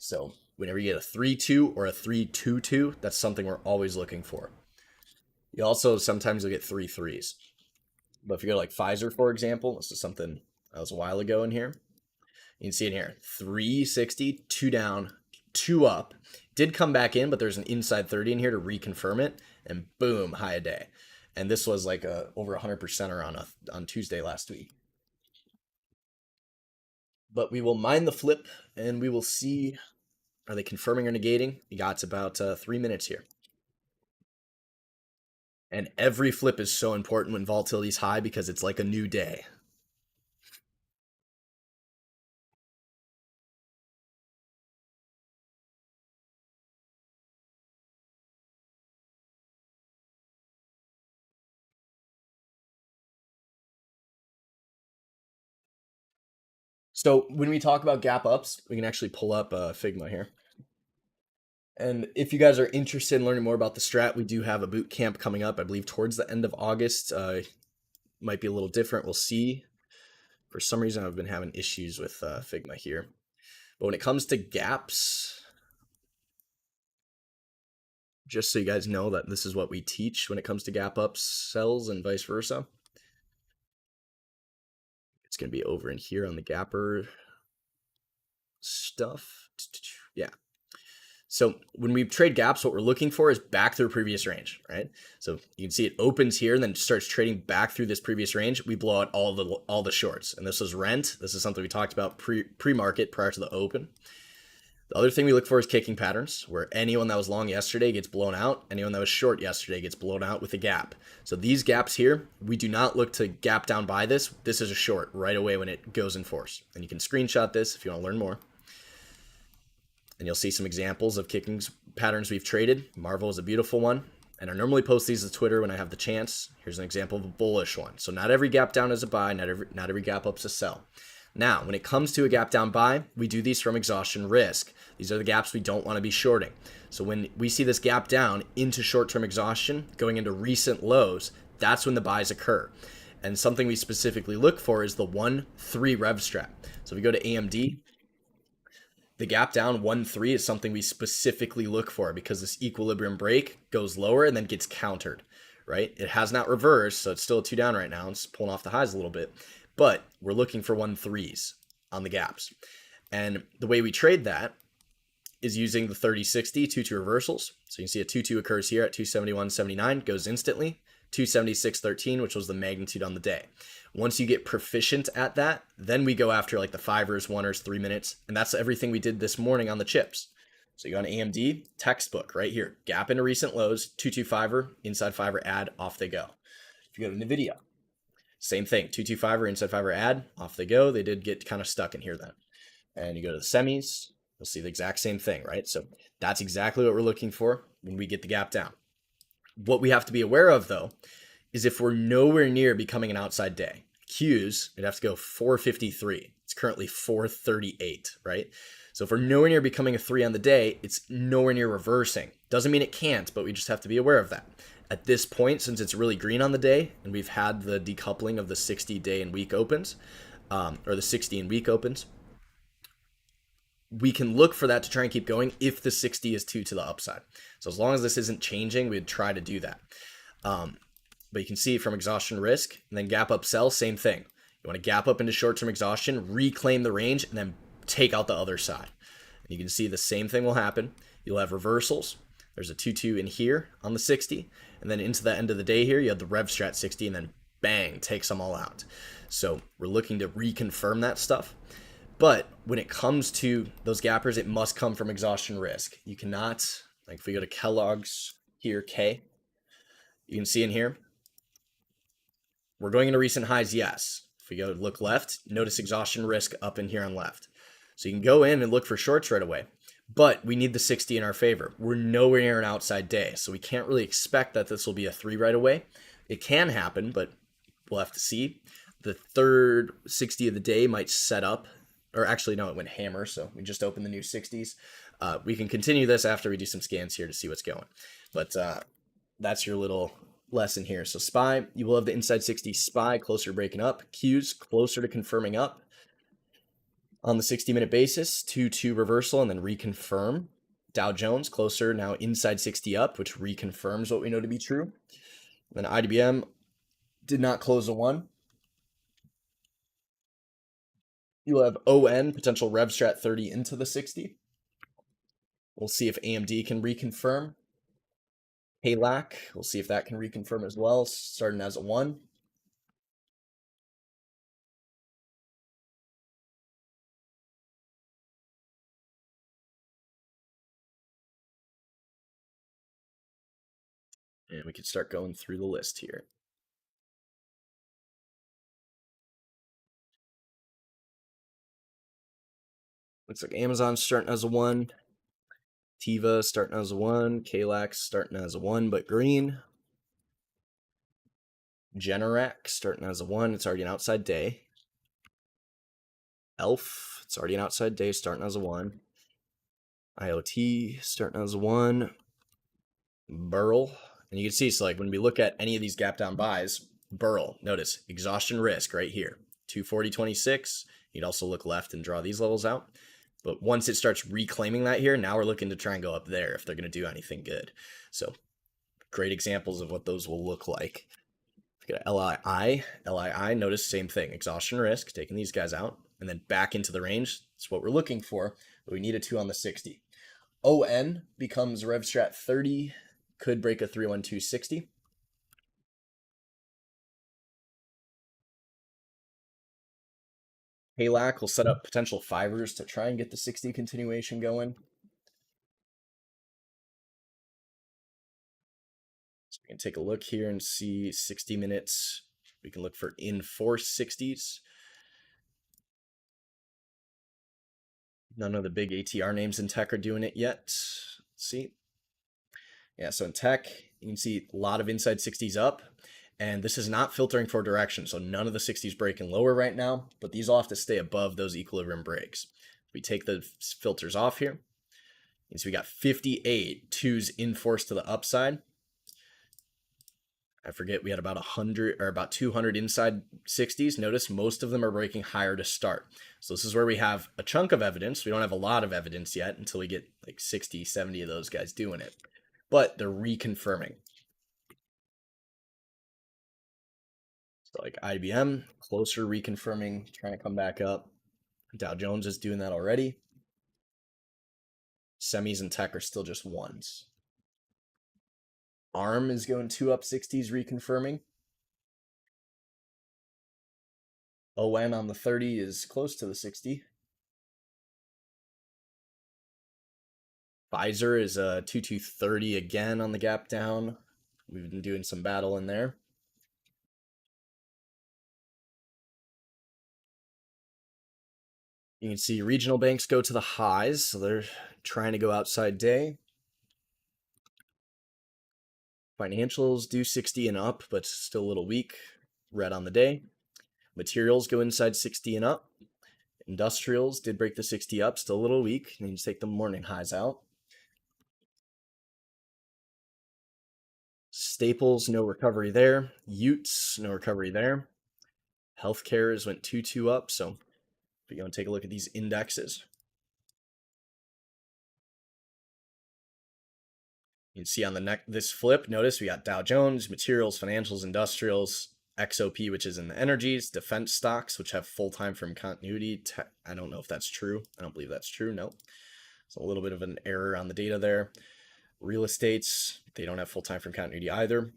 So whenever you get a 3-2 or a 3-2-2, that's something we're always looking for. You also sometimes you'll get 3-3s. But if you go to like Pfizer, for example, this is something that was a while ago in here. You can see in here, 360, 2 down, 2 up. Did come back in, but there's an inside 30 in here to reconfirm it, and boom, high a day. And this was like a over 100%er on Tuesday last week. But we will mine the flip, and we will see, are they confirming or negating? You got about 3 minutes here. And every flip is so important when volatility is high because it's like a new day. So when we talk about gap ups, we can actually pull up Figma here. And if you guys are interested in learning more about the strat, we do have a boot camp coming up, I believe, towards the end of August. Might be a little different. We'll see. For some reason, I've been having issues with Figma here. But when it comes to gaps, just so you guys know that this is what we teach when it comes to gap ups, sells, and vice versa. It's going to be over in here on the gapper stuff. Yeah. So when we trade gaps, what we're looking for is back through previous range, right? So you can see it opens here and then starts trading back through this previous range. We blow out all the shorts, and this is rent. This is something we talked about pre-market prior to the open. The other thing we look for is kicking patterns, where anyone that was long yesterday gets blown out. Anyone that was short yesterday gets blown out with a gap. So these gaps here, we do not look to gap down by this. This is a short right away when it goes in force. And you can screenshot this if you want to learn more. And you'll see some examples of kicking patterns we've traded. Marvel is a beautiful one. And I normally post these to Twitter when I have the chance. Here's an example of a bullish one. So not every gap down is a buy, not every gap up is a sell. Now, when it comes to a gap down buy, we do these from exhaustion risk. These are the gaps we don't want to be shorting. So when we see this gap down into short-term exhaustion, going into recent lows, that's when the buys occur. And something we specifically look for is the 1-3 rev strat. So if we go to AMD, the gap down 1-3 is something we specifically look for because this equilibrium break goes lower and then gets countered, right? It has not reversed, so it's still a 2 down right now. It's pulling off the highs a little bit. But we're looking for 1-3s on the gaps. And the way we trade that is using the 30-60 2-2 reversals. So you can see a 2-2 occurs here at 271.79, goes instantly. 276.13, which was the magnitude on the day. Once you get proficient at that, then we go after like the 5ers, 1ers, 3 minutes. And that's everything we did this morning on the chips. So you go on AMD, textbook right here. Gap into recent lows, 225er, inside 5er add, off they go. If you go to NVIDIA, same thing, 225er, inside 5er add, off they go. They did get kind of stuck in here then. And you go to the semis, you'll see the exact same thing, right? So that's exactly what we're looking for when we get the gap down. What we have to be aware of, though, is if we're nowhere near becoming an outside day, Qs, it'd have to go 453. It's currently 438, right? So if we're nowhere near becoming a 3 on the day, it's nowhere near reversing. Doesn't mean it can't, but we just have to be aware of that. At this point, since it's really green on the day, and we've had the decoupling of the 60-day and week opens, or the 60 and week opens, we can look for that to try and keep going if the 60 is 2 to the upside. So as long as this isn't changing, we'd try to do that. But you can see from exhaustion risk, and then gap up sell, same thing. You want to gap up into short-term exhaustion, reclaim the range, and then take out the other side. And you can see the same thing will happen. You'll have reversals. There's a 2-2 in here on the 60, and then into the end of the day here, you have the rev strat 60, and then bang, takes them all out. So we're looking to reconfirm that stuff. But when it comes to those gappers, it must come from exhaustion risk. You cannot, like if we go to Kellogg's here, K, you can see in here, we're going into recent highs, yes. If we go look left, notice exhaustion risk up in here on left. So you can go in and look for shorts right away. But we need the 60 in our favor. We're nowhere near an outside day, so we can't really expect that this will be a 3 right away. It can happen, but we'll have to see. The third 60 of the day might set up. Or actually, no, it went hammer, so we just opened the new 60s. We can continue this after we do some scans here to see what's going. But that's your little lesson here. So SPY, you will have the inside 60 SPY closer to breaking up. Qs closer to confirming up on the 60-minute basis. 2-2 reversal and then reconfirm. Dow Jones closer now inside 60 up, which reconfirms what we know to be true. And then IDBM did not close a 1. You'll have ON, potential rev strat 30 into the 60. We'll see if AMD can reconfirm. HALAC, we'll see if that can reconfirm as well, starting as a 1. And we can start going through the list here. Looks like Amazon's starting as a 1. Tiva starting as a 1. KLAX starting as a 1, but green. Generac starting as a 1. It's already an outside day. ELF, it's already an outside day, starting as a 1. IoT starting as a 1. Burl. And you can see, so like when we look at any of these gap down buys, Burl, notice exhaustion risk right here. 240.26. You'd also look left and draw these levels out. But once it starts reclaiming that here, now we're looking to try and go up there if they're going to do anything good. So great examples of what those will look like. We got LII, notice same thing, exhaustion risk, taking these guys out, and then back into the range. That's what we're looking for, but we need a 2 on the 60. ON becomes RevStrat 30, could break a 31260. HALAC will set up potential fivers to try and get the 60 continuation going. So we can take a look here and see 60 minutes. We can look for in-force 60s. None of the big ATR names in tech are doing it yet. Let's see. Yeah, so in tech, you can see a lot of inside 60s up. And this is not filtering for direction, so none of the 60s breaking lower right now, but these all have to stay above those equilibrium breaks. We take the filters off here. And so we got 58 twos in force to the upside. I forget, we had about 100 or about 200 inside 60s. Notice most of them are breaking higher to start. So this is where we have a chunk of evidence. We don't have a lot of evidence yet until we get like 60, 70 of those guys doing it. But they're reconfirming. So like IBM, closer reconfirming, trying to come back up. Dow Jones is doing that already. Semis and tech are still just ones. ARM is going 2 up 60s reconfirming. ON on the 30 is close to the 60. Pfizer is a 2230 again on the gap down. We've been doing some battle in there. You can see regional banks go to the highs, so they're trying to go outside day. Financials do 60 and up, but still a little weak. Red on the day. Materials go inside 60 and up. Industrials did break the 60 up, still a little weak. You need to take the morning highs out. Staples, no recovery there. Utes, no recovery there. Healthcare has went 2-2 up, so if you go and take a look at these indexes, you can see on the this flip, notice we got Dow Jones, materials, financials, industrials, XOP, which is in the energies, defense stocks, which have full time from continuity. I don't know if that's true. I don't believe that's true. No. It's a little bit of an error on the data there. Real estates, they don't have full time from continuity either.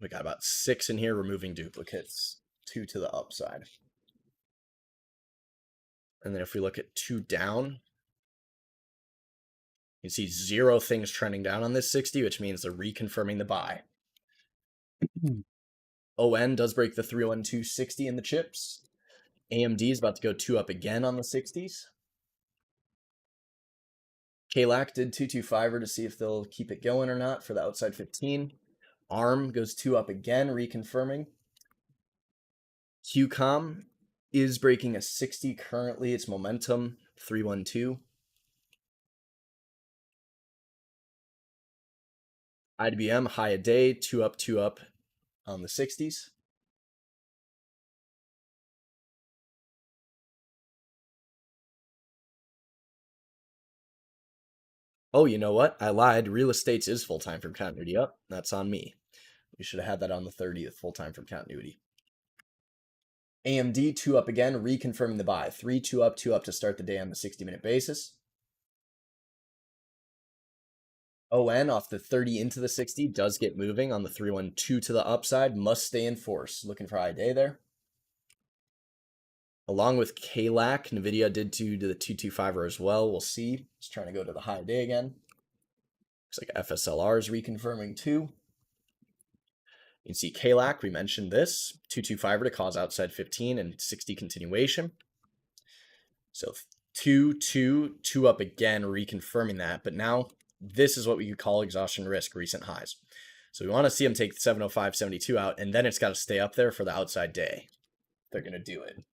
We got about 6 in here, removing duplicates, 2 to the upside. And then if we look at 2 down, you can see 0 things trending down on this 60, which means they're reconfirming the buy. ON does break the 31260 in the chips. AMD is about to go 2 up again on the 60s. KLAC did 225er to see if they'll keep it going or not for the outside 15. ARM goes 2 up again, reconfirming. QCOM is breaking a 60 currently. It's momentum, 312. IBM, high a day, 2 up on the 60s. Oh, you know what? I lied. Real estates is full-time from continuity up. That's on me. We should have had that on the 30th, full-time from continuity. AMD, 2 up again, reconfirming the buy. 3, 2 up to start the day on the 60-minute basis. ON off the 30 into the 60 does get moving on the 312 to the upside. Must stay in force. Looking for high day there. Along with KLAC, NVIDIA did to the 225er as well. We'll see. It's trying to go to the high day again. Looks like FSLR is reconfirming too. You can see KLAC, we mentioned this, 225er to cause outside 15 and 60 continuation. So 2 up again, reconfirming that. But now this is what we could call exhaustion risk, recent highs. So we want to see them take 705.72 out, and then it's got to stay up there for the outside day. They're going to do it.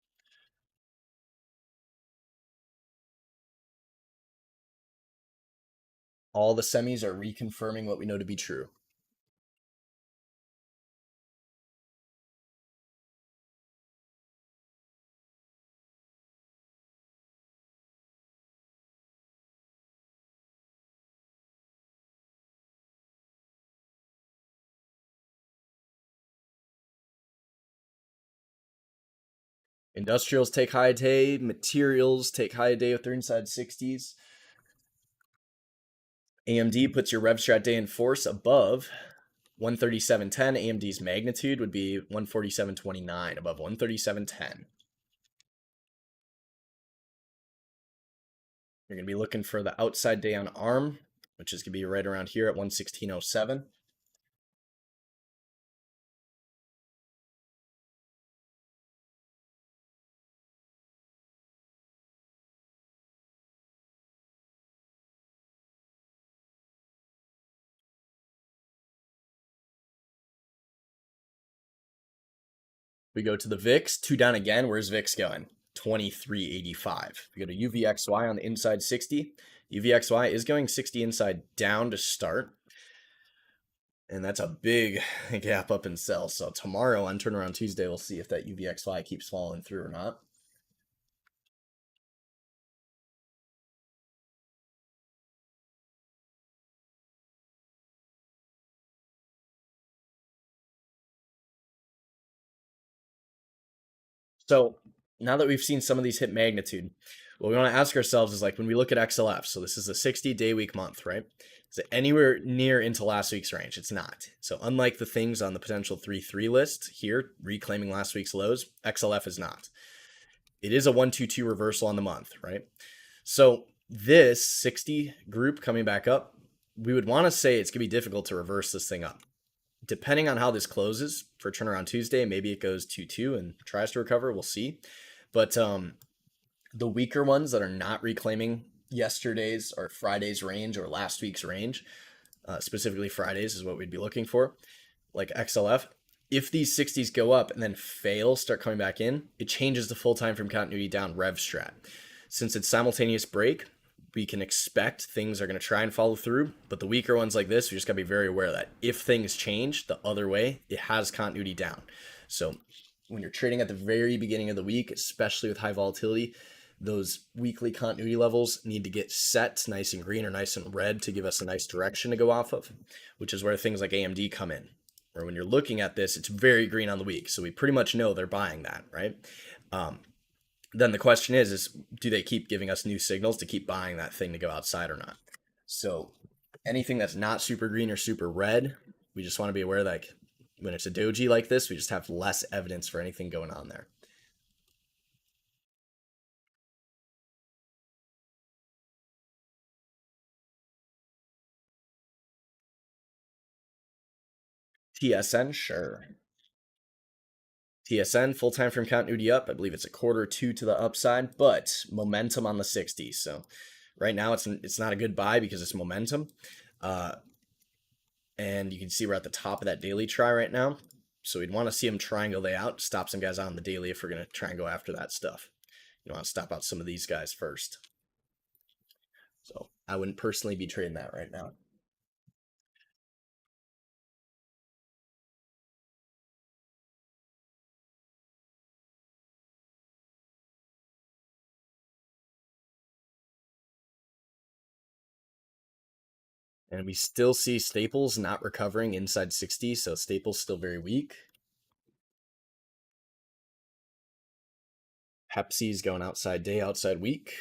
All the semis are reconfirming what we know to be true. Industrials take high day. Materials take high day with their inside 60s. AMD puts your rev strat day in force above 137.10. AMD's magnitude would be 147.29 above 137.10. You're going to be looking for the outside day on ARM, which is going to be right around here at 116.07. We go to the VIX, 2 down again. Where's VIX going? 23.85. We go to UVXY on the inside 60. UVXY is going 60 inside down to start. And that's a big gap up and sell. So tomorrow on Turnaround Tuesday, we'll see if that UVXY keeps falling through or not. So now that we've seen some of these hit magnitude, what we want to ask ourselves is like when we look at XLF, so this is a 60-day week month, right? Is it anywhere near into last week's range? It's not. So unlike the things on the potential 3-3 list here, reclaiming last week's lows, XLF is not. It is a 1-2-2 reversal on the month, right? So this 60 group coming back up, we would want to say it's going to be difficult to reverse this thing up. Depending on how this closes for Turnaround Tuesday, maybe it goes 2-2 and tries to recover. We'll see. But the weaker ones that are not reclaiming yesterday's or Friday's range or last week's range, specifically Friday's is what we'd be looking for, like XLF. If these 60s go up and then fail, start coming back in, it changes the full time frame continuity down rev strat. Since it's simultaneous break, we can expect things are going to try and follow through, but the weaker ones like this, we just got to be very aware of that. If things change the other way, it has continuity down. So when you're trading at the very beginning of the week, especially with high volatility, those weekly continuity levels need to get set nice and green or nice and red to give us a nice direction to go off of, which is where things like AMD come in. Or when you're looking at this, it's very green on the week. So we pretty much know they're buying that, right? Then the question is do they keep giving us new signals to keep buying that thing to go outside or not? So anything that's not super green or super red, we just want to be aware that when it's a doji like this, we just have less evidence for anything going on there. TSN, sure. TSN, full time frame continuity up. I believe it's a 1/4-2 to the upside, but momentum on the 60s. So right now it's not a good buy because it's momentum. And you can see we're at the top of that daily try right now. So we'd want to see them triangle lay out, stop some guys out on the daily if we're going to try and go after that stuff. You want to stop out some of these guys first. So I wouldn't personally be trading that right now. And we still see Staples not recovering inside 60, so Staples still very weak. Pepsi's going outside day, outside week.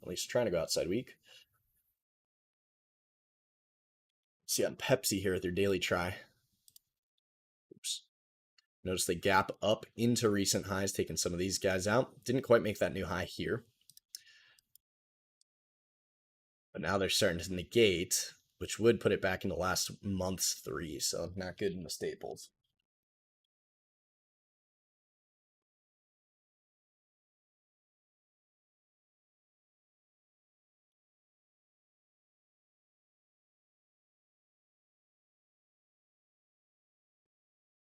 At least trying to go outside week. See on Pepsi here with their daily try. Oops. Notice they gap up into recent highs, taking some of these guys out. Didn't quite make that new high here. But now they're starting to negate, which would put it back into last month's 3, so not good in the Staples.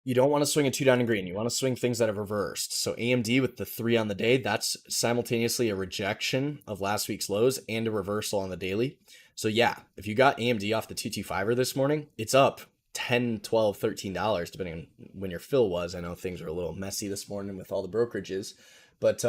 You don't want to swing a 2 down and green. You want to swing things that have reversed. So AMD with the 3 on the day, that's simultaneously a rejection of last week's lows and a reversal on the daily. So yeah, if you got AMD off the 225er this morning, it's up $10, $12, $13, depending on when your fill was. I know things were a little messy this morning with all the brokerages. But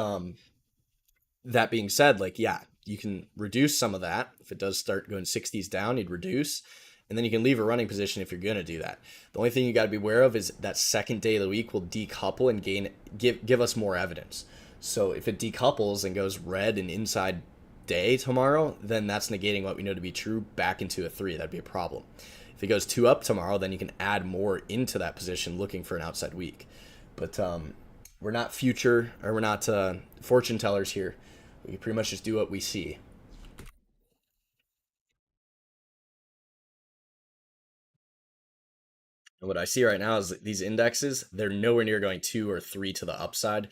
that being said, like, yeah, you can reduce some of that. If it does start going 60s down, you'd reduce. And then you can leave a running position if you're going to do that. The only thing you got to be aware of is that second day of the week will decouple and give us more evidence. So if it decouples and goes red and inside day tomorrow, then that's negating what we know to be true back into a 3. That'd be a problem. If it goes 2 up tomorrow, then you can add more into that position looking for an outside week. But we're not future, or we're not fortune tellers here. We pretty much just do what we see. And what I see right now is that these indexes, they're nowhere near going 2 or 3 to the upside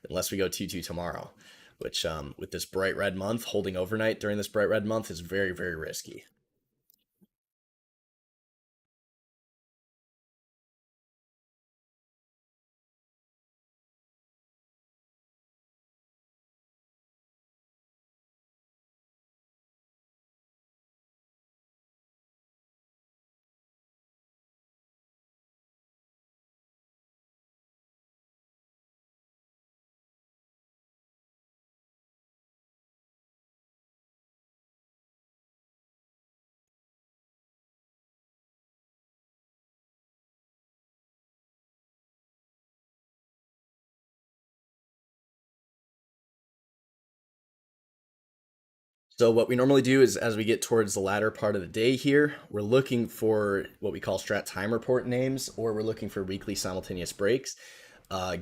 unless we go 2-2 tomorrow, which with this bright red month, holding overnight during this bright red month is very, very risky. So what we normally do is as we get towards the latter part of the day here, we're looking for what we call strat time report names, or we're looking for weekly simultaneous breaks.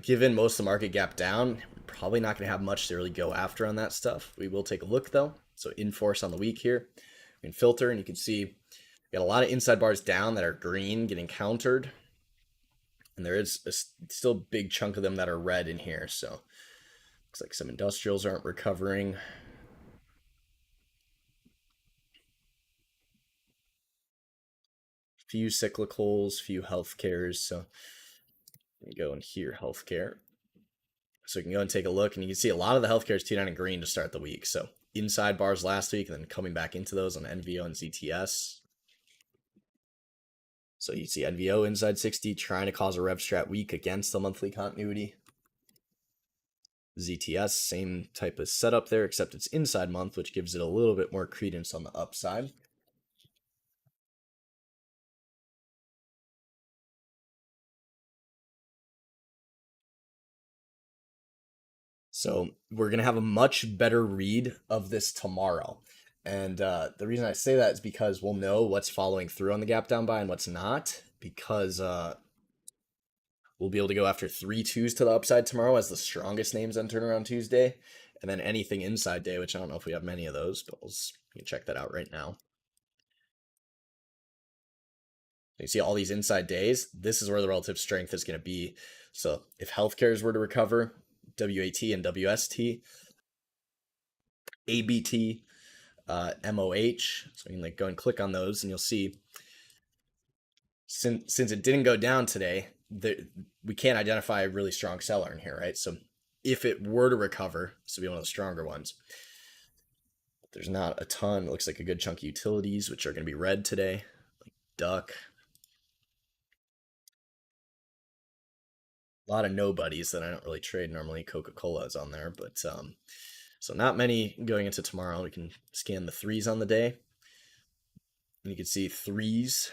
Given most of the market gap down, we're probably not going to have much to really go after on that stuff. We will take a look though. So in force on the week here, we can filter and you can see we got a lot of inside bars down that are green getting countered. And there is still a big chunk of them that are red in here. So looks like some industrials aren't recovering. Few cyclicals, few healthcares. So you go in here, healthcare. So you can go and take a look, and you can see a lot of the healthcare is 2 down in green to start the week. So inside bars last week, and then coming back into those on NVO and ZTS. So you see NVO inside 60 trying to cause a rev strat week against the monthly continuity. ZTS, same type of setup there, except it's inside month, which gives it a little bit more credence on the upside. So we're going to have a much better read of this tomorrow. And the reason I say that is because we'll know what's following through on the gap down buy and what's not, because we'll be able to go after 3 2s to the upside tomorrow as the strongest names on turnaround Tuesday. And then anything inside day, which I don't know if we have many of those, but we can check that out right now. You see all these inside days. This is where the relative strength is going to be. So if healthcares were to recover, WAT and WST, ABT, MOH. So you can go and click on those, and you'll see since it didn't go down today, we can't identify a really strong seller in here, right? So if it were to recover, this would be one of the stronger ones. There's not a ton. It looks like a good chunk of utilities, which are going to be red today, like Duck. A lot of nobodies that I don't really trade normally. Coca-Cola is on there, but so not many going into tomorrow. We can scan the 3s on the day. And you can see 3s.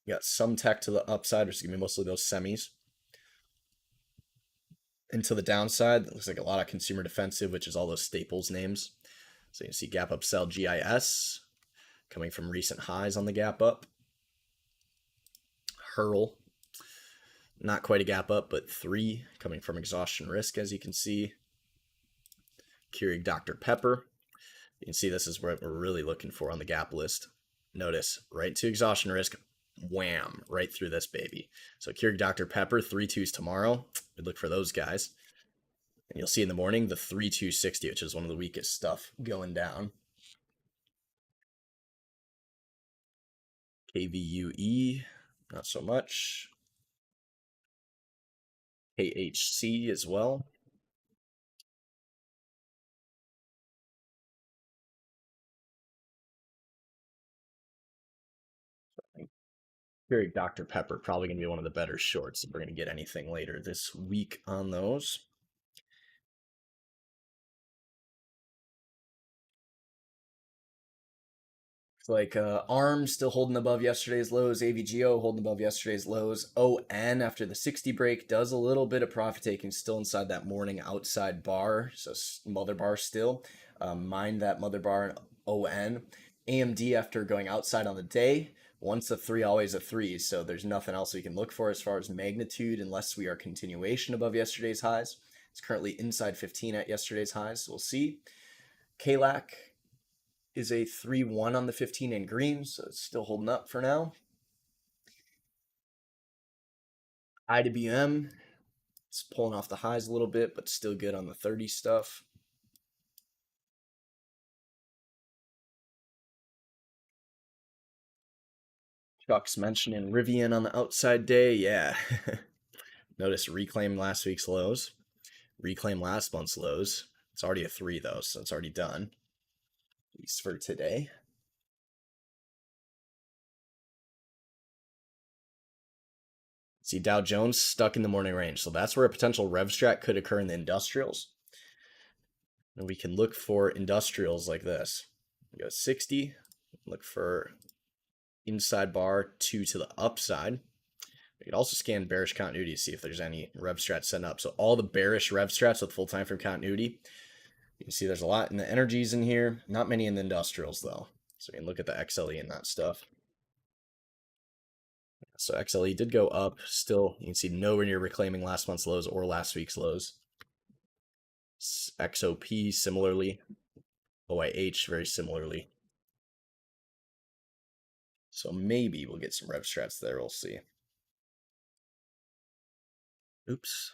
You got some tech to the upside, which is going to be mostly those semis. And to the downside, it looks like a lot of consumer defensive, which is all those staples names. So you can see gap up sell GIS coming from recent highs on the gap up. Hurl, not quite a gap up, but 3 coming from exhaustion risk, as you can see. Keurig Dr. Pepper. You can see this is what we're really looking for on the gap list. Notice, right to exhaustion risk, wham, right through this baby. So Keurig Dr. Pepper, 3-2s tomorrow. We'd look for those guys. And you'll see in the morning the 3-2-60, which is one of the weakest stuff going down. KVUE, not so much. KHC as well. Keurig Dr. Pepper probably going to be one of the better shorts if we're going to get anything later this week on those. It's like ARM still holding above yesterday's lows, AVGO holding above yesterday's lows. ON after the 60 break does a little bit of profit taking still inside that morning outside bar, so mother bar still. Mind that mother bar and ON. AMD after going outside on the day, once a 3, always a 3, so there's nothing else we can look for as far as magnitude unless we are continuation above yesterday's highs. It's currently inside 15 at yesterday's highs, so we'll see. KLAC is a 3-1 on the 15 in green, so it's still holding up for now. IWM, it's pulling off the highs a little bit, but still good on the 30 stuff. Chuck's mentioning Rivian on the outside day. Yeah. Notice reclaim last week's lows, reclaim last month's lows. It's already a 3 though, so it's already done, at least for today. See Dow Jones stuck in the morning range, so that's where a potential rev strat could occur in the industrials. And we can look for industrials like this. We go 60, look for inside bar 2 to the upside. We could also scan bearish continuity to see if there's any rev strats set up. So all the bearish rev strats with full time frame continuity, you can see there's a lot in the energies in here, not many in the industrials though. So we can look at the XLE and that stuff. So XLE did go up still. You can see nowhere near reclaiming last month's lows or last week's lows. XOP similarly. OIH very similarly. So maybe we'll get some rev strats there. We'll see. Oops.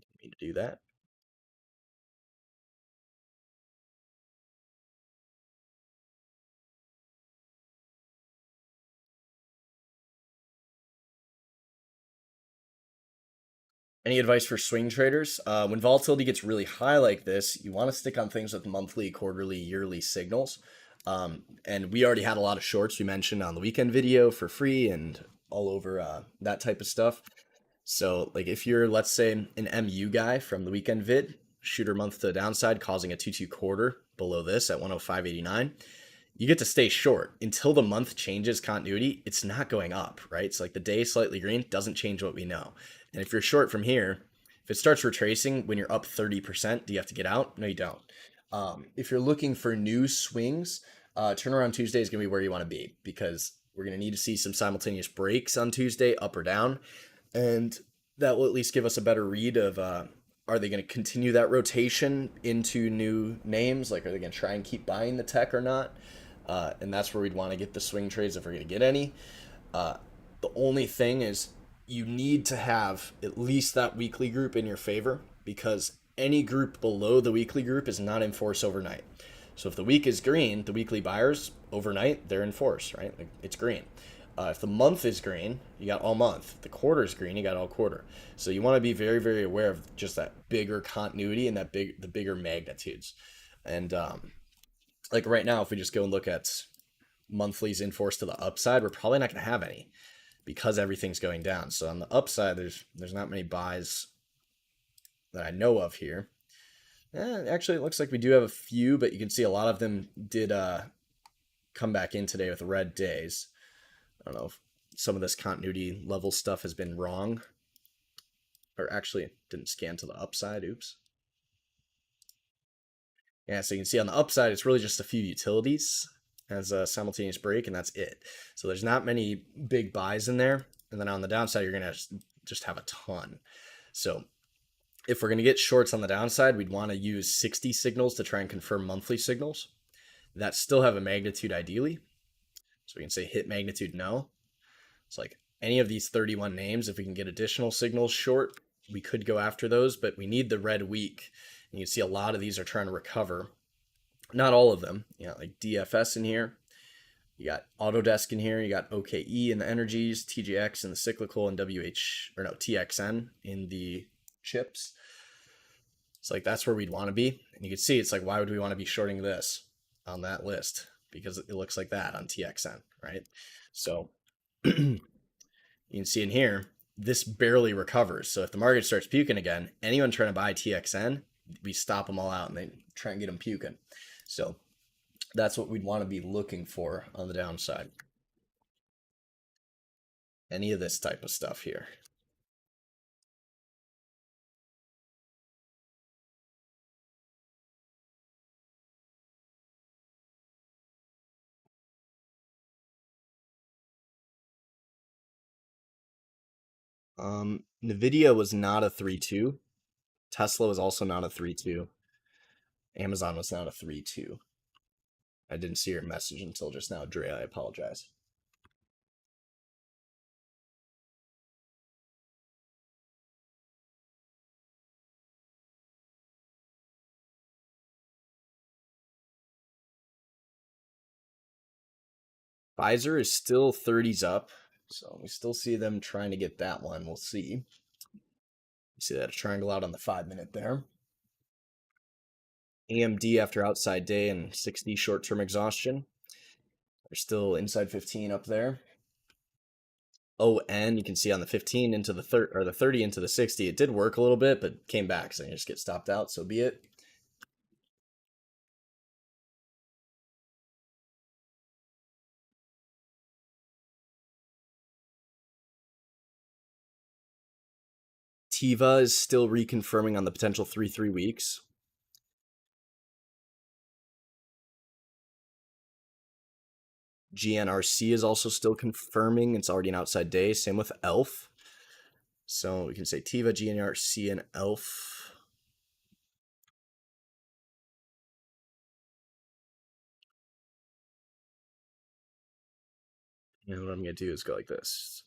Didn't mean to do that. Any advice for swing traders? When volatility gets really high like this, you want to stick on things with monthly, quarterly, yearly signals. And we already had a lot of shorts we mentioned on the weekend video for free and all over that type of stuff. So like if you're, let's say, an MU guy from the weekend vid, shooter month to the downside, causing a 2-2 quarter below this at 105.89, you get to stay short until the month changes continuity. It's not going up, right? It's like the day slightly green doesn't change what we know. And if you're short from here, if it starts retracing when you're up 30%, do you have to get out? No, you don't. If you're looking for new swings, turnaround Tuesday is going to be where you want to be because we're going to need to see some simultaneous breaks on Tuesday, up or down. And that will at least give us a better read of are they going to continue that rotation into new names? Like, are they going to try and keep buying the tech or not? And that's where we'd want to get the swing trades if we're going to get any. The only thing is you need to have at least that weekly group in your favor because any group below the weekly group is not in force overnight. So if the week is green, the weekly buyers overnight, they're in force, right? It's green. If the month is green, you got all month. If the quarter is green, you got all quarter. So you want to be very, very aware of just that bigger continuity and the bigger magnitudes. And like right now, if we just go and look at monthlies in force to the upside, we're probably not going to have any because everything's going down. So on the upside, there's not many buys that I know of here. Actually, it looks like we do have a few, but you can see a lot of them did come back in today with red days. I don't know if some of this continuity level stuff has been wrong. Or actually, it didn't scan to the upside. Oops. Yeah, so you can see on the upside, it's really just a few utilities as a simultaneous break, and that's it. So there's not many big buys in there. And then on the downside, you're going to just have a ton. So if we're going to get shorts on the downside, we'd want to use 60 signals to try and confirm monthly signals that still have a magnitude ideally. So we can say hit magnitude no. It's like any of these 31 names, if we can get additional signals short, we could go after those, but we need the red week. And you can see a lot of these are trying to recover. Not all of them, like DFS in here. You got Autodesk in here. You got OKE in the energies, TJX in the cyclical, and TXN in the chips. It's like that's where we'd want to be. And you can see it's like, why would we want to be shorting this on that list? Because it looks like that on TXN, right? So you can see in here, this barely recovers. So if the market starts puking again, anyone trying to buy TXN, we stop them all out and they try and get them puking. So That's what we'd want to be looking for on the downside. Any of this type of stuff here. Nvidia was not a 3-2. Tesla was also not a 3-2. Amazon was not a 3-2. I didn't see your message until just now, Dre. I apologize. Pfizer is still 30s up, so we still see them trying to get that one. We'll see. You see that triangle out on the 5-minute there. AMD after outside day and 60 short-term exhaustion. They're still inside 15 up there. ON, you can see on the 15 into the 30 or the 30 into the 60. It did work a little bit, but came back, so you just get stopped out. So be it. Tiva is still reconfirming on the potential 3 weeks. GNRC is also still confirming. It's already an outside day. Same with ELF. So we can say Tiva, GNRC, and ELF. And what I'm going to do is go like this.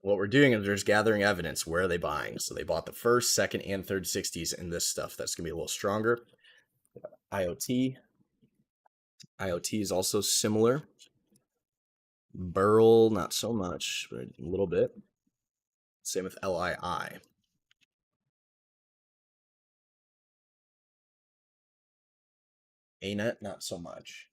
What we're doing is we're just gathering evidence. Where are they buying? So they bought the first, second, and third 60s in this stuff. That's going to be a little stronger. IoT. IoT is also similar. Burl, not so much, but a little bit. Same with LII. ANET, not so much.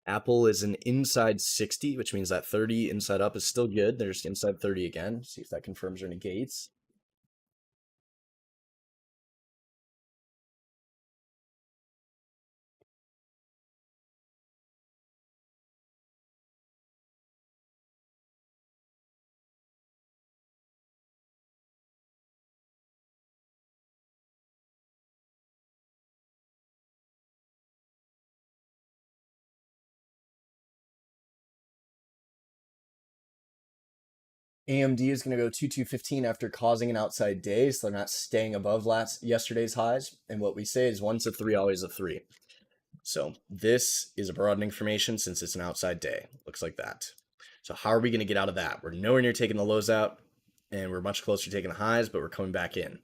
Apple is an inside 60, which means that 30 inside up is still good. There's inside 30 again. See if that confirms or negates. AMD is going to go 2215 after causing an outside day, so they're not staying above yesterday's highs. And what we say is once a 3, always a 3. So this is a broadening formation since it's an outside day. Looks like that. So how are we going to get out of that? We're nowhere near taking the lows out, and we're much closer to taking the highs, but we're coming back in.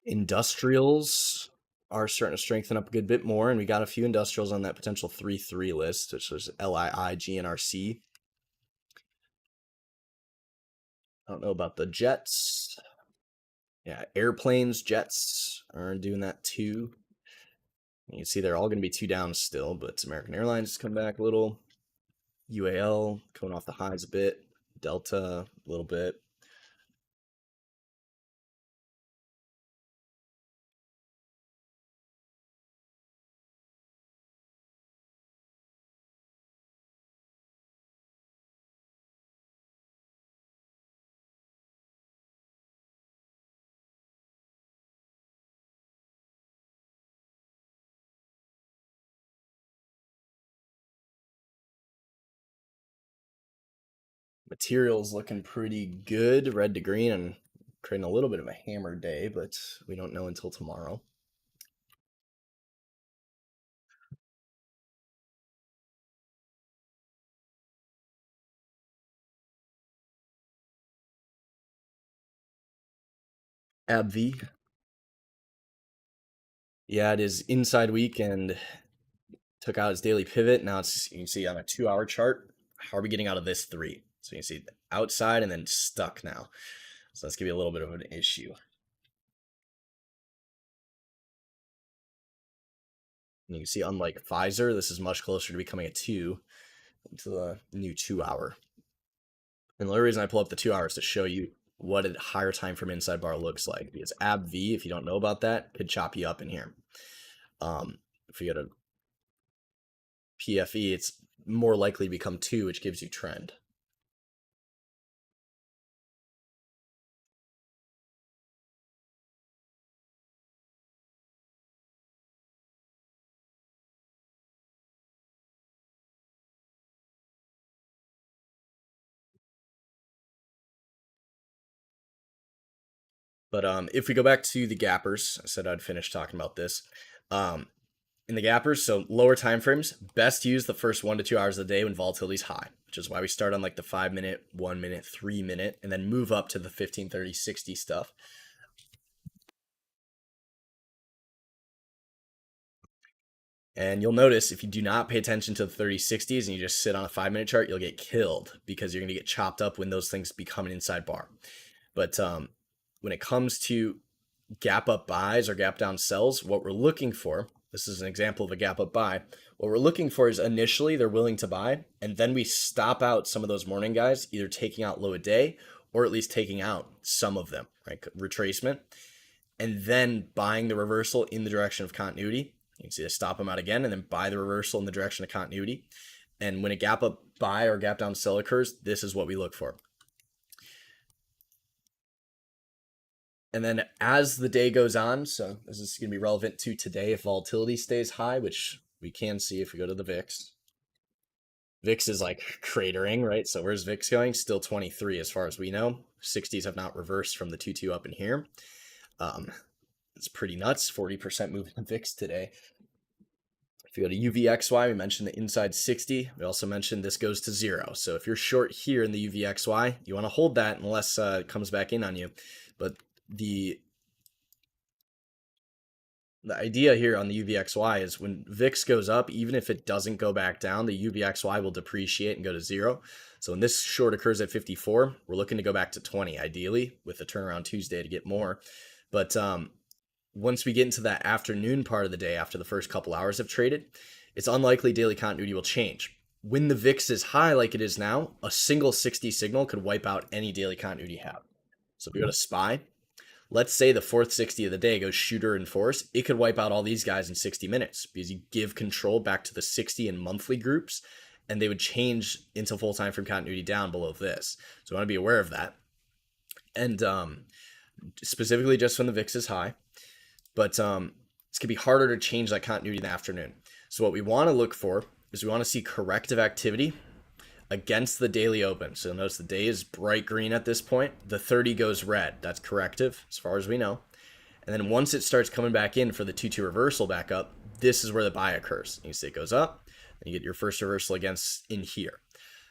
Industrials are starting to strengthen up a good bit more, and we got a few industrials on that potential 3-3 list, which was LII, GNRC. I don't know about the jets. Yeah, airplanes, jets are doing that too. You can see they're all going to be 2 down still, but American Airlines come back a little. UAL coming off the highs a bit. Delta a little bit. Materials looking pretty good. Red to green and creating a little bit of a hammer day, but we don't know until tomorrow. ABV. Yeah, it is inside week and took out its daily pivot. Now it's, you can see on a 2-hour chart, how are we getting out of this 3? So you can see outside and then stuck now. So that's gonna be a little bit of an issue. And you can see, unlike Pfizer, this is much closer to becoming a 2 to the new 2-hour. And the only reason I pull up the 2 hours to show you what a higher time from inside bar looks like, because ABV, if you don't know about that, could chop you up in here. If you go to PFE, it's more likely to become 2, which gives you trend. But if we go back to the gappers, I said I'd finish talking about this. In the gappers, so lower time frames, best to use the first 1 to 2 hours of the day when volatility is high, which is why we start on like the 5-minute, 1-minute, 3-minute, and then move up to the 15, 30, 60 stuff. And you'll notice if you do not pay attention to the 30/60s and you just sit on a 5-minute chart, you'll get killed because you're going to get chopped up when those things become an inside bar. But when it comes to gap up buys or gap down sells, what we're looking for, this is an example of a gap up buy. What we're looking for is initially they're willing to buy, and then we stop out some of those morning guys, either taking out low a day or at least taking out some of them, right? Retracement, and then buying the reversal in the direction of continuity. You can see I stop them out again and then buy the reversal in the direction of continuity. And when a gap up buy or gap down sell occurs, this is what we look for. And then as the day goes on, so this is going to be relevant to today if volatility stays high, which we can see if we go to the VIX. VIX is like cratering, right? So where's VIX going? Still 23 as far as we know. 60s have not reversed from the 2-2 up in here. It's pretty nuts, 40% movement in VIX today. If you go to UVXY, we mentioned the inside 60. We also mentioned this goes to 0. So if you're short here in the UVXY, you want to hold that unless it comes back in on you. But the idea here on the UVXY is when VIX goes up, even if it doesn't go back down, the UVXY will depreciate and go to 0. So when this short occurs at 54, we're looking to go back to 20, ideally, with a turnaround Tuesday to get more. But once we get into that afternoon part of the day after the first couple hours have traded, it's unlikely daily continuity will change. When the VIX is high like it is now, a single 60 signal could wipe out any daily continuity you have. So if we go to SPY, let's say the fourth 60 of the day goes shooter and force, it could wipe out all these guys in 60 minutes because you give control back to the 60 and monthly groups, and they would change into full time frame continuity down below this. So I want to be aware of that. And specifically just when the VIX is high. But it's going to be harder to change that continuity in the afternoon. So what we want to look for is we want to see corrective activity against the daily open. So notice the day is bright green at this point. The 30 goes red. That's corrective as far as we know. And then once it starts coming back in for the 2-2 reversal back up, this is where the buy occurs. You see it goes up, and you get your first reversal against in here.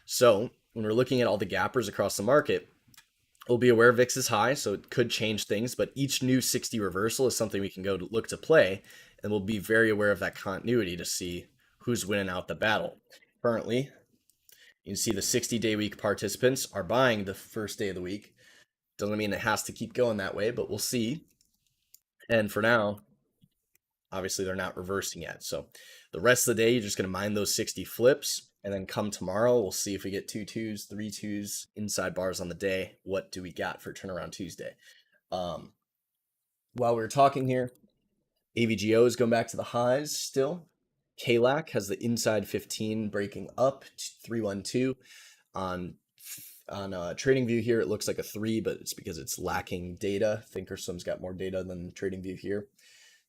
So when we're looking at all the gappers across the market, we'll be aware VIX is high, so it could change things, but each new 60 reversal is something we can go to look to play, and we'll be very aware of that continuity to see who's winning out the battle. Currently, you can see the 60-day week participants are buying the first day of the week. Doesn't mean it has to keep going that way, but we'll see. And for now, obviously they're not reversing yet. So the rest of the day, you're just going to mine those 60 flips. And then come tomorrow, we'll see if we get 2 2s, 3 2s, inside bars on the day. What do we got for turnaround Tuesday? While we're talking here, AVGO is going back to the highs still. KLAC has the inside 15 breaking up, 312. On trading view here, it looks like a 3, but it's because it's lacking data. Thinkorswim's got more data than trading view here.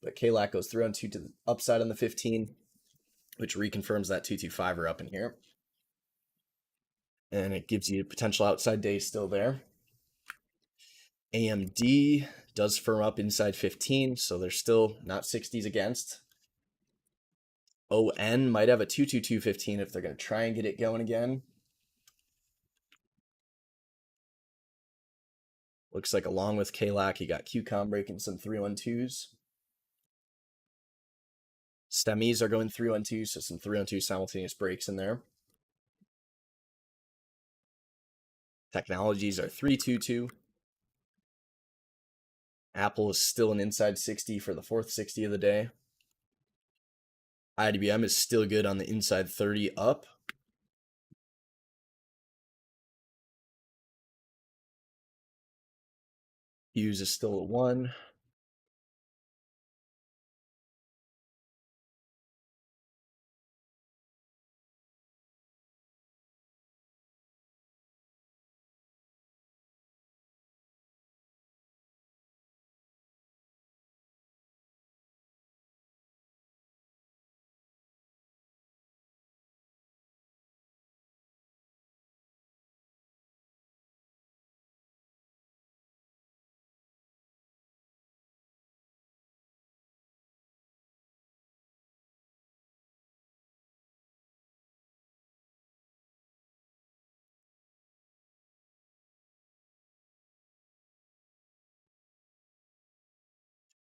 But KLAC goes 312 to the upside on the 15, which reconfirms that 225er up in here. And it gives you a potential outside day still there. AMD does firm up inside 15, so they're still not 60s against. ON might have a 22215 if they're going to try and get it going again. Looks like along with KLAC, you got QCOM breaking some 312s. STEMIs are going 312, so some 312 simultaneous breaks in there. Technologies are 322. Apple is still an inside 60 for the fourth 60 of the day. IDBM is still good on the inside 30 up. Hughes is still at 1.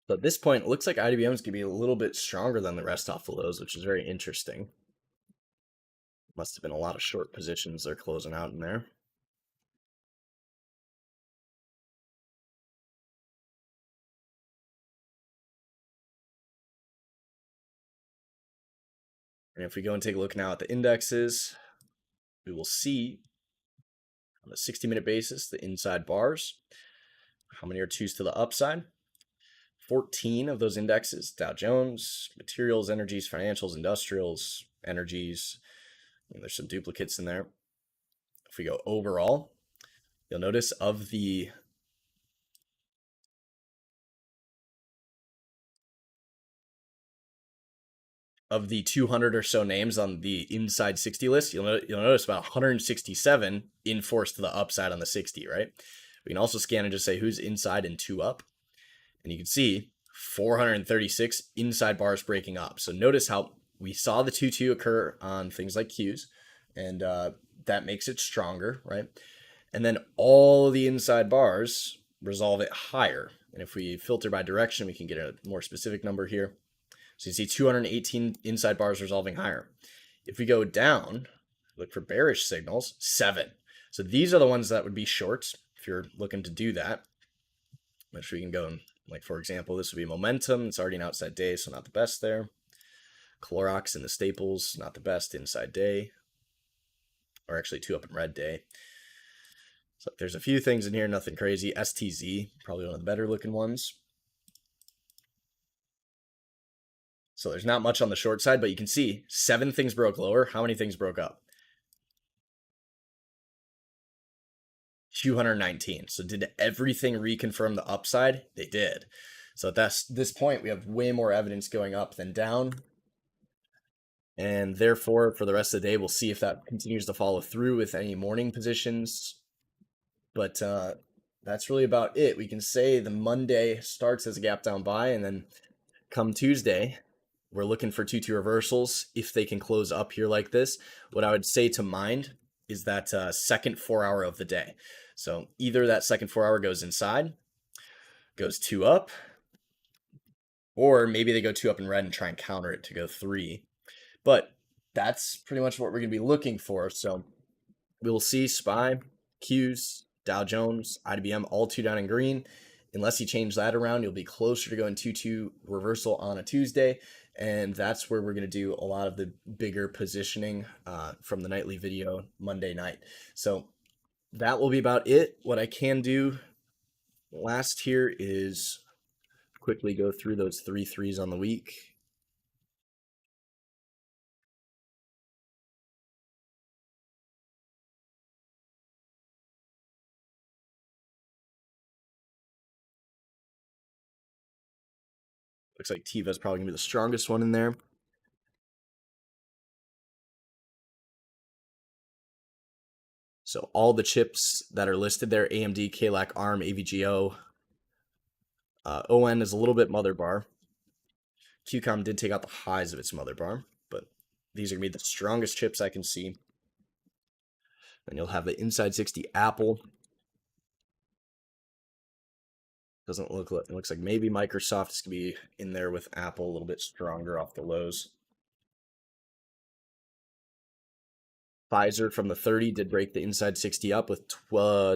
So at this point, it looks like IDBM is going to be a little bit stronger than the rest off the lows, which is very interesting. Must have been a lot of short positions they're closing out in there. And if we go and take a look now at the indexes, we will see on the 60-minute basis, the inside bars. How many are twos to the upside? 14 of those indexes, Dow Jones, materials, energies, financials, industrials, energies. And there's some duplicates in there. If we go overall, you'll notice of the of the 200 or so names on the inside 60 list, you'll notice about 167 in force to the upside on the 60, right? We can also scan and just say who's inside and two up. And you can see 436 inside bars breaking up. So notice how we saw the 2-2 occur on things like Qs, and that makes it stronger, right? And then all the inside bars resolve it higher. And if we filter by direction, we can get a more specific number here. So you see 218 inside bars resolving higher. If we go down, look for bearish signals, 7. So these are the ones that would be shorts if you're looking to do that. Which we can go and, like, for example, this would be momentum. It's already an outside day, so not the best there. Clorox and the staples, not the best inside day. Or actually 2 up in red day. So there's a few things in here, nothing crazy. STZ, probably one of the better looking ones. So there's not much on the short side, but you can see 7 things broke lower. How many things broke up? 219. So did everything reconfirm the upside? They did. So at this point, we have way more evidence going up than down. And therefore, for the rest of the day, we'll see if that continues to follow through with any morning positions. But that's really about it. We can say the Monday starts as a gap down buy, and then come Tuesday, we're looking for 2-2 reversals if they can close up here like this. What I would say to mind is that second 4 hour of the day. So either that second 4 hour goes inside, goes 2 up, or maybe they go 2 up in red and try and counter it to go 3. But that's pretty much what we're going to be looking for. So we'll see SPY, Qs, Dow Jones, IBM, all 2 down in green. Unless you change that around, you'll be closer to going 2-2 reversal on a Tuesday. And that's where we're going to do a lot of the bigger positioning from the nightly video Monday night. So that will be about it. What I can do last here is quickly go through those 3 threes on the week. Looks like Tiva is probably going to be the strongest one in there. So all the chips that are listed there, AMD, KLAC, ARM, AVGO. ON is a little bit mother bar. QCOM did take out the highs of its mother bar, but these are going to be the strongest chips I can see. Then you'll have the inside 60 Apple. Doesn't look like, it looks like maybe Microsoft is going to be in there with Apple a little bit stronger off the lows. Pfizer from the 30 did break the inside 60 up with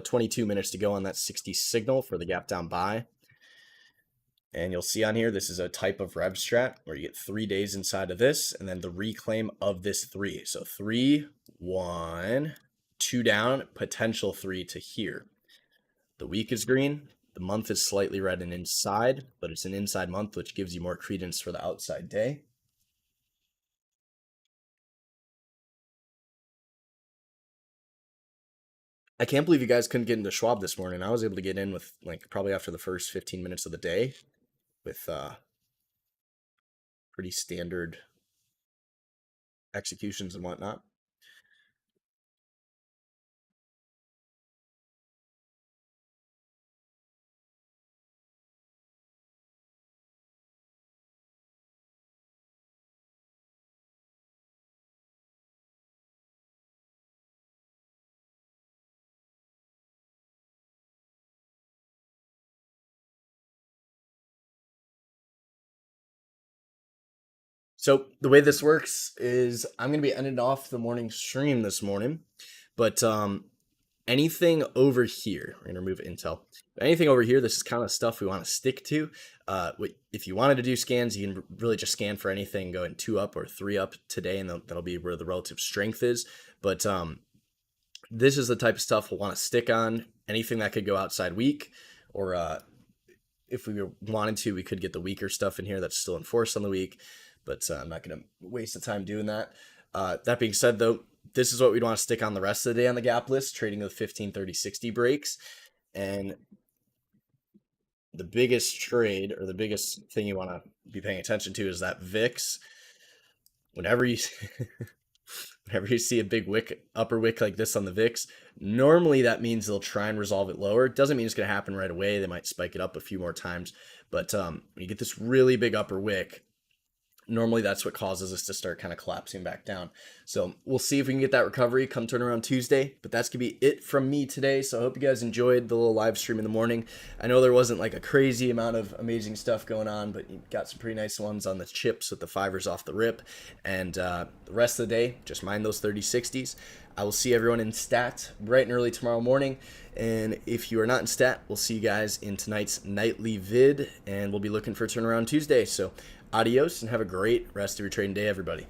22 minutes to go on that 60 signal for the gap down buy. And you'll see on here, this is a type of rev strat where you get 3 days inside of this and then the reclaim of this 3. So 3, 1, 2 down, potential 3 to here. The week is green. The month is slightly red and inside, but it's an inside month, which gives you more credence for the outside day. I can't believe you guys couldn't get into Schwab this morning. I was able to get in with like probably after the first 15 minutes of the day with pretty standard executions and whatnot. So the way this works is I'm going to be ending off the morning stream this morning, but anything over here, we're going to remove Intel. Anything over here, this is kind of stuff we want to stick to. If you wanted to do scans, you can really just scan for anything going 2 up or 3 up today, and that'll be where the relative strength is. But this is the type of stuff we'll want to stick on. Anything that could go outside week, or if we wanted to, we could get the weaker stuff in here that's still enforced on the week. But I'm not going to waste the time doing that. That being said, though, this is what we'd want to stick on the rest of the day on the gap list, trading with 15, 30, 60 breaks. And the biggest trade, or the biggest thing you want to be paying attention to, is that VIX. Whenever you whenever you see a big wick, upper wick like this on the VIX, normally that means they'll try and resolve it lower. It doesn't mean it's going to happen right away. They might spike it up a few more times. But when you get this really big upper wick, normally that's what causes us to start kind of collapsing back down. So we'll see if we can get that recovery come turnaround Tuesday, but that's going to be it from me today. So I hope you guys enjoyed the little live stream in the morning. I know there wasn't like a crazy amount of amazing stuff going on, but you got some pretty nice ones on the chips with the 5ers off the rip. And the rest of the day, just mind those 30-60s. I will see everyone in stat bright and early tomorrow morning. And if you are not in stat, we'll see you guys in tonight's nightly vid, and we'll be looking for turnaround Tuesday. So adios and have a great rest of your trading day, everybody.